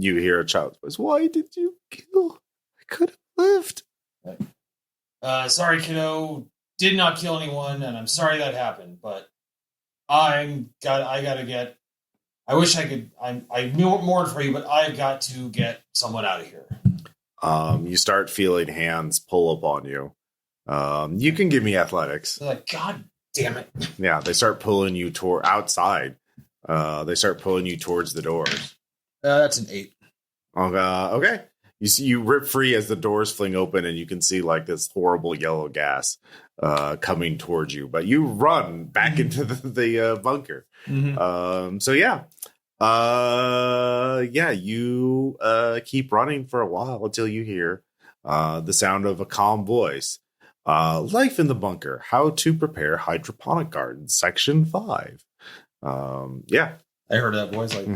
Speaker 1: You hear a child's voice. Why did you kill? I could have lived.
Speaker 2: Sorry, kiddo. Did not kill anyone, and I'm sorry that happened. But I gotta get. I wish I could. I mourned for you, but I've got to get someone out of here.
Speaker 1: You start feeling hands pull up on you. You can give me athletics.
Speaker 2: They're like, God damn it!
Speaker 1: Yeah, they start pulling you toward outside. They start pulling you towards the doors.
Speaker 2: That's an 8.
Speaker 1: Okay. You rip free as the doors fling open, and you can see like this horrible yellow gas coming towards you. But you run back into the bunker.
Speaker 2: Mm-hmm.
Speaker 1: You keep running for a while until you hear the sound of a calm voice. Life in the bunker: How to prepare hydroponic gardens, Section 5.
Speaker 2: I heard that voice. Like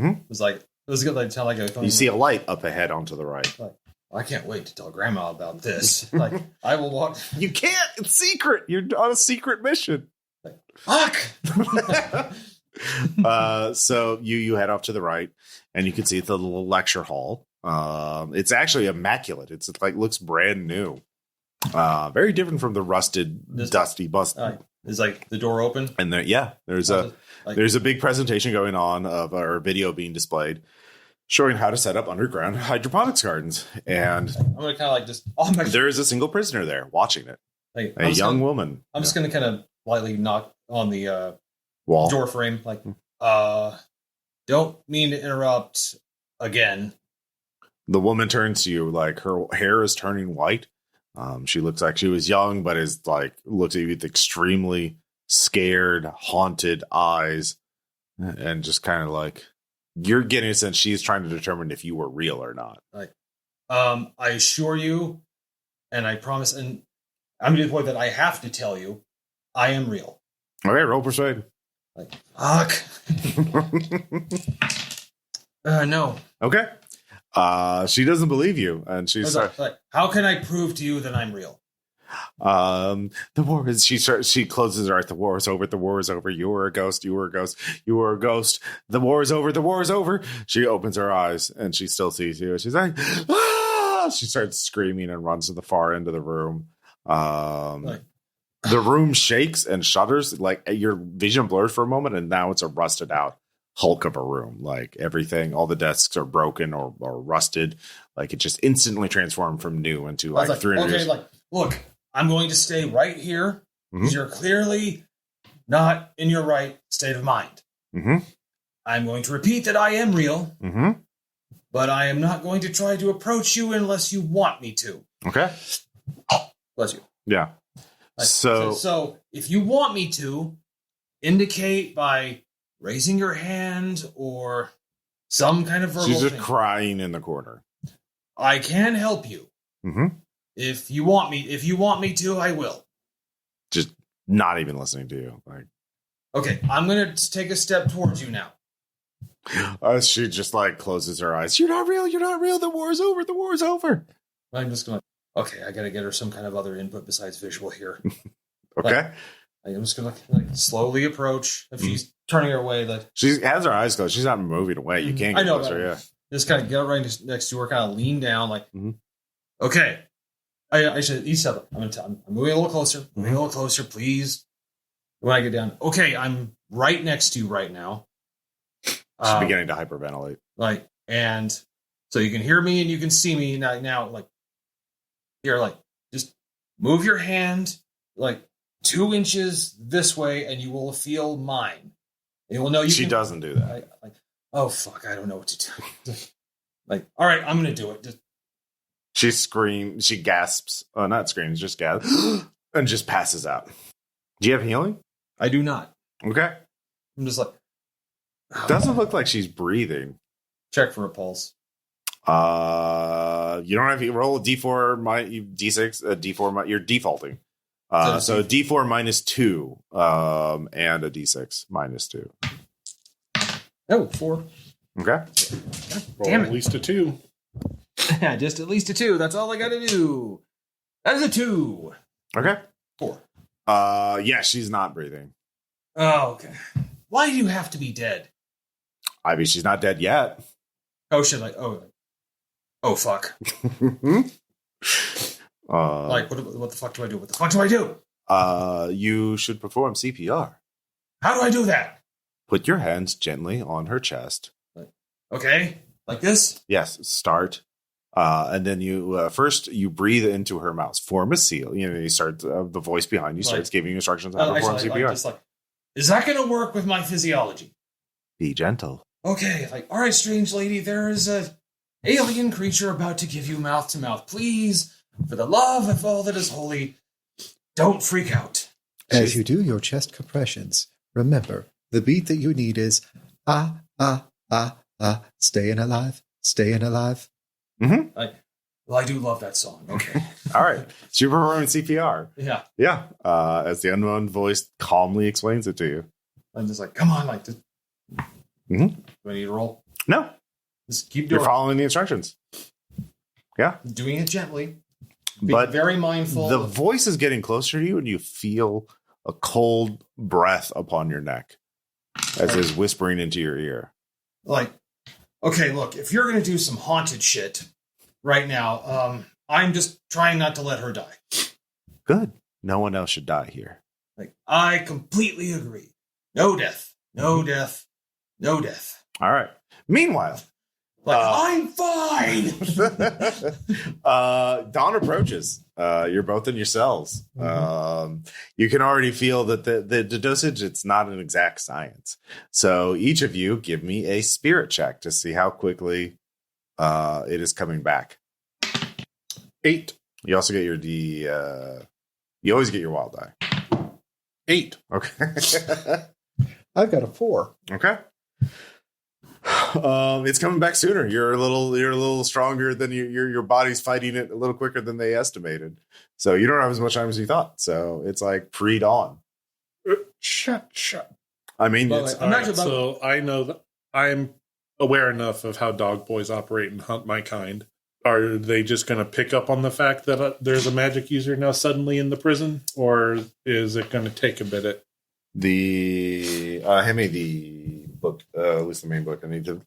Speaker 2: it was good. Like tell like
Speaker 1: you see a light up ahead onto the right.
Speaker 2: Like, I can't wait to tell Grandma about this. Like I will walk.
Speaker 1: You can't. It's secret. You're on a secret mission.
Speaker 2: Like, fuck.
Speaker 1: So you head off to the right, and you can see the little lecture hall. It's actually immaculate. It's like looks brand new. Very different from the rusted, dusty bus.
Speaker 2: Is like the door open,
Speaker 1: and there's a big presentation going on of our video being displayed, showing how to set up underground hydroponics gardens. And
Speaker 2: I'm gonna kind of like just.
Speaker 1: There is a single prisoner there watching it.
Speaker 2: Like,
Speaker 1: a young woman.
Speaker 2: I'm just gonna kind of lightly knock on the
Speaker 1: wall
Speaker 2: door frame, like, don't mean to interrupt again.
Speaker 1: The woman turns to you, like her hair is turning white. She looks like she was young, but is like looks at you with extremely scared, haunted eyes, and just kind of like you're getting a sense she's trying to determine if you were real or not.
Speaker 2: Like, I assure you, and I promise, and I'm to the point that I have to tell you, I am real.
Speaker 1: Okay, roll persuade.
Speaker 2: Like, fuck. No.
Speaker 1: Okay. She doesn't believe you, and she's
Speaker 2: like, how can I prove to you that I'm real?
Speaker 1: The war is. She closes her eyes. The war is over. The war is over. You were a ghost. You were a ghost. You were a ghost. The war is over. The war is over. She opens her eyes, and she still sees you. She's like, ah! She starts screaming and runs to the far end of the room. The room shakes and shudders. Like your vision blurs for a moment, and now it's a rusted out hulk of a room. Like everything, all the desks are broken or rusted. Like it just instantly transformed from new into like 300 years.
Speaker 2: Like, look, I'm going to stay right here because you're clearly not in your right state of mind. I'm going to repeat that I am real, but I am not going to try to approach you unless you want me to.
Speaker 1: Okay.
Speaker 2: Bless you.
Speaker 1: Yeah.
Speaker 2: So if you want me to, indicate by raising your hand or some kind of verbal
Speaker 1: She's just
Speaker 2: thing.
Speaker 1: crying in the corner.
Speaker 2: I can help you. If you want me to, I will.
Speaker 1: Just not even listening to you. Like,
Speaker 2: okay, I'm going to take a step towards you now.
Speaker 1: She just like closes her eyes. You're not real. You're not real. The war's over. The war's over.
Speaker 2: I'm just going to, okay, I got to get her some kind of other input besides visual here.
Speaker 1: Okay.
Speaker 2: I'm just going to slowly approach. If she's turning her away,
Speaker 1: she has her eyes closed. She's not moving away. You can't get closer. Yeah.
Speaker 2: Just kind of get right next to her, kind of lean down, like, okay. I should each step. I'm moving a little closer. Moving a little closer, please. When I get down, okay, I'm right next to you right now.
Speaker 1: She's beginning to hyperventilate.
Speaker 2: Like, and so you can hear me and you can see me now. Like, you're like, just move your hand like 2 inches this way, and you will feel mine. You will know you.
Speaker 1: She doesn't do that.
Speaker 2: Oh fuck! I don't know what to do. Like, all right, I'm gonna do it.
Speaker 1: She screams. She gasps. Oh, not screams, just gasps, and just passes out. Do you have healing?
Speaker 2: I do not.
Speaker 1: Okay.
Speaker 2: I'm just like.
Speaker 1: Doesn't look like she's breathing.
Speaker 2: Check for a pulse.
Speaker 1: You don't have to roll a D4, D6, D4. You're defaulting. So D4 -2, and a D6 -2.
Speaker 2: Oh, 4.
Speaker 1: Okay.
Speaker 2: Damn it.
Speaker 4: At least a 2.
Speaker 2: Yeah, just at least a 2. That's all I got to do. That is a 2.
Speaker 1: Okay.
Speaker 2: 4.
Speaker 1: Yeah, she's not breathing.
Speaker 2: Oh, okay. Why do you have to be dead?
Speaker 1: I mean, she's not dead yet.
Speaker 2: Oh shit! Oh fuck! Like, what the fuck do I do? What the fuck do I do?
Speaker 1: You should perform CPR.
Speaker 2: How do I do that?
Speaker 1: Put your hands gently on her chest.
Speaker 2: Okay, like this.
Speaker 1: Yes, start. And then you first you breathe into her mouth, form a seal. You know, you start the voice behind you starts giving you instructions on how to perform CPR.
Speaker 2: Is that going to work with my physiology?
Speaker 1: Be gentle.
Speaker 2: Okay, all right, strange lady, there is a alien creature about to give you mouth to mouth. Please, for the love of all that is holy, don't freak out.
Speaker 3: As you do your chest compressions, remember the beat that you need is staying alive, staying alive.
Speaker 1: Mm-hmm.
Speaker 2: I do love that song. Okay.
Speaker 1: All right. So you're performing CPR.
Speaker 2: Yeah.
Speaker 1: Yeah. As the unknown voice calmly explains it to you.
Speaker 2: I'm just like, come on, like this.
Speaker 1: Mm-hmm.
Speaker 2: Do I need to roll?
Speaker 1: No.
Speaker 2: Just keep doing
Speaker 1: You're following the instructions. Yeah.
Speaker 2: Doing it gently.
Speaker 1: But
Speaker 2: very mindful.
Speaker 1: The voice is getting closer to you, and you feel a cold breath upon your neck as it's whispering into your ear.
Speaker 2: Like, okay, look, if you're going to do some haunted shit right now, I'm just trying not to let her die.
Speaker 1: Good. No one else should die here.
Speaker 2: Like, I completely agree. No death. No death. No death.
Speaker 1: All right. Meanwhile,
Speaker 2: I'm fine.
Speaker 1: Dawn approaches. You're both in your cells.
Speaker 2: Mm-hmm.
Speaker 1: You can already feel that the dosage, it's not an exact science. So each of you give me a spirit check to see how quickly it is coming back. 8. You also get your you always get your wild die. 8. Okay.
Speaker 3: I've got a 4.
Speaker 1: Okay. It's coming back sooner. You're a little stronger than your body's fighting it a little quicker than they estimated. So you don't have as much time as you thought. So it's like pre-dawn.
Speaker 3: Shut.
Speaker 1: I mean,
Speaker 4: so I know that I'm aware enough of how dog boys operate and hunt my kind. Are they just going to pick up on the fact that there's a magic user now suddenly in the prison, or is it going to take a bit?
Speaker 1: Hand me the book, at least the main book. I need to.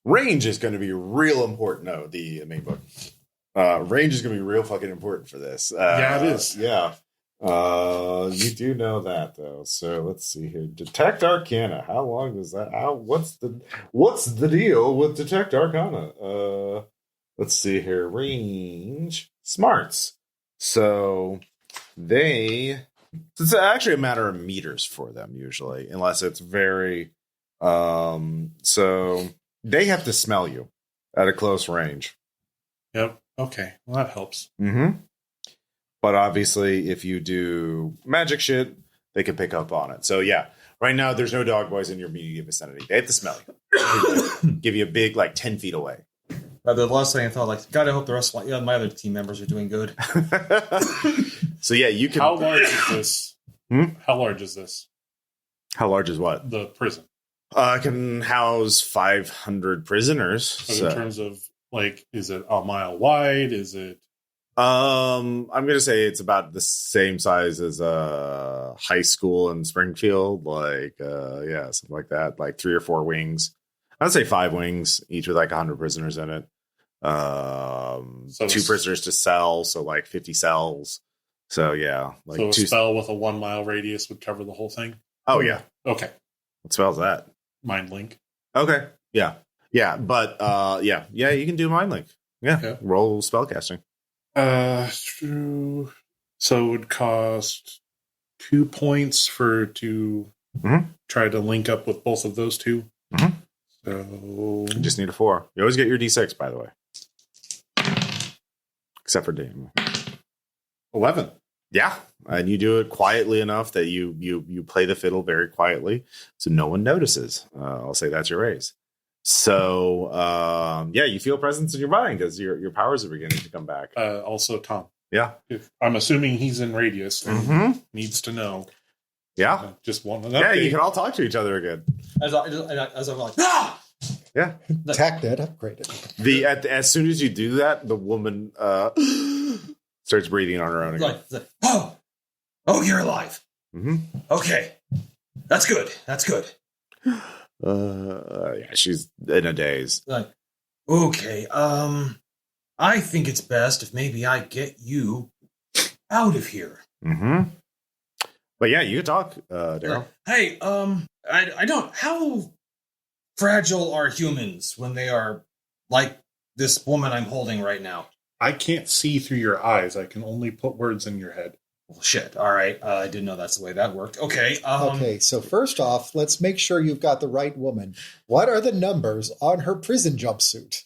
Speaker 1: Range is going to be real important. No, the main book. Range is going to be real fucking important for this.
Speaker 4: Yeah, it is.
Speaker 1: Yeah. You do know that though. So let's see here. Detect Arcana. How long does that? What's the deal with Detect Arcana? Let's see here. Range smarts. So it's actually a matter of meters for them usually, unless it's very. So they have to smell you at a close range.
Speaker 4: Yep. Okay. Well, that helps.
Speaker 1: Mm-hmm. But obviously, if you do magic shit, they can pick up on it. So yeah, right now there's no dog boys in your immediate vicinity. They have to smell you. Give you a big 10 feet away.
Speaker 2: The last thing I thought, God, I hope the rest of my other team members are doing good.
Speaker 1: So yeah, you can.
Speaker 4: How large is this? How large is this?
Speaker 1: How large is what?
Speaker 4: The prison.
Speaker 1: Can house 500 prisoners. So.
Speaker 4: In terms of is it a mile wide? Is it?
Speaker 1: I'm gonna say it's about the same size as a high school in Springfield. Something like that. 3 or 4 wings. I'd say 5 wings, each with 100 prisoners in it. 2 prisoners to cell, so 50 cells. So yeah, like
Speaker 4: So a spell with a 1 mile radius would cover the whole thing?
Speaker 1: Oh yeah.
Speaker 4: Okay.
Speaker 1: What spell's that?
Speaker 4: Mind link.
Speaker 1: Okay. Yeah. Yeah. But yeah, you can do mind link. Yeah.
Speaker 4: Okay.
Speaker 1: Roll spellcasting.
Speaker 4: True. So it would cost 2 points to try to link up with both of those two.
Speaker 1: Mm-hmm.
Speaker 4: So
Speaker 1: You just need a 4. You always get your D6, by the way. Except for Dame.
Speaker 4: 11.
Speaker 1: Yeah. And you do it quietly enough that you play the fiddle very quietly, so no one notices. I'll say that's your raise. So yeah, you feel presence in your mind because your powers are beginning to come back.
Speaker 4: Also, Tom.
Speaker 1: Yeah.
Speaker 4: I'm assuming he's in radius and needs to know.
Speaker 1: Yeah.
Speaker 4: Just want an update.
Speaker 1: Yeah, you can all talk to each other again.
Speaker 2: As I'm like, ah!
Speaker 1: Yeah.
Speaker 3: TACnet upgraded.
Speaker 1: As soon as you do that, the woman starts breathing on her own again.
Speaker 2: Like, oh, you're alive.
Speaker 1: Mm-hmm.
Speaker 2: Okay, that's good. That's good.
Speaker 1: Yeah, she's in a daze.
Speaker 2: Like, okay, I think it's best if maybe I get you out of here.
Speaker 1: Mm-hmm. But yeah, you can talk, Daryl.
Speaker 2: Like, hey, I don't. How fragile are humans when they are like this woman I'm holding right now?
Speaker 4: I can't see through your eyes. I can only put words in your head.
Speaker 2: Well, shit. All right. I didn't know that's the way that worked. Okay.
Speaker 3: Okay, so first off, let's make sure you've got the right woman. What are the numbers on her prison jumpsuit?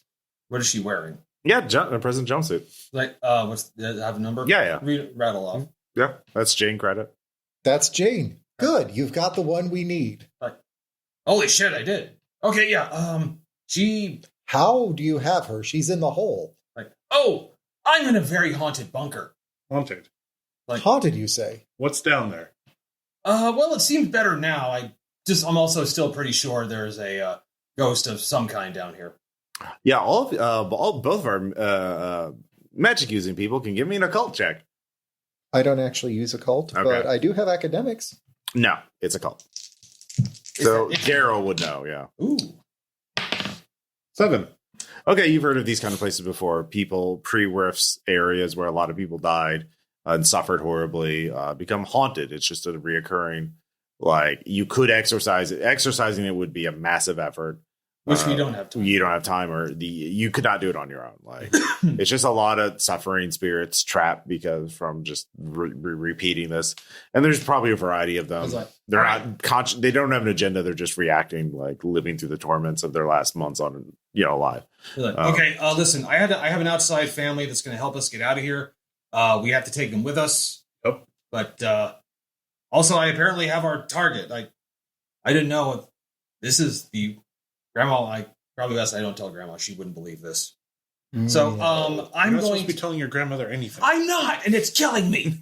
Speaker 2: What is she wearing?
Speaker 1: Yeah, a prison jumpsuit.
Speaker 2: Like, does it have a number?
Speaker 1: Yeah.
Speaker 2: Rattle off.
Speaker 1: Yeah, that's Jane credit.
Speaker 3: That's Jane. Good, you've got the one we need.
Speaker 2: Like, holy shit, I did. Okay, yeah. She.
Speaker 3: How do you have her? She's in the hole.
Speaker 2: Like, oh, I'm in a very haunted bunker.
Speaker 4: Haunted.
Speaker 2: Like,
Speaker 3: Haunted, you say?
Speaker 4: What's down there?
Speaker 2: Well, it seems better now. I'm also still pretty sure there's a ghost of some kind down here.
Speaker 1: Yeah, both of our magic using people can give me an occult check.
Speaker 3: I don't actually use occult,
Speaker 1: Okay.
Speaker 3: but I do have academics.
Speaker 1: No, it's a cult. So Daryl would know, yeah.
Speaker 2: Ooh.
Speaker 4: 7.
Speaker 1: Okay, you've heard of these kind of places before. People, pre-rifts areas where a lot of people died and suffered horribly, become haunted. It's just a reoccurring, like, you could exorcise it. Exorcising it would be a massive effort.
Speaker 2: Which we don't have time.
Speaker 1: You don't have time, or you could not do it on your own. Like, it's just a lot of suffering spirits trapped because from just repeating this. And there's probably a variety of them.
Speaker 2: Like,
Speaker 1: they're not conscious. They don't have an agenda. They're just reacting, like living through the torments of their last months on, alive.
Speaker 2: Like, okay, listen, I have an outside family that's going to help us get out of here. We have to take them with us.
Speaker 4: Yep.
Speaker 2: But also, I apparently have our target. I didn't know if this is the grandma. I probably best I don't tell grandma. She wouldn't believe this. So
Speaker 4: You're
Speaker 2: I'm
Speaker 4: not
Speaker 2: going
Speaker 4: supposed to be telling your grandmother anything.
Speaker 2: I'm not, and it's killing me.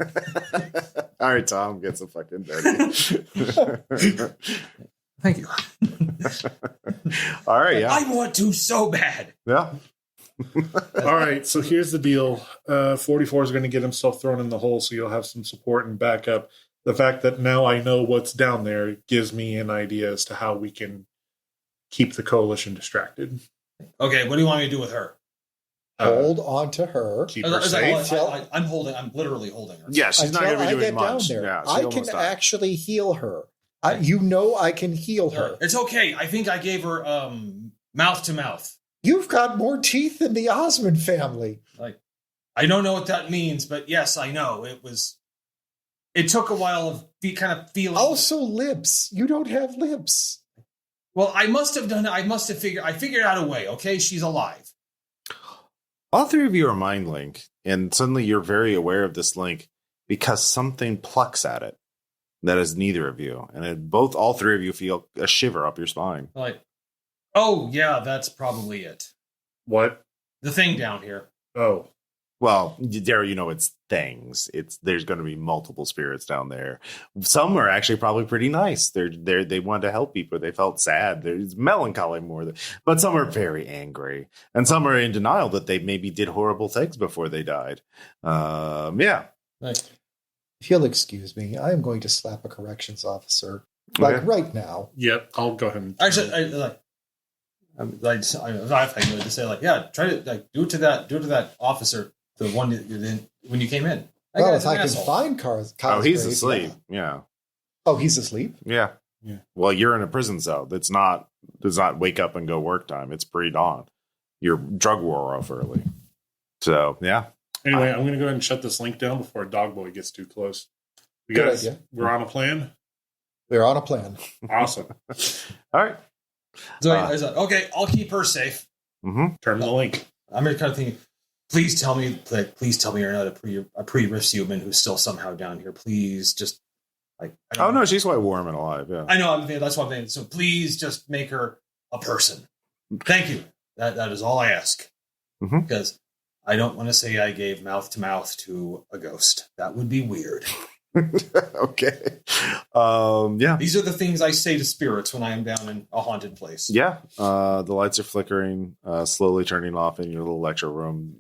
Speaker 1: All right, Tom gets a fucking dirty.
Speaker 2: Thank you.
Speaker 1: All right, yeah.
Speaker 2: I want to so bad.
Speaker 1: Yeah.
Speaker 4: All right, so here's the deal. 44 is going to get himself thrown in the hole, so you'll have some support and backup. The fact that now I know what's down there gives me an idea as to how we can keep the coalition distracted.
Speaker 2: Okay, what do you want me to do with her?
Speaker 3: Hold on to her.
Speaker 4: Keep her safe.
Speaker 2: I'm literally holding her.
Speaker 1: Yeah, she's not
Speaker 3: Until
Speaker 1: going to
Speaker 3: I
Speaker 1: be doing
Speaker 3: get down
Speaker 1: much.
Speaker 3: there.
Speaker 1: Yeah, she
Speaker 3: I
Speaker 1: almost
Speaker 3: can
Speaker 1: died.
Speaker 3: actually heal her. I can heal her.
Speaker 2: It's okay. I think I gave her mouth to mouth.
Speaker 3: You've got more teeth than the Osmond family.
Speaker 2: Like, I don't know what that means, but yes, I know. It took a while of kind of feeling.
Speaker 3: Also lips. You don't have lips.
Speaker 2: Well, I must have done it. I figured out a way. Okay, she's alive.
Speaker 1: All three of you are mind link, and suddenly you're very aware of this link because something plucks at it. That is neither of you, and all three of you feel a shiver up your spine.
Speaker 2: Like, oh yeah, that's probably it.
Speaker 4: What?
Speaker 2: The thing down here.
Speaker 4: Oh.
Speaker 1: Well, Daryl, it's things. There's going to be multiple spirits down there. Some are actually probably pretty nice. They wanted to help people. They felt sad. There's melancholy more, but some are very angry, and some are in denial that they maybe did horrible things before they died. Yeah.
Speaker 2: Like,
Speaker 3: If you'll excuse me, I am going to slap a corrections officer. Like
Speaker 1: Okay.
Speaker 3: right now.
Speaker 4: Yep, I'll go ahead and...
Speaker 2: actually, I say like, yeah, try to do it to that officer, the one when you came in.
Speaker 3: Well, if I can find Kyle's
Speaker 1: he's
Speaker 3: grave,
Speaker 1: asleep. Yeah.
Speaker 3: Oh, he's asleep?
Speaker 1: Yeah.
Speaker 4: Yeah.
Speaker 1: Well, you're in a prison cell. Does not wake up and go work time. It's pre-dawn. Your drug war off early. So, yeah.
Speaker 4: Anyway, I'm going to go ahead and shut this link down before Dog Boy gets too close. You
Speaker 3: Good
Speaker 4: guys,
Speaker 3: idea.
Speaker 4: we're on a plan?
Speaker 3: We're on a plan.
Speaker 4: Awesome.
Speaker 1: All right.
Speaker 2: Okay, I'll keep her safe.
Speaker 1: Mm-hmm.
Speaker 4: Turn the link.
Speaker 2: I'm kind of thinking, please tell me you're not a pre-riff human who's still somehow down here. Please just
Speaker 1: No, she's quite warm and alive. Yeah.
Speaker 2: I know. That's what I'm thinking. So please just make her a person. Thank you. That is all I ask.
Speaker 1: Mm-hmm.
Speaker 2: Because I don't want to say I gave mouth to mouth to a ghost. That would be weird.
Speaker 1: Okay. Yeah.
Speaker 2: These are the things I say to spirits when I am down in a haunted place.
Speaker 1: Yeah. The lights are flickering, slowly turning off in your little lecture room.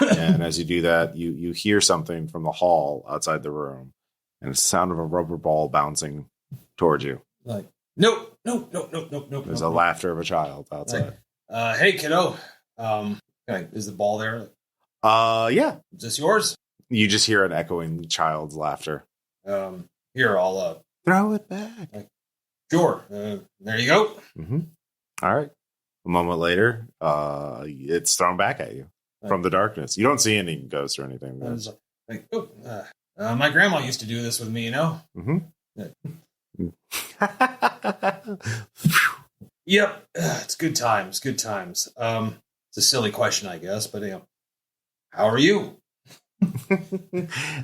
Speaker 1: And as you do that, you hear something from the hall outside the room, and it's the sound of a rubber ball bouncing towards you.
Speaker 2: Like, no.
Speaker 1: There's a laughter of a child outside.
Speaker 2: Hey, kiddo. Is the ball there?
Speaker 1: Yeah.
Speaker 2: Is this yours?
Speaker 1: You just hear an echoing child's laughter.
Speaker 2: Here, I'll
Speaker 1: throw it back.
Speaker 2: Sure. There you go.
Speaker 1: Mm-hmm. All right. A moment later, it's thrown back at you from the darkness. You don't see any ghosts or anything.
Speaker 2: My grandma used to do this with me, you know?
Speaker 1: Mm-hmm.
Speaker 2: Yep. It's good times. Good times. It's a silly question, I guess, but how are you?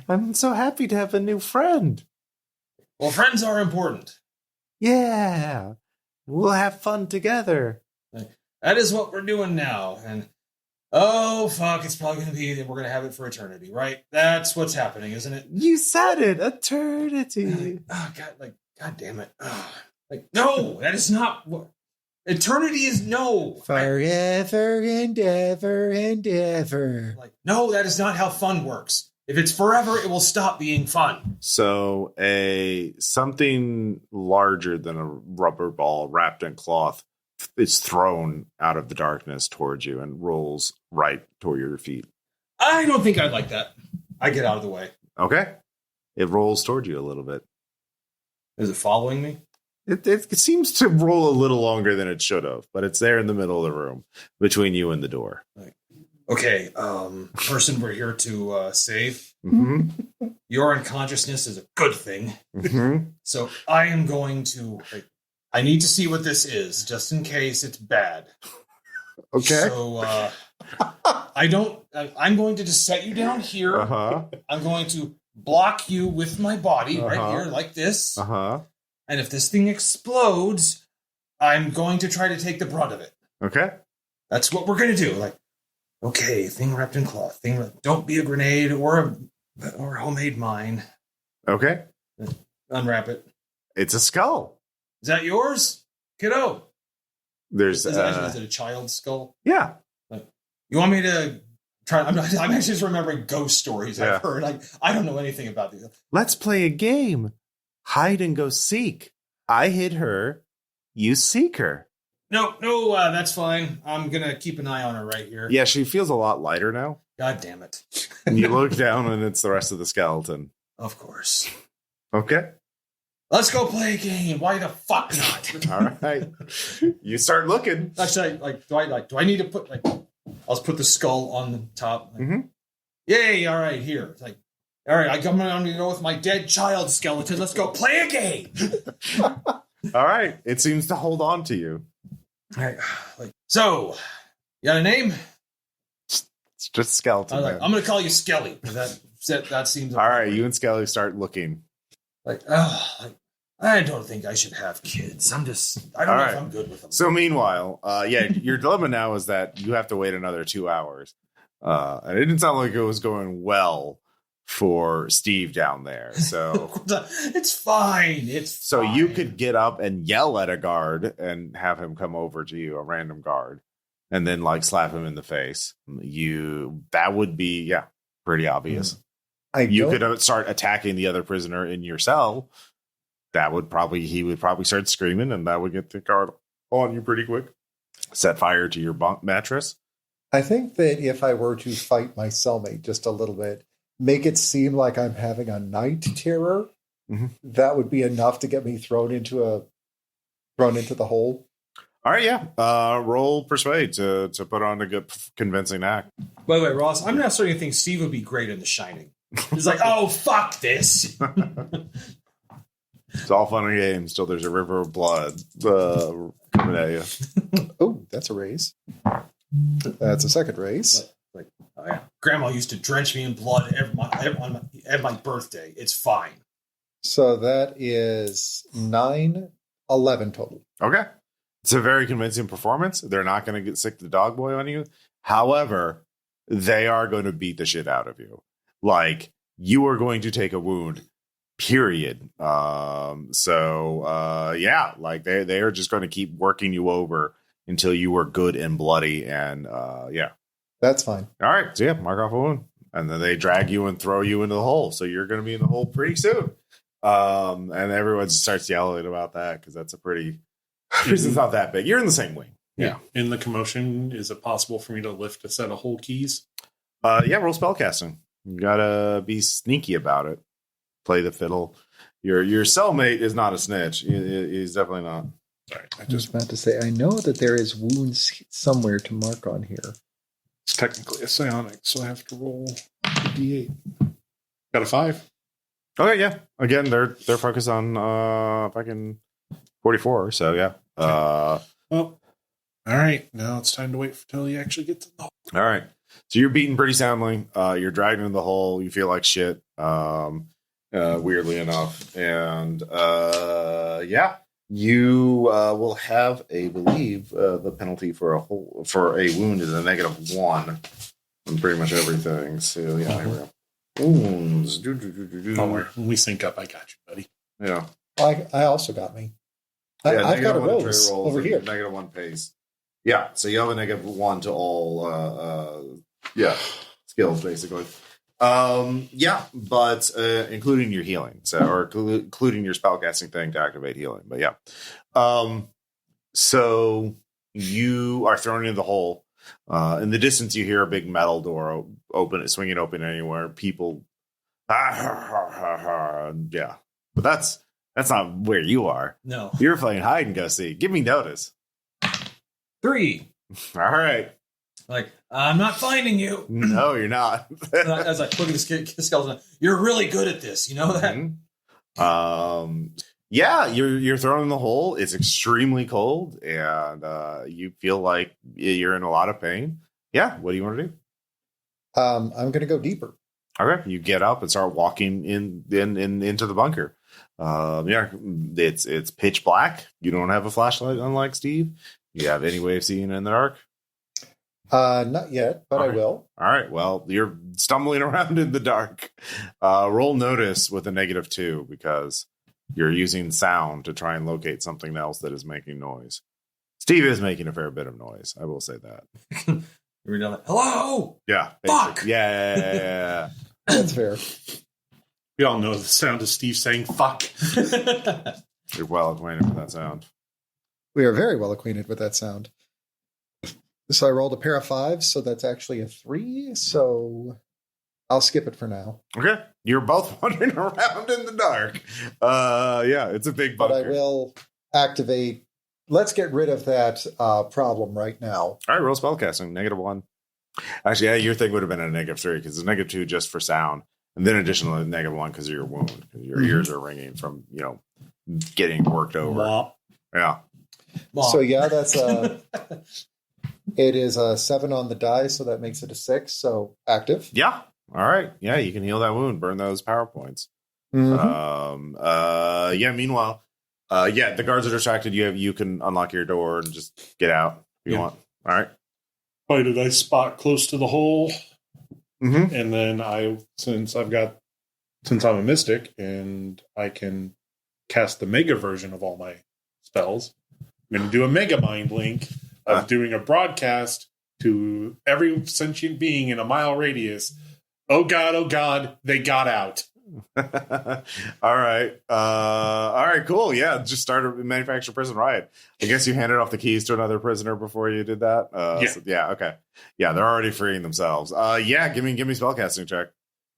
Speaker 1: I'm so happy to have a new friend.
Speaker 2: Well, friends are important.
Speaker 1: Yeah. We'll have fun together.
Speaker 2: That is what we're doing now. And oh, fuck, it's probably going to be that we're going to have it for eternity, right? That's what's happening, isn't it?
Speaker 1: You said it. Eternity.
Speaker 2: Oh, God damn it. No, that is not what. Eternity is no.
Speaker 3: Forever and ever and ever.
Speaker 2: No, that is not how fun works. If it's forever, it will stop being fun.
Speaker 1: So something larger than a rubber ball wrapped in cloth is thrown out of the darkness towards you and rolls right toward your feet.
Speaker 2: I don't think I'd like that. I get out of the way.
Speaker 1: Okay. It rolls toward you a little bit.
Speaker 2: Is it following me?
Speaker 1: It seems to roll a little longer than it should have, but it's there in the middle of the room between you and the door.
Speaker 2: Okay, person we're here to save.
Speaker 1: Mm-hmm.
Speaker 2: Your unconsciousness is a good thing.
Speaker 1: Mm-hmm.
Speaker 2: So I am going to... I need to see what this is, just in case it's bad.
Speaker 1: Okay.
Speaker 2: So I'm going to just set you down here.
Speaker 1: Uh-huh.
Speaker 2: I'm going to block you with my body right here, like this.
Speaker 1: Uh-huh.
Speaker 2: And if this thing explodes, I'm going to try to take the brunt of it.
Speaker 1: Okay.
Speaker 2: That's what we're going to do. Okay, thing wrapped in cloth. Don't be a grenade or a homemade mine.
Speaker 1: Okay.
Speaker 2: Unwrap it.
Speaker 1: It's a skull.
Speaker 2: Is that yours, kiddo?
Speaker 1: There's
Speaker 2: is it a child's skull?
Speaker 1: Yeah.
Speaker 2: You want me to try? I'm actually just remembering ghost stories I've heard. I don't know anything about these.
Speaker 1: Let's play a game. Hide and go seek. I hid her. You seek her.
Speaker 2: No, that's fine. I'm going to keep an eye on her right here.
Speaker 1: Yeah, she feels a lot lighter now.
Speaker 2: God damn it.
Speaker 1: And you look down and it's the rest of the skeleton.
Speaker 2: Of course.
Speaker 1: Okay.
Speaker 2: Let's go play a game. Why the fuck not?
Speaker 1: All right. You start looking.
Speaker 2: Actually, do I need to put, I'll just put the skull on the top.
Speaker 1: Mm-hmm.
Speaker 2: Yay, all right, here. All right, I'm going to go with my dead child skeleton. Let's go play a game.
Speaker 1: All right. It seems to hold on to you.
Speaker 2: All right. So, you got a name?
Speaker 1: It's just skeleton.
Speaker 2: I'm going to call you Skelly. That seems
Speaker 1: all right. You and Skelly start looking.
Speaker 2: I don't think I should have kids. I don't know if I'm good with them.
Speaker 1: So meanwhile, your dilemma now is that you have to wait another 2 hours. And it didn't sound like it was going well for Steve down there. So
Speaker 2: it's fine. So
Speaker 1: you could get up and yell at a guard and have him come over to you, a random guard, and then slap him in the face. That would be pretty obvious. You could start attacking the other prisoner in your cell. He would probably start screaming, and that would get the guard on you pretty quick. Set fire to your bunk mattress.
Speaker 3: I think that if I were to fight my cellmate just a little bit, make it seem like I'm having a night terror, that would be enough to get me thrown into the hole.
Speaker 1: All right, yeah. Roll persuade to put on a good convincing act.
Speaker 2: By the way, Ross, I'm not starting to think Steve would be great in The Shining. He's like, oh, fuck this.
Speaker 1: It's all fun and games till there's a river of blood coming at you.
Speaker 3: Oh, that's a raise. That's a second raise.
Speaker 2: Like, oh, yeah. Grandma used to drench me in blood at my birthday. It's fine.
Speaker 3: So that is 9, 11 total.
Speaker 1: Okay. It's a very convincing performance. They're not going to get sick to the dog boy on you. However, they are going to beat the shit out of you. Like, you are going to take a wound, period. Yeah, like they are just going to keep working you over until you are good and bloody. And yeah.
Speaker 3: That's fine.
Speaker 1: All right. So yeah, mark off a wound. And then they drag you and throw you into the hole. So you're going to be in the hole pretty soon. And everyone starts yelling about that because that's a pretty... It's not that big. You're in the same wing.
Speaker 4: Yeah. In the commotion, is it possible for me to lift a set of whole keys?
Speaker 1: Yeah, roll spellcasting. You gotta be sneaky about it. Play the fiddle. Your cellmate is not a snitch. He's definitely not.
Speaker 4: Sorry,
Speaker 3: I was about to say, I know that there is wounds somewhere to mark on here.
Speaker 4: It's technically a psionic, so I have to roll a d8. Got a 5.
Speaker 1: Okay, yeah. Again, they're focused on fucking 44. So yeah.
Speaker 4: Well, all right. Now it's time to wait until you actually get to the hole.
Speaker 1: All right. So you're beaten pretty soundly. You're dragged into the hole. You feel like shit. Weirdly enough, and yeah, you will have a believe the penalty for a wound is a -1 on pretty much everything. So yeah, here we go. Wounds.
Speaker 4: Don't worry. When we sync up, I got you, buddy.
Speaker 1: Yeah.
Speaker 3: I also got me. I've got a rose over here.
Speaker 1: -1 pace. Yeah, so you have a -1 to all skills basically. Yeah, but including your healing, or including your spellcasting thing to activate healing. But yeah, so you are thrown into the hole. In the distance, you hear a big metal door swinging open anywhere. People, yeah, but that's not where you are.
Speaker 2: No,
Speaker 1: you're playing hide and go seek. Give me notice.
Speaker 2: 3.
Speaker 1: All right.
Speaker 2: Like, I'm not finding you.
Speaker 1: No, you're not.
Speaker 2: As I look at the skeleton, you're really good at this. You know that?
Speaker 1: Mm-hmm. Yeah, you're thrown in the hole. It's extremely cold, and you feel like you're in a lot of pain. Yeah, what do you want to do?
Speaker 3: I'm going to go deeper.
Speaker 1: Okay, you get up and start walking into the bunker. Yeah, it's pitch black. You don't have a flashlight, unlike Steve. You have any way of seeing in the dark?
Speaker 3: Not yet, but I will.
Speaker 1: All right. Well, you're stumbling around in the dark. Roll notice with a -2 because you're using sound to try and locate something else that is making noise. Steve is making a fair bit of noise. I will say that.
Speaker 2: You're like, hello.
Speaker 1: Yeah.
Speaker 2: Fuck.
Speaker 1: Yeah.
Speaker 3: That's fair.
Speaker 4: We all know the sound of Steve saying "fuck."
Speaker 1: You're well acquainted with that sound.
Speaker 3: We are very well acquainted with that sound. So I rolled a pair of 5s, so that's actually a 3. So I'll skip it for now.
Speaker 1: Okay. You're both wandering around in the dark. Yeah, it's a big bunker.
Speaker 3: But I will activate. Let's get rid of that problem right now.
Speaker 1: All right, roll spellcasting, -1. Actually, yeah, your thing would have been a -3 because it's -2 just for sound. And then additionally, -1 because of your wound. Because your ears are ringing from, getting worked over.
Speaker 4: Womp.
Speaker 1: Yeah.
Speaker 2: Mom.
Speaker 3: So yeah, that's it is a 7 on the die, so that makes it a 6. So active.
Speaker 1: Yeah. All right. Yeah, you can heal that wound. Burn those power points.
Speaker 3: Mm-hmm.
Speaker 1: Yeah. Meanwhile, the guards are distracted. You can unlock your door and just get out if you want. All right.
Speaker 4: Find a nice spot close to the hole, and then since I'm a mystic and I can cast the mega version of all my spells, I'm going to do a mega mind link of doing a broadcast to every sentient being in a mile radius. Oh God, they got out.
Speaker 1: All right. All right, cool. Yeah, just start a manufactured prison riot. I guess you handed off the keys to another prisoner before you did that?
Speaker 4: Yeah.
Speaker 1: So, yeah, okay. Yeah, they're already freeing themselves. Yeah, give me spellcasting check.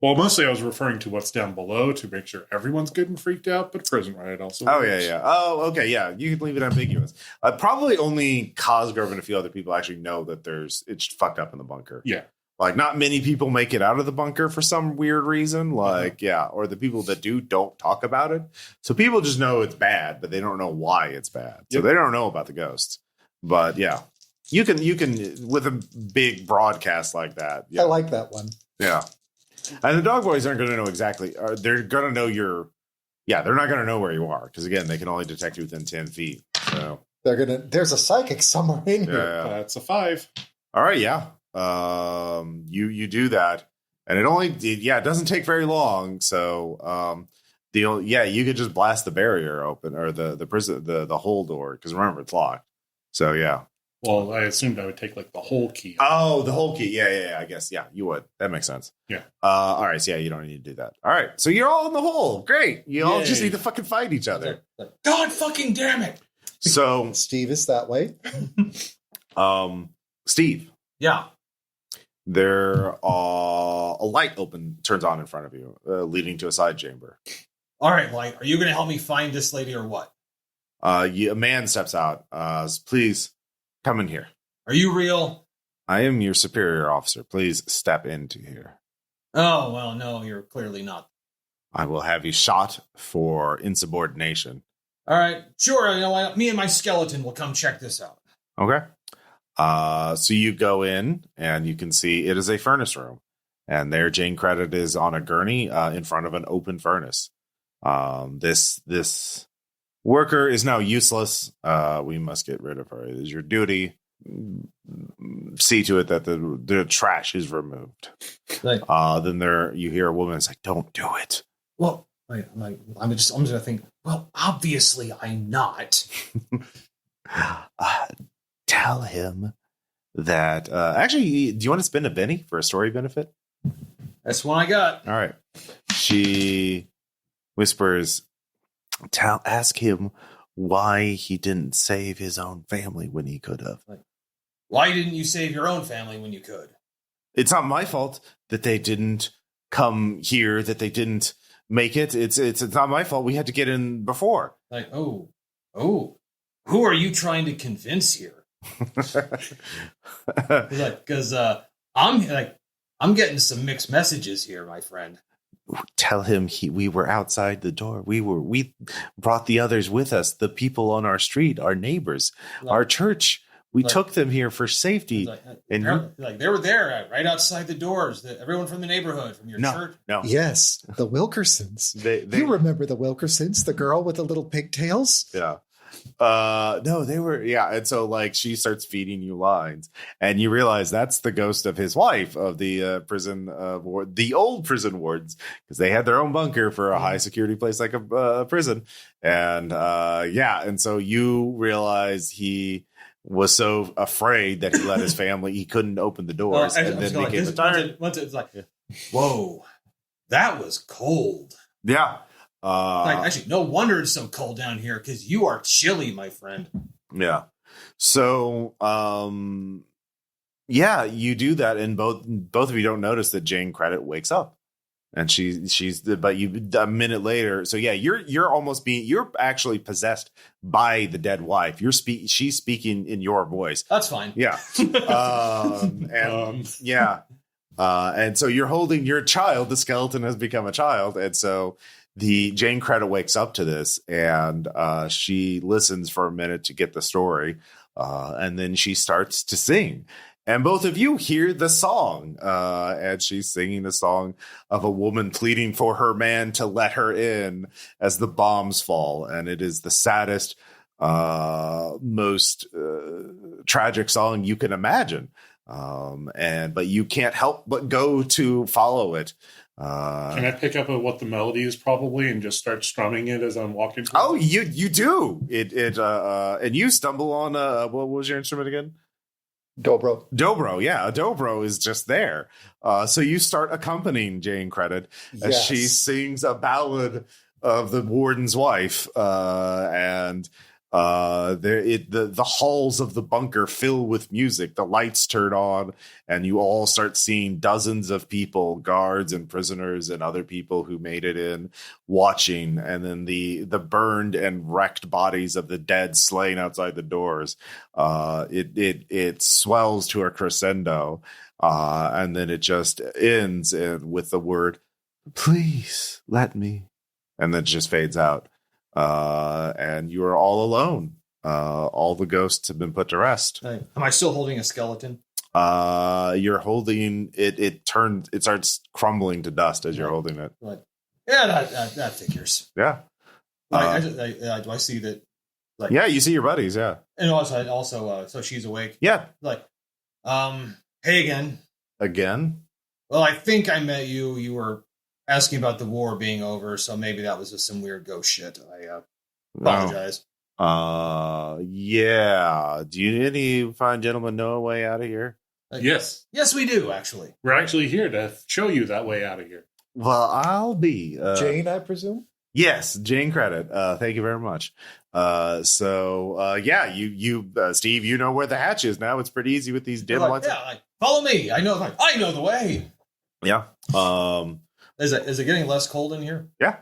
Speaker 4: Well, mostly I was referring to what's down below to make sure everyone's good and freaked out, but prison riot also.
Speaker 1: Oh,
Speaker 4: works.
Speaker 1: yeah. Oh, okay. Yeah. You can leave it ambiguous. Probably only Cosgrove and a few other people actually know that it's fucked up in the bunker.
Speaker 4: Yeah.
Speaker 1: Like, not many people make it out of the bunker for some weird reason. Like, yeah. Or the people that don't talk about it. So people just know it's bad, but they don't know why it's bad. So they don't know about the ghosts. But yeah, you can with a big broadcast like that. Yeah.
Speaker 3: I like that one.
Speaker 1: Yeah. And the dog boys aren't going to know exactly. They're going to know they're not going to know where you are. Because again, they can only detect you within 10 feet. So
Speaker 3: there's a psychic somewhere in here.
Speaker 1: yeah.
Speaker 4: That's a 5.
Speaker 1: All right. Yeah. You do that. And it doesn't take very long. So, you could just blast the barrier open or the prison, the hole door. Because remember, it's locked. So, yeah.
Speaker 4: Well, I assumed I would take like the whole key.
Speaker 1: Oh, the whole key. Yeah. I guess. Yeah, you would. That makes sense.
Speaker 4: Yeah.
Speaker 1: All right. So, yeah, you don't need to do that. All right. So you're all in the hole. Great. You all just need to fucking fight each other.
Speaker 2: God fucking damn it.
Speaker 1: So
Speaker 3: Steve is that way.
Speaker 1: Steve.
Speaker 2: Yeah.
Speaker 1: There a light turns on in front of you, leading to a side chamber.
Speaker 2: All right, Light. Are you going to help me find this lady or what?
Speaker 1: A man steps out. Please come in here.
Speaker 2: Are you real?
Speaker 1: I am your superior officer. Please step into here.
Speaker 2: Oh, well, no, you're clearly not.
Speaker 1: I will have you shot for insubordination.
Speaker 2: All right, sure. Me and my skeleton will come check this out.
Speaker 1: Okay. So you go in and you can see it is a furnace room. And there Jane Credit is on a gurney in front of an open furnace. This worker is now useless. We must get rid of her. It is your duty. See to it that the trash is removed.
Speaker 2: Like,
Speaker 1: then you hear a woman say, "Don't do it."
Speaker 2: Well, I'm just gonna think. Well, obviously I'm not.
Speaker 1: Tell him that. Actually, do you want to spend a penny for a story benefit?
Speaker 2: That's one I got.
Speaker 1: All right. She whispers, ask him why he didn't save his own family when he could have.
Speaker 2: Why didn't you save your own family when you could?
Speaker 1: It's not my fault that they didn't come here, that they didn't make it. It's not my fault. We had to get in before.
Speaker 2: Like, oh, who are you trying to convince here? Because I'm getting some mixed messages here, my friend.
Speaker 1: Tell him we were outside the door. We brought the others with us. The people on our street, our neighbors, our church. We took them here for safety.
Speaker 2: They were there right outside the doors. Everyone from the neighborhood, from your church.
Speaker 1: No.
Speaker 3: Yes, the Wilkersons. You remember the Wilkersons, the girl with the little pigtails?
Speaker 1: Yeah. No, they were, yeah. And so she starts feeding you lines and you realize that's the ghost of his wife of the prison ward, the old prison wards, because they had their own bunker for a high security place like a prison. And and so you realize he was so afraid that he let his family, he couldn't open the doors and then became a tyrant.
Speaker 2: Once it's like, whoa, that was cold.
Speaker 1: Yeah.
Speaker 2: Actually, no wonder it's so cold down here because you are chilly, my friend.
Speaker 1: Yeah. So, you do that, and both of you don't notice that Jane Credit wakes up, and but you a minute later. So you're actually possessed by the dead wife. She's speaking in your voice.
Speaker 2: That's fine.
Speaker 1: Yeah. And so you're holding your child. The skeleton has become a child, and so. The Jane Credit wakes up to this and she listens for a minute to get the story. And then she starts to sing. And both of you hear the song. And she's singing a song of a woman pleading for her man to let her in as the bombs fall. And it is the saddest, most tragic song you can imagine. But you can't help but go to follow it.
Speaker 4: Can I pick up what the melody is probably and just start strumming it as I'm walking?
Speaker 1: Oh, you do it, and you stumble on what was your instrument again? Dobro, yeah, a dobro is just there. So you start accompanying Jane Credit as she sings a ballad of the warden's wife, and The halls of the bunker fill with music. The lights turn on, and you all start seeing dozens of people, guards and prisoners and other people who made it in, watching. And then the burned and wrecked bodies of the dead slain outside the doors. It swells to a crescendo, and then it just ends with the word, "Please let me," and then it just fades out. And you are all alone. All the ghosts have been put to rest.
Speaker 2: Am I still holding a skeleton?
Speaker 1: You're holding it. It starts crumbling to dust as you're holding it.
Speaker 2: Right. Yeah, that figures.
Speaker 1: Yeah.
Speaker 2: Do I see that? Like,
Speaker 1: yeah, you see your buddies. Yeah.
Speaker 2: And also, so she's awake.
Speaker 1: Yeah.
Speaker 2: Like, hey again.
Speaker 1: Again?
Speaker 2: Well, I think I met you. You were asking about the war being over, so maybe that was just some weird ghost shit. I apologize.
Speaker 1: Yeah. Do any fine gentlemen know a way out of here?
Speaker 4: Yes.
Speaker 2: Yes, we do, actually.
Speaker 4: We're actually here to show you that way out of here.
Speaker 1: Well, I'll be.
Speaker 3: Jane, I presume?
Speaker 1: Yes, Jane credit. Thank you very much. Yeah, you Steve, you know where the hatch is now. It's pretty easy with these dim lights.
Speaker 2: Yeah, follow me. I know the way.
Speaker 1: Yeah.
Speaker 2: Is it getting less cold in here?
Speaker 1: Yeah.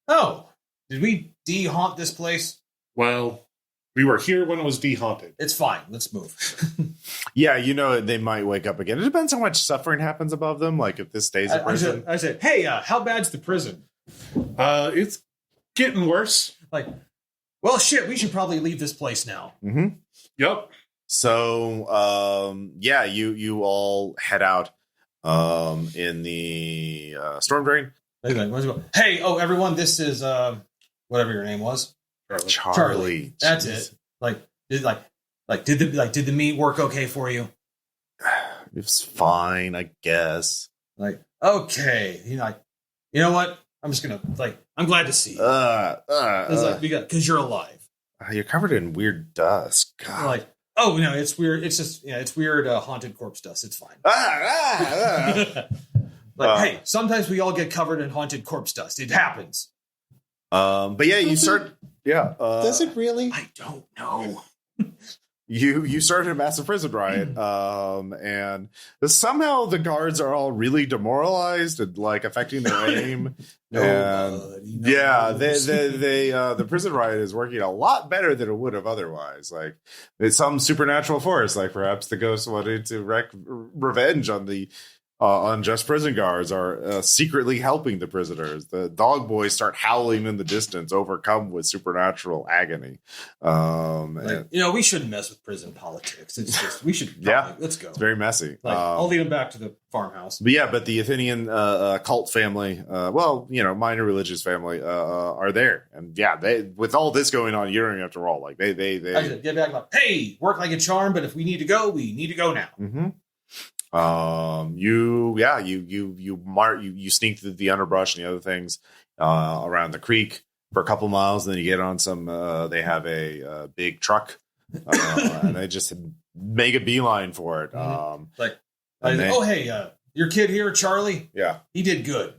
Speaker 2: Oh, did we de-haunt this place?
Speaker 4: Well, we were here when it was de-haunted.
Speaker 2: It's fine. Let's move.
Speaker 1: Yeah, they might wake up again. It depends how much suffering happens above them. Like if this stays a prison.
Speaker 2: I said, hey, how bad's the prison?
Speaker 4: It's getting worse.
Speaker 2: Like, well, shit, we should probably leave this place now.
Speaker 1: Mm-hmm.
Speaker 4: Yep.
Speaker 1: So, you all head out in the storm drain.
Speaker 2: Hey, everyone, this is whatever your name was.
Speaker 1: Charlie.
Speaker 2: That's it. Did the meat work okay for you?
Speaker 1: It was fine, I guess.
Speaker 2: Like, okay, you know what? I'm just gonna I'm glad to see you. Because you're alive.
Speaker 1: You're covered in weird dust. God.
Speaker 2: Oh no, it's weird. It's just it's weird haunted corpse dust. It's fine. Hey, sometimes we all get covered in haunted corpse dust. It happens.
Speaker 1: But yeah, you start. Yeah.
Speaker 3: Does it really?
Speaker 2: I don't know.
Speaker 1: You started a massive prison riot, and somehow the guards are all really demoralized and affecting their aim. The prison riot is working a lot better than it would have otherwise. It's some supernatural force, perhaps the ghosts wanted to wreak revenge on the unjust prison guards are secretly helping the prisoners. The dog boys start howling in the distance, overcome with supernatural agony.
Speaker 2: We shouldn't mess with prison politics. It's just we should. Let's go.
Speaker 1: It's very messy.
Speaker 2: I'll lead them back to the farmhouse.
Speaker 1: But the Athenian cult family, minor religious family, are there, and they with all this going on, you don't even have to roll. They
Speaker 2: get back. Hey, work like a charm, but if we need to go, we need to go now.
Speaker 1: Mm-hmm. You sneak through the underbrush and the other things around the creek for a couple miles, and then you get on some. They have a big truck, and they just make a beeline for it.
Speaker 2: Hey, your kid here, Charlie.
Speaker 1: Yeah,
Speaker 2: he did good.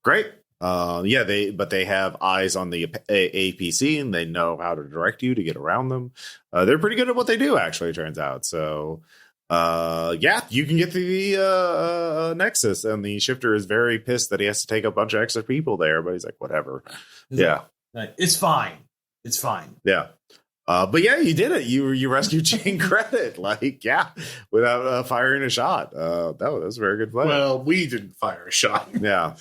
Speaker 1: Great. They have eyes on the APC, and they know how to direct you to get around them. They're pretty good at what they do, actually. It turns out. So. You can get to the Nexus, and the shifter is very pissed that he has to take a bunch of extra people there, but he's like, whatever.
Speaker 2: It's fine. It's fine.
Speaker 1: Yeah. You did it. You rescued Jane Credit, without firing a shot. That was a very good play.
Speaker 4: Well, we didn't fire a shot.
Speaker 1: Yeah.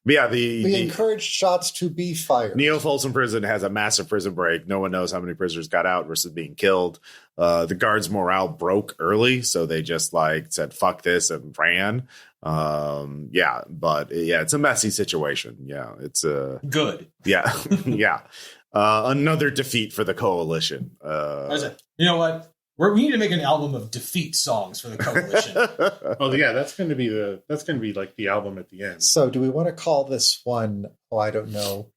Speaker 1: We
Speaker 3: encouraged shots to be fired.
Speaker 1: Neo Folsom Prison has a massive prison break. No one knows how many prisoners got out versus being killed. The guards' morale broke early, so they just said fuck this and ran. It's a messy situation. Yeah, it's
Speaker 2: good.
Speaker 1: Yeah, yeah. Another defeat for the coalition.
Speaker 2: You know what? We need to make an album of defeat songs for the coalition.
Speaker 4: That's going to be the album at the end.
Speaker 3: So, do we want to call this one? Oh, I don't know.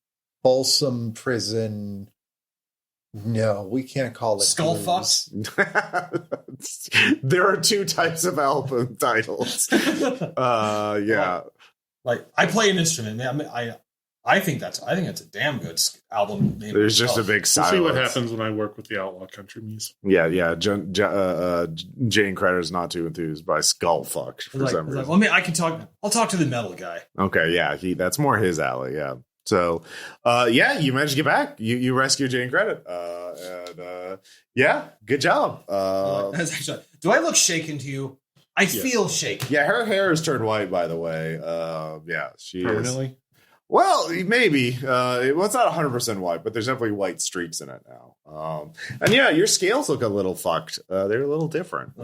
Speaker 3: Folsom Prison. No, we can't call it
Speaker 2: Skullfucks.
Speaker 1: There are two types of album titles.
Speaker 2: I play an instrument, man. I think that's a damn good album name.
Speaker 1: There's just a big
Speaker 4: We'll
Speaker 1: silence.
Speaker 4: see what happens when I work with the Outlaw Country Muse.
Speaker 1: Yeah. Jane Creditor's not too enthused by Skullfuck for some reason.
Speaker 2: I'll talk to the metal guy.
Speaker 1: Okay, yeah, that's more his alley. Yeah. So, you managed to get back. You rescued Jane Credit. Good job.
Speaker 2: Do I look shaken to you? I feel shaken.
Speaker 1: Yeah, her hair has turned white, by the way. She
Speaker 4: Permanently?
Speaker 1: is. Well, maybe. It's not 100% white, but there's definitely white streaks in it now. And yeah, your scales look a little fucked. They're a little different.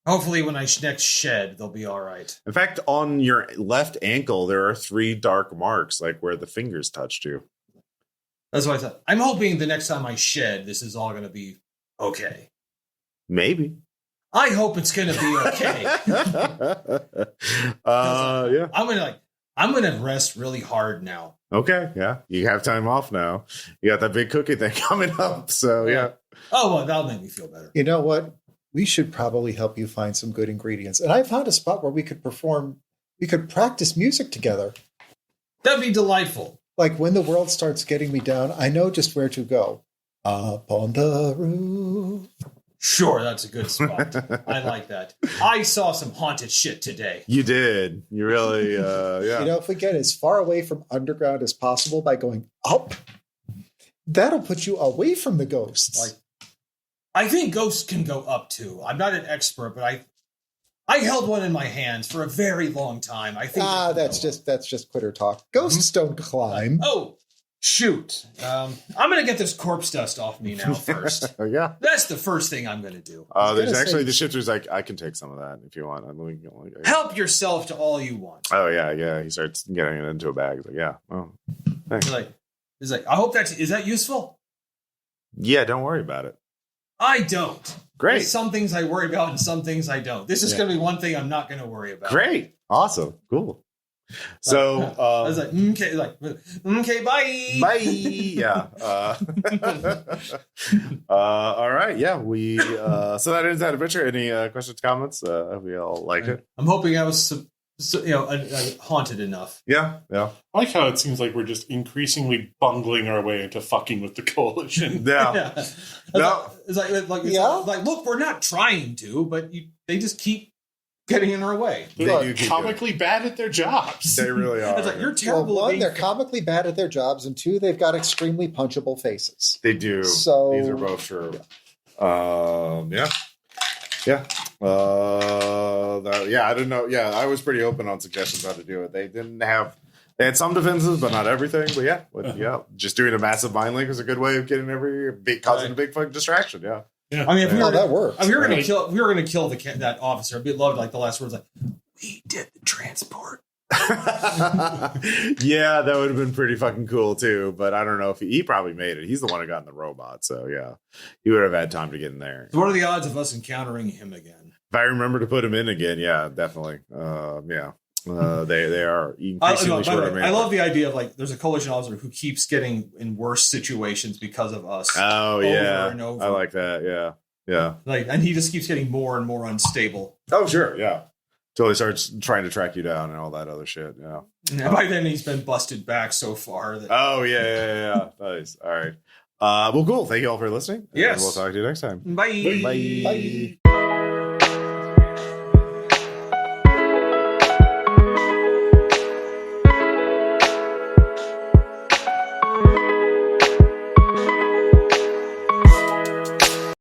Speaker 2: Hopefully, when I next shed, they'll be all right.
Speaker 1: In fact, on your left ankle, there are 3 dark marks, like where the fingers touched you.
Speaker 2: That's what I thought. I'm hoping the next time I shed, this is all going to be okay.
Speaker 1: Maybe.
Speaker 2: I hope it's going to be okay.
Speaker 1: Yeah.
Speaker 2: I'm gonna rest really hard now.
Speaker 1: Okay, yeah. You have time off now. You got that big cookie thing coming up, so yeah.
Speaker 2: Oh, well, that'll make me feel better.
Speaker 3: You know what? We should probably help you find some good ingredients. And I found a spot where we could practice music together.
Speaker 2: That'd be delightful.
Speaker 3: Like when the world starts getting me down, I know just where to go. Up on the roof.
Speaker 2: Sure, that's a good spot. I like that. I saw some haunted shit today.
Speaker 1: You did. You really, yeah.
Speaker 3: You know, if we get as far away from underground as possible by going up, that'll put you away from the ghosts.
Speaker 2: I think ghosts can go up too. I'm not an expert, but I held one in my hands for a very long time. I think
Speaker 3: that's just quitter talk. Ghosts don't climb.
Speaker 2: Oh, shoot. I'm going to get this corpse dust off me now first.
Speaker 1: Yeah.
Speaker 2: That's the first thing I'm going to do.
Speaker 1: There's actually the shifter's like, I can take some of that if you want.
Speaker 2: Help yourself to all you want.
Speaker 1: Oh, yeah. He starts getting it into a bag. He's like, yeah. Oh, thanks.
Speaker 2: He's like, I hope is that useful?
Speaker 1: Yeah, don't worry about it.
Speaker 2: I don't.
Speaker 1: Great.
Speaker 2: There's some things I worry about and some things I don't. This is going to be one thing I'm not going to worry about.
Speaker 1: Great. Awesome. Cool. So
Speaker 2: I was like, okay, bye.
Speaker 1: Bye. Yeah. All right. Yeah. So that ends that adventure. Any questions, comments? We all liked it.
Speaker 2: I'm hoping I was haunted enough.
Speaker 1: Yeah.
Speaker 4: I like how it seems like we're just increasingly bungling our way into fucking with the coalition.
Speaker 1: Yeah.
Speaker 2: It's like, look, we're not trying to, but they just keep getting in our way.
Speaker 4: They're comically bad at their jobs.
Speaker 1: They really are.
Speaker 2: It's like, you're terrible.
Speaker 3: Well, 1, they're comically bad at their jobs, and 2, they've got extremely punchable faces.
Speaker 1: They do.
Speaker 3: So
Speaker 1: these are both true. Yeah. I didn't know. Yeah, I was pretty open on suggestions how to do it. They had some defenses, but not everything. But just doing a massive mind link is a good way of getting causing a big fucking distraction. Yeah.
Speaker 2: Yeah. I mean,
Speaker 3: that works.
Speaker 2: We were going to kill that officer. I'd love like the last words, like, we did the transport.
Speaker 1: Yeah, that would have been pretty fucking cool too. But I don't know if he probably made it. He's the one who got in the robot, so yeah, he would have had time to get in there.
Speaker 2: So what are the odds of us encountering him again?
Speaker 1: If I remember to put him in again, yeah, definitely. They are increasingly short.
Speaker 2: I love the idea of like there's a coalition officer who keeps getting in worse situations because of us.
Speaker 1: Oh
Speaker 2: over and over.
Speaker 1: I like that. Yeah.
Speaker 2: And he just keeps getting more and more unstable.
Speaker 1: Oh sure, yeah. Till he starts trying to track you down and all that other shit. Yeah.
Speaker 2: And by then he's been busted back so far.
Speaker 1: Oh yeah. Nice. All right. Well, cool. Thank you all for listening.
Speaker 2: Yes.
Speaker 1: And we'll talk to you next time.
Speaker 2: Bye.
Speaker 1: Bye.